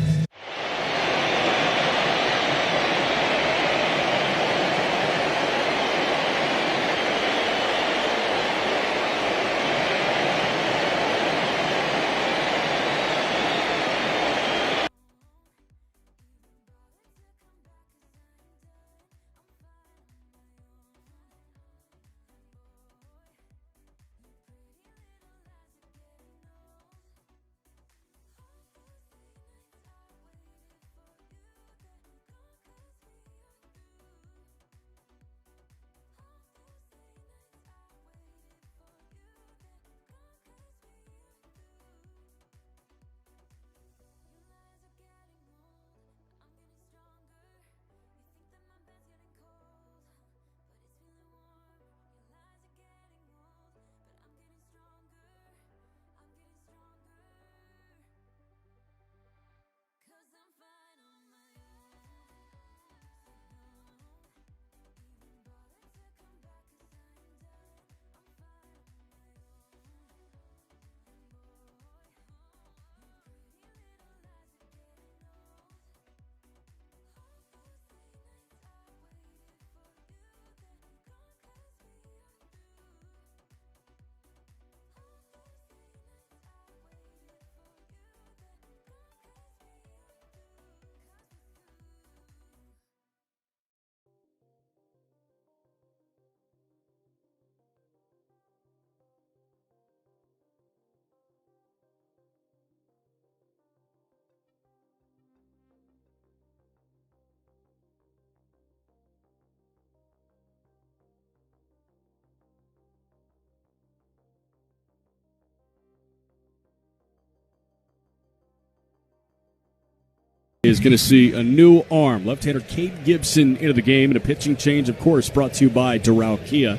Is going to see a new arm. Left-hander Cade Gibson into the game, and a pitching change, of course, brought to you by Doral Kia.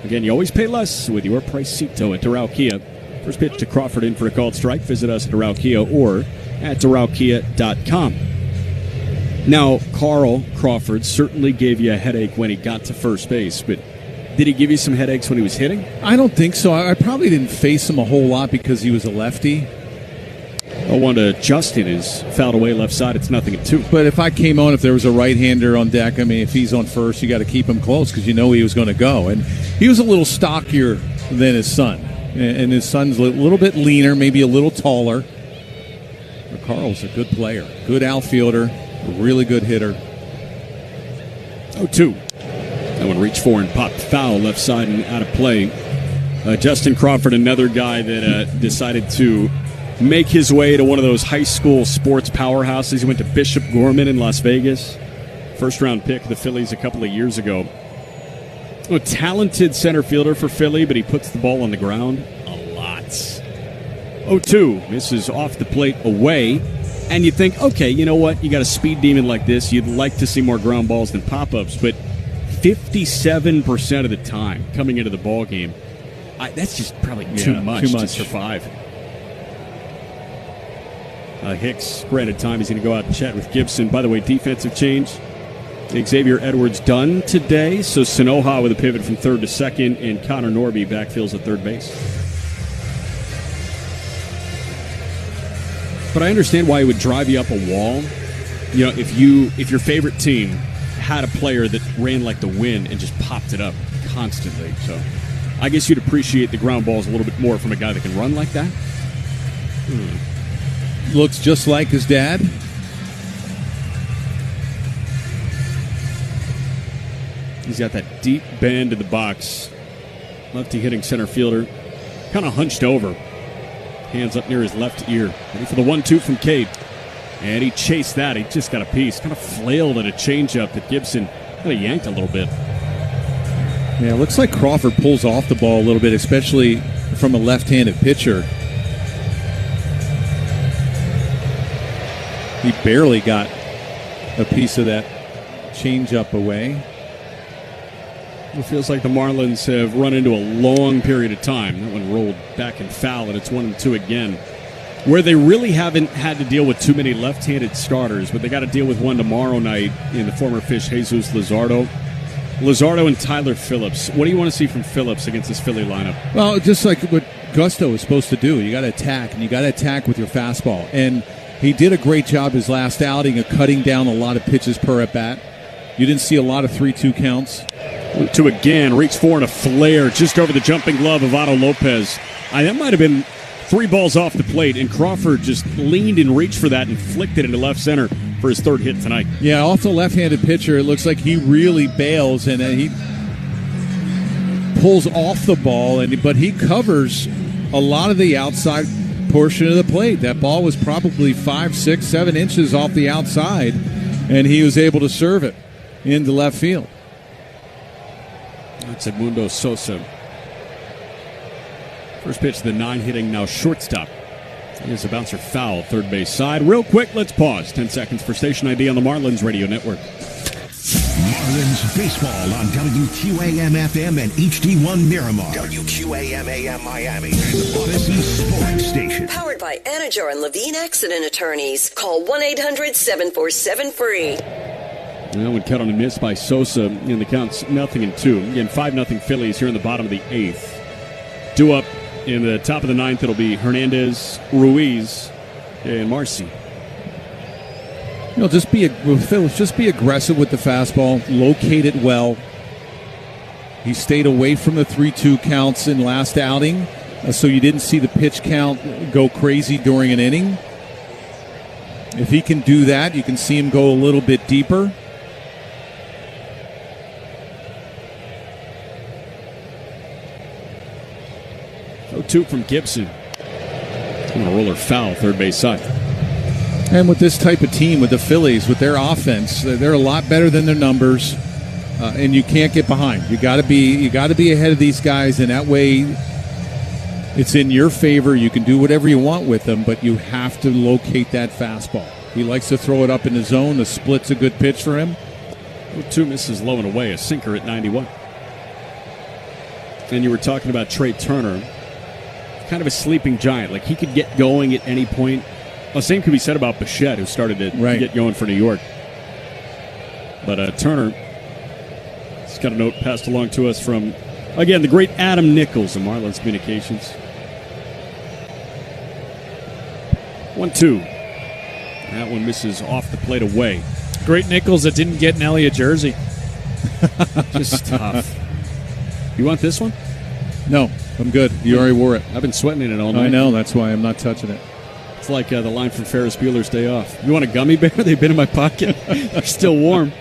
Again, you always pay less with your Pricito at Doral Kia. First pitch to Crawford in for a called strike. Visit us at Doral Kia or at DoralKia.com. Now, Carl Crawford certainly gave you a headache when he got to first base, but did he give you some headaches when he was hitting? I don't think so. I probably didn't face him a whole lot because he was a lefty. One to Justin is fouled away left side. It's 0-2. But if I came on, if there was a right-hander on deck, I mean, if he's on first, you got to keep him close because you know he was going to go. And he was a little stockier than his son. And his son's a little bit leaner, maybe a little taller. But Carl's a good player, good outfielder, a really good hitter. 0-2. That one reached for and popped foul left side and out of play. Justin Crawford, another guy that decided to make his way to one of those high school sports powerhouses. He went to Bishop Gorman in Las Vegas. First-round pick of the Phillies a couple of years ago. A talented center fielder for Philly, but he puts the ball on the ground a lot. 0-2. Misses off the plate away. And you think, okay, you know what? You got a speed demon like this. You'd like to see more ground balls than pop-ups. But 57% of the time coming into the ball game, that's just probably too much to survive. Hicks, granted time, he's going to go out and chat with Gibson. By the way, defensive change. Xavier Edwards done today, so Sanoha with a pivot from third to second, and Connor Norby backfills at third base. But I understand why it would drive you up a wall. You know, if your favorite team had a player that ran like the wind and just popped it up constantly. So I guess you'd appreciate the ground balls a little bit more from a guy that can run like that. Looks just like his dad. He's got that deep bend in the box. Lefty hitting center fielder. Kind of hunched over. Hands up near his left ear. Ready for the 1-2 from Cade. And he chased that. He just got a piece. Kind of flailed at a changeup that Gibson kind of yanked a little bit. Yeah, it looks like Crawford pulls off the ball a little bit, especially from a left-handed pitcher. He barely got a piece of that changeup away. It feels like the Marlins have run into a long period of time. That one rolled back and foul, and it's 1-2 again. Where they really haven't had to deal with too many left-handed starters, but they got to deal with one tomorrow night in the former Fish Jesus Luzardo. Luzardo and Tyler Phillips. What do you want to see from Phillips against this Philly lineup? Well, just like what Gusto is supposed to do. You got to attack, and you got to attack with your fastball. And he did a great job his last outing of cutting down a lot of pitches per at-bat. You didn't see a lot of 3-2 counts. 1-2 again, reach for and a flare just over the jumping glove of Otto Lopez. That might have been 3 balls off the plate, and Crawford just leaned and reached for that and flicked it into left center for his third hit tonight. Yeah, also left-handed pitcher. It looks like he really bails, and he pulls off the ball, but he covers a lot of the outside portion of the plate. That ball was probably 5, 6, 7 inches off the outside, and he was able to serve it into left field. That's Edmundo Sosa. First pitch, the 9-hitting now shortstop. Here's a bouncer foul, third base side. Real quick, let's pause. 10 seconds for station ID on the Marlins Radio Network. Marlins baseball on WQAM-FM and HD1 Miramar. WQAM-AM Miami. And Odyssey Sports Station. Powered by Anajar and Levine Accident Attorneys. Call 1-800-747-FREE. That one cut on a miss by Sosa in the counts 0-2. Again, 5-0 Phillies here in the bottom of the 8th. Due up in the top of the 9th, it'll be Hernandez, Ruiz, and Marcy. Just be aggressive with the fastball, locate it well. He stayed away from the 3-2 counts in last outing, so you didn't see the pitch count go crazy during an inning. If he can do that, you can see him go a little bit deeper. Two from Gibson. On a roller foul, third base side. And with this type of team, with the Phillies, with their offense, they're a lot better than their numbers, and you can't get behind. You got to be ahead of these guys, and that way, it's in your favor. You can do whatever you want with them, but you have to locate that fastball. He likes to throw it up in the zone. The split's a good pitch for him. 2 misses low and away, a sinker at 91. And you were talking about Trey Turner. Kind of a sleeping giant. Like, he could get going at any point. The same could be said about Bichette, who started to get going for New York. But Turner has got a note passed along to us from, again, the great Adam Nichols of Marlins Communications. 1-2. That one misses off the plate away. Great Nichols that didn't get an Elliott jersey. Just tough. You want this one? No, I'm good. You already wore it. I've been sweating in it all night. I know. That's why I'm not touching it. It's like the line from Ferris Bueller's Day Off. You want a gummy bear? They've been in my pocket. They're still warm.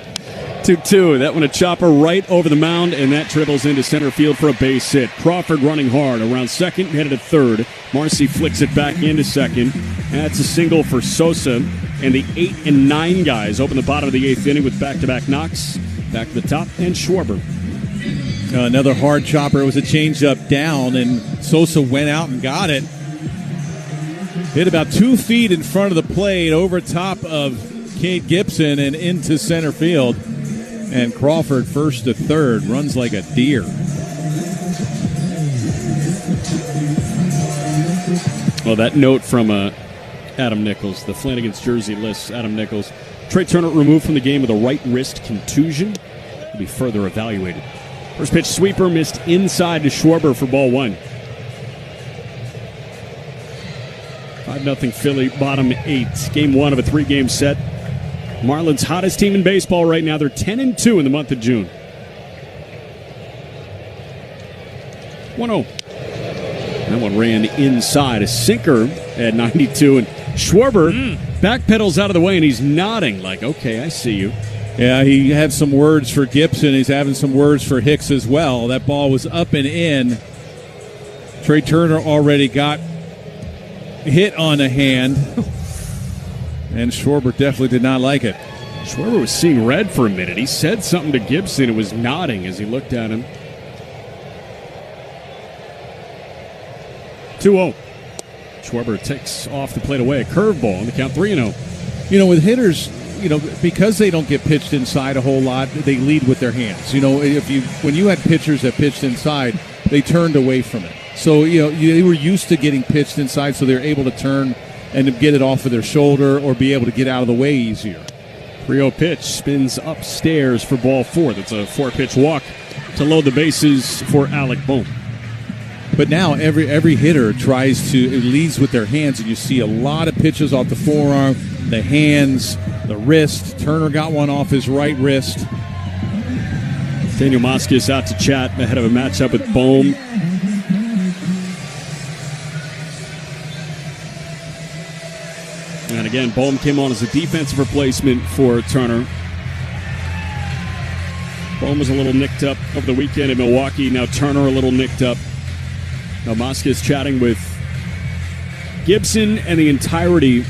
2-2. That one a chopper right over the mound, and that dribbles into center field for a base hit. Crawford running hard around second, headed to third. Marcy flicks it back into second. That's a single for Sosa, and the 8 and 9 guys open the bottom of the 8th inning with back-to-back knocks. Back to the top, and Schwarber. Another hard chopper. It was a changeup down, and Sosa went out and got it. Hit about 2 feet in front of the plate, over top of Cade Gibson and into center field. And Crawford, first to third, runs like a deer. Well, that note from Adam Nichols. The Flanagan's jersey lists Adam Nichols. Trey Turner removed from the game with a right wrist contusion. Will be further evaluated. First pitch sweeper missed inside to Schwarber for ball 1. 5-0 Philly, bottom 8. Game 1 of a 3-game set. Marlins hottest team in baseball right now. They're 10-2 in the month of June. 1-0. That one ran inside. A sinker at 92. And Schwarber backpedals out of the way, and he's nodding like, okay, I see you. Yeah, he had some words for Gibson. He's having some words for Hicks as well. That ball was up and in. Trey Turner already got hit on the hand, and Schwarber definitely did not like it. Schwarber was seeing red for a minute. He said something to Gibson and was nodding as he looked at him. 2-0. Schwarber takes off the plate away. A curveball on the count 3-0. You know, with hitters, because they don't get pitched inside a whole lot, they lead with their hands. When you had pitchers that pitched inside, they turned away from it. So, they were used to getting pitched inside, so they're able to turn and get it off of their shoulder or be able to get out of the way easier. 3-0 pitch spins upstairs for ball 4. That's a 4-pitch walk to load the bases for Alec Bohm. But now every hitter leads with their hands, and you see a lot of pitches off the forearm, the hands, the wrist. Turner got one off his right wrist. Daniel Moskis out to chat ahead of a matchup with Bohm. And again, Bohm came on as a defensive replacement for Turner. Bohm was a little nicked up over the weekend in Milwaukee. Now Turner a little nicked up. Now Moskis chatting with Gibson and the entirety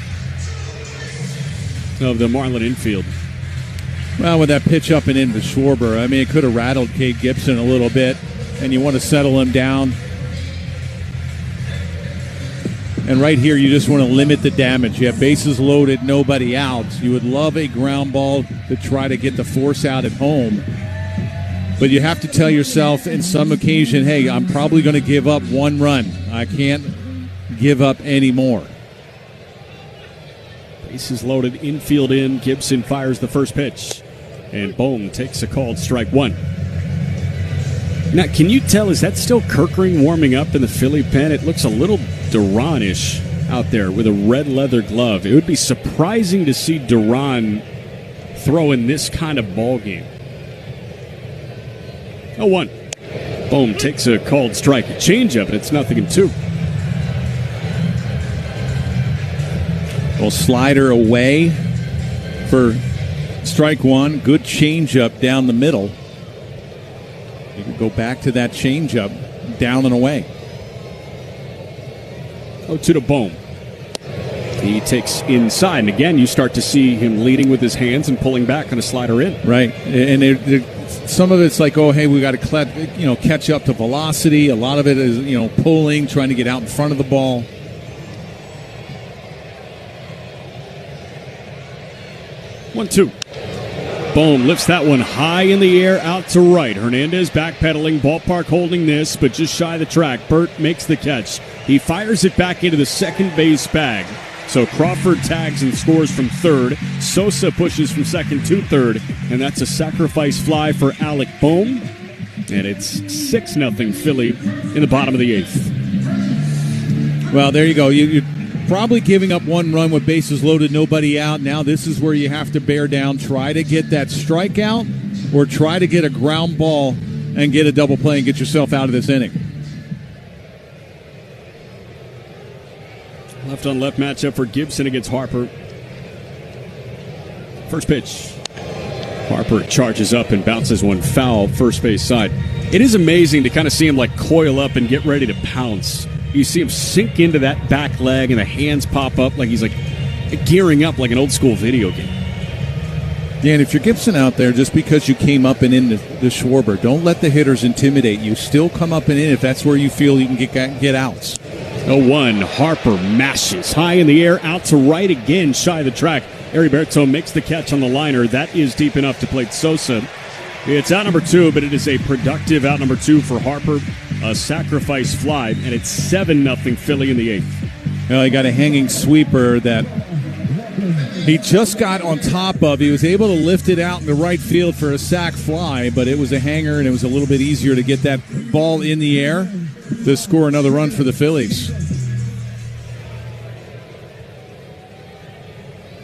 of the Marlin infield. Well, with that pitch up and into Schwarber, it could have rattled Cade Gibson a little bit, and you want to settle him down. And right here, you just want to limit the damage. You have bases loaded, nobody out. You would love a ground ball to try to get the force out at home. But you have to tell yourself in some occasion, hey, I'm probably going to give up one run. I can't give up any more. Bases loaded, infield in. Gibson fires the first pitch. And Bohm takes a called strike 1. Now, can you tell, is that still Kirkering warming up in the Philly pen? It looks a little Duran-ish out there with a red leather glove. It would be surprising to see Duran throw in this kind of ball game. 0-1. Bohm takes a called strike. A changeup, and it's 0-2. Well, slider away for strike 1. Good changeup down the middle. You can go back to that changeup down and away. 0-2 to Bohm. He takes inside, and again, you start to see him leading with his hands and pulling back on a slider in. Right, and some of it's like, oh, hey, we got to catch up to velocity. A lot of it is pulling, trying to get out in front of the ball. One, 2. Bohm lifts that one high in the air out to right. Hernandez backpedaling, ballpark holding this, but just shy of the track. Burt makes the catch. He fires it back into the second base bag. So Crawford tags and scores from third. Sosa pushes from second to third, and that's a sacrifice fly for Alec Bohm. And it's 6-0 Philly in the bottom of the 8th. Well, there you go. You're probably giving up one run with bases loaded, nobody out. Now this is where you have to bear down, try to get that strikeout, or try to get a ground ball and get a double play and get yourself out of this inning. Left-on-left matchup for Gibson against Harper. First pitch. Harper charges up and bounces one foul first base side. It is amazing to kind of see him coil up and get ready to pounce. You see him sink into that back leg and the hands pop up like he's gearing up like an old school video game. Yeah, and if you're Gibson out there, just because you came up and in the Schwarber, don't let the hitters intimidate you. Still come up and in if that's where you feel you can get outs. 0-1. Harper mashes high in the air out to right again, shy of the track. Heriberto makes the catch on the liner. That is deep enough to plate Sosa. It's out number 2, but it is a productive out number 2 for Harper. A sacrifice fly, and it's 7-0 Philly in the 8th. He got a hanging sweeper that he just got on top of. He was able to lift it out in the right field for a sac fly, but it was a hanger, and it was a little bit easier to get that ball in the air to score another run for the Phillies.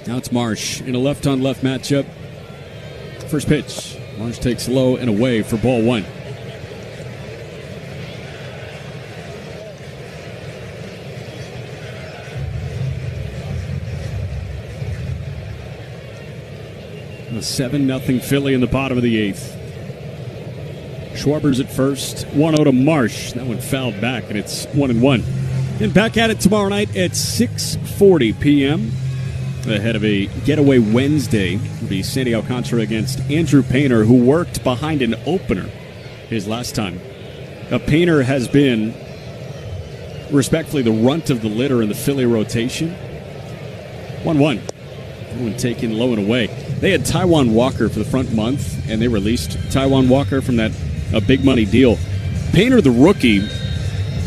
Now it's Marsh in a left-on-left matchup. First pitch. Marsh takes low and away for ball one. A 7-0 Philly in the bottom of the eighth. Schwarber's at first. 1-0 to Marsh. That one fouled back, and it's 1-1. And back at it tomorrow night at 6:40 p.m. Ahead of a getaway Wednesday will be Sandy Alcantara against Andrew Painter, who worked behind an opener his last time. Painter has been, respectfully, the runt of the litter in the Philly rotation. 1-1. That one taken low and away. They had Taijuan Walker for the front month, and they released Taijuan Walker from that big money deal. Painter, the rookie,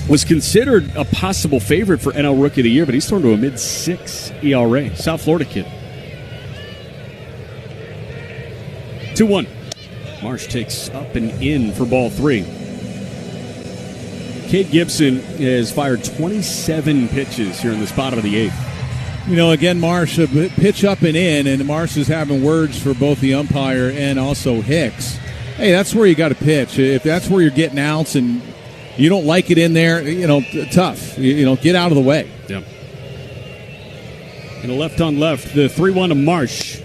was considered a possible favorite for NL Rookie of the Year, but he's thrown to a mid-6 ERA. South Florida kid. 2-1. Marsh takes up and in for ball three. Cade Gibson has fired 27 pitches here in this bottom of the eighth. Again, Marsh, a pitch up and in, and Marsh is having words for both the umpire and also Hicks. Hey, that's where you got to pitch. If that's where you're getting outs and you don't like it in there, tough. Get out of the way. Yeah. And a left-on-left, the 3-1 to Marsh.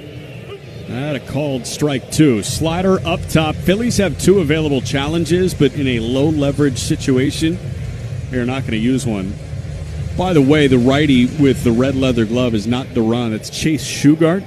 That a called strike two. Slider up top. Phillies have two available challenges, but in a low-leverage situation, they're not going to use one. By the way, the righty with the red leather glove is not Duran. It's Chase Shugart.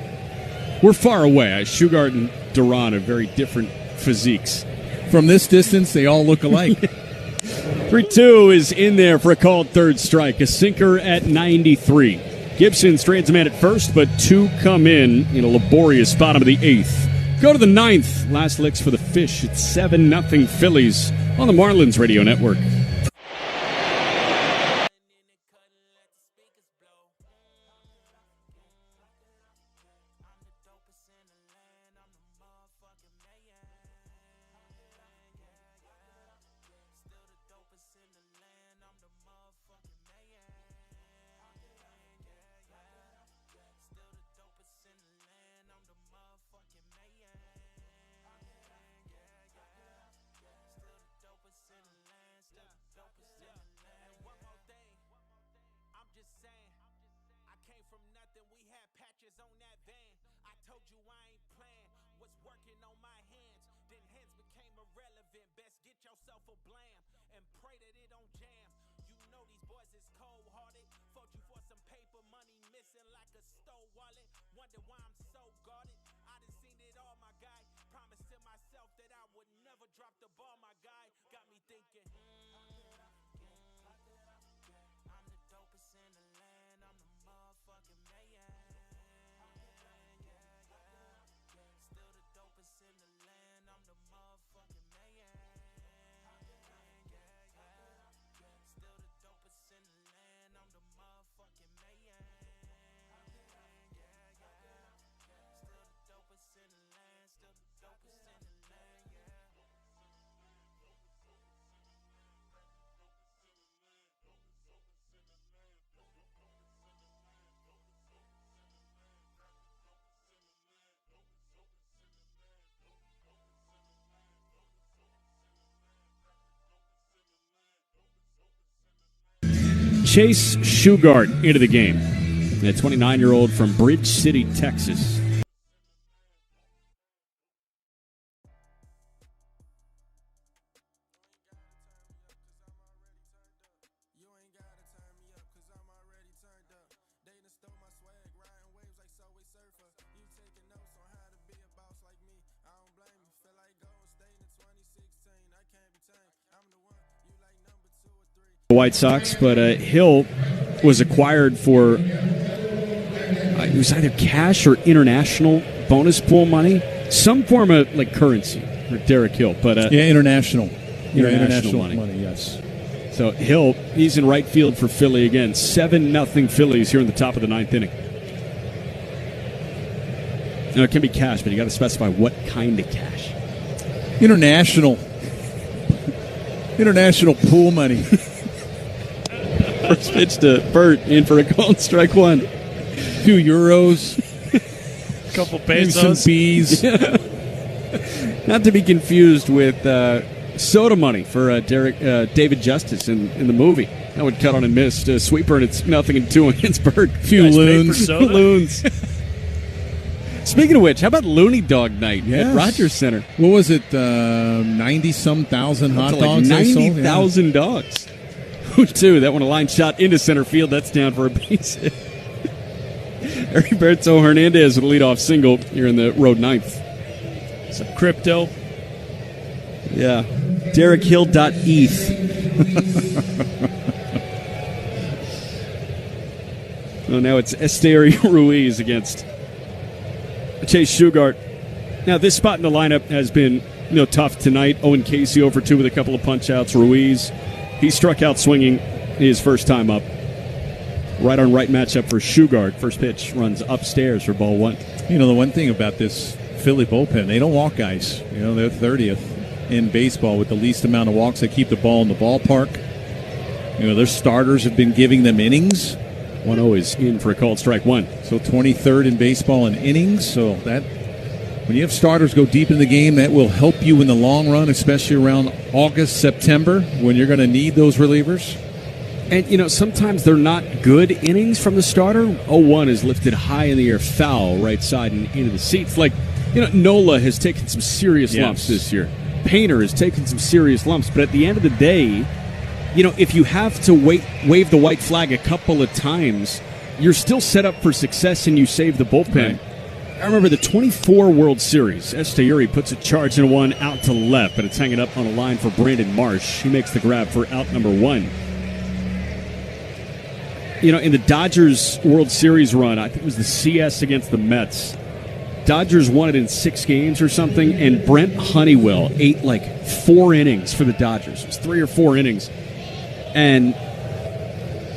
We're far away. Shugart and Duran are very different physiques. From this distance, they all look alike. 3-2 is in there for a called third strike. A sinker at 93. Gibson straightens a man at first, but two come in a laborious bottom of the eighth. Go to the ninth. Last licks for the Fish. It's 7-0 Phillies on the Marlins Radio Network. Chase Shugart into the game. A 29-year-old from Bridge City, Texas. White Sox, but Hill was acquired for it was either cash or international bonus pool money, some form of currency for Derek Hill, but international international money. Yes. So he's in right field for Philly again. 7-0 Phillies here in the top of the ninth inning. Now, it can be cash, but you got to specify what kind of cash. International pool money. First pitch to Burt, in for a called strike one. A few euros. Couple Maybe pesos. some bees. Not to be confused with soda money for David Justice in the movie. That would cut on and miss. Sweeper, and it's 0-2 against Burt. Few Guys paid for loons. soda? Loons. Speaking of which, how about Looney Dog Night Yes. at Rogers Center? What was it? 90-some thousand hot Up to dogs? like they sold? 90,000 dogs. Who too? That one, a line shot into center field. That's down for a base hit. Heriberto Hernandez with a leadoff single here in the road ninth. Some crypto. Yeah. DerekHill.eth. So now it's Esteri Ruiz against Chase Shugart. Now, this spot in the lineup has been tough tonight. Owen Casey over 2 with a couple of punch-outs. Ruiz, he struck out swinging his first time up. Right on right matchup for Shugart. First pitch runs upstairs for ball one. The one thing about this Philly bullpen, they don't walk guys. They're 30th in baseball with the least amount of walks. They keep the ball in the ballpark. Their starters have been giving them innings. 1-0 is in for a called strike one. So 23rd in baseball in innings. So that when you have starters go deep in the game, that will help you in the long run, especially around August, September, when you're going to need those relievers. And, sometimes they're not good innings from the starter. 0-1 is lifted high in the air, foul, right side and into the seats. Like, Nola has taken some serious lumps this year. Painter has taken some serious lumps. But at the end of the day, if you have to wave the white flag a couple of times, you're still set up for success and you save the bullpen. Right. I remember the 24 World Series. Esteri puts a charge in one out to left, but it's hanging up on a line for Brandon Marsh. He makes the grab for out number one. In the Dodgers World Series run, I think it was the CS against the Mets. Dodgers won it in 6 games or something, and Brent Honeywell ate like 4 innings for the Dodgers. It was 3 or 4 innings. And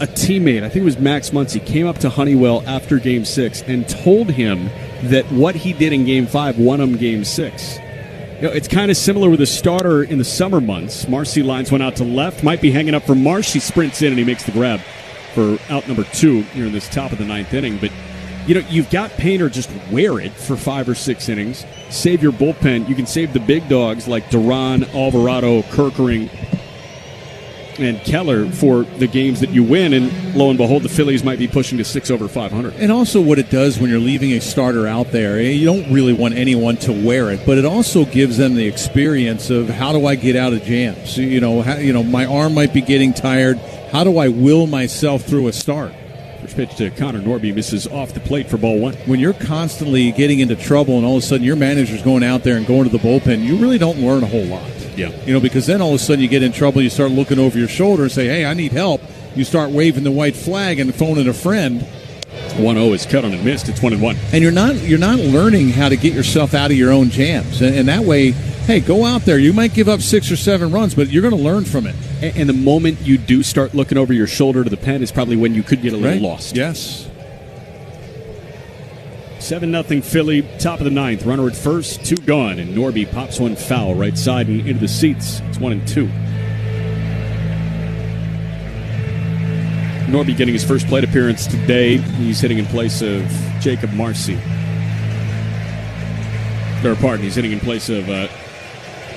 a teammate, I think it was Max Muncy, came up to Honeywell after Game 6 and told him that what he did in Game 5 won him Game 6. It's kind of similar with a starter in the summer months. Marcy lines one out to left, might be hanging up for Marsh. He sprints in and he makes the grab for out number 2 here in this top of the ninth inning. But, you've got Painter, just wear it for 5 or 6 innings. Save your bullpen. You can save the big dogs like Duran, Alvarado, Kerkering, and Keller for the games that you win. And lo and behold, the Phillies might be pushing to 6 over 500. And also what it does when you're leaving a starter out there, you don't really want anyone to wear it, but it also gives them the experience of how do I get out of jams? My arm might be getting tired. How do I will myself through a start? First pitch to Connor Norby misses off the plate for ball one. When you're constantly getting into trouble and all of a sudden your manager's going out there and going to the bullpen, you really don't learn a whole lot. Yeah. Because then all of a sudden you get in trouble, you start looking over your shoulder and say, hey, I need help. You start waving the white flag and phoning a friend. 1-0 is cut on and missed. It's 1-1. And you're not learning how to get yourself out of your own jams. And that way, hey, go out there. You might give up 6 or 7 runs, but you're going to learn from it. And the moment you do start looking over your shoulder to the pen is probably when you could get a little lost. Yes. 7-0 Philly, top of the ninth. Runner at first, 2 gone, and Norby pops one foul right side and into the seats. It's 1-2. Norby getting his first plate appearance today. He's hitting in place of Jacob Marcy. He's hitting in place of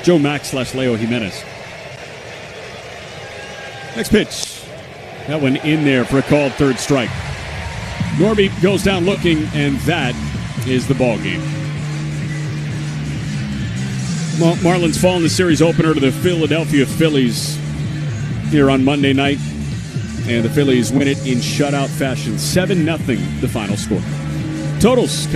Joe Max / Leo Jimenez. Next pitch. That one in there for a called third strike. Norby goes down looking, and that is the ball game. Marlins fall in the series opener to the Philadelphia Phillies here on Monday night, and the Phillies win it in shutout fashion. 7-0 the final score. Totals.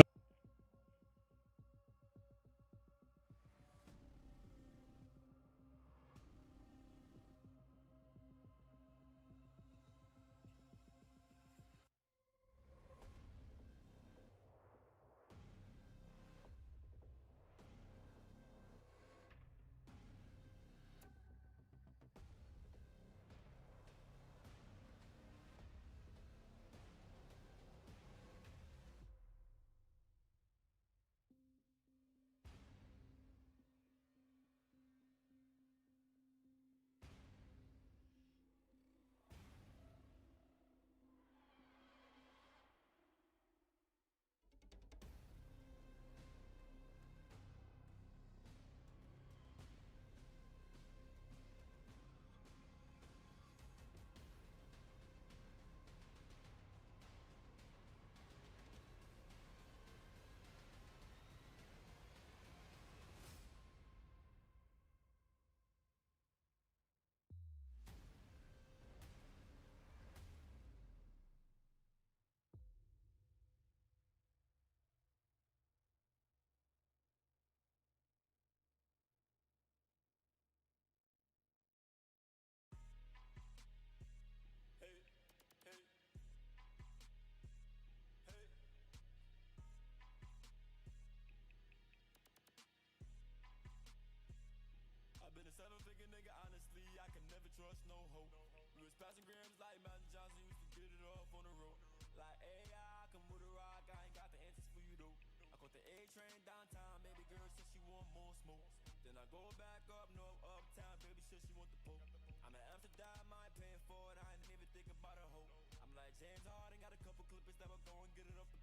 trust, no hope. We was passing grams like Magic Johnson, used to get it off on the road. Like AI, I come with a rock, I ain't got the answers for you though. I caught the A train downtown, baby girl said she want more smoke. Then I go back up north, uptown, baby said she want the poke. I'm in Amsterdam, I ain't paying for it, I ain't even think about a hoe. I'm like James Harden, got a couple clippers that will go and get it up the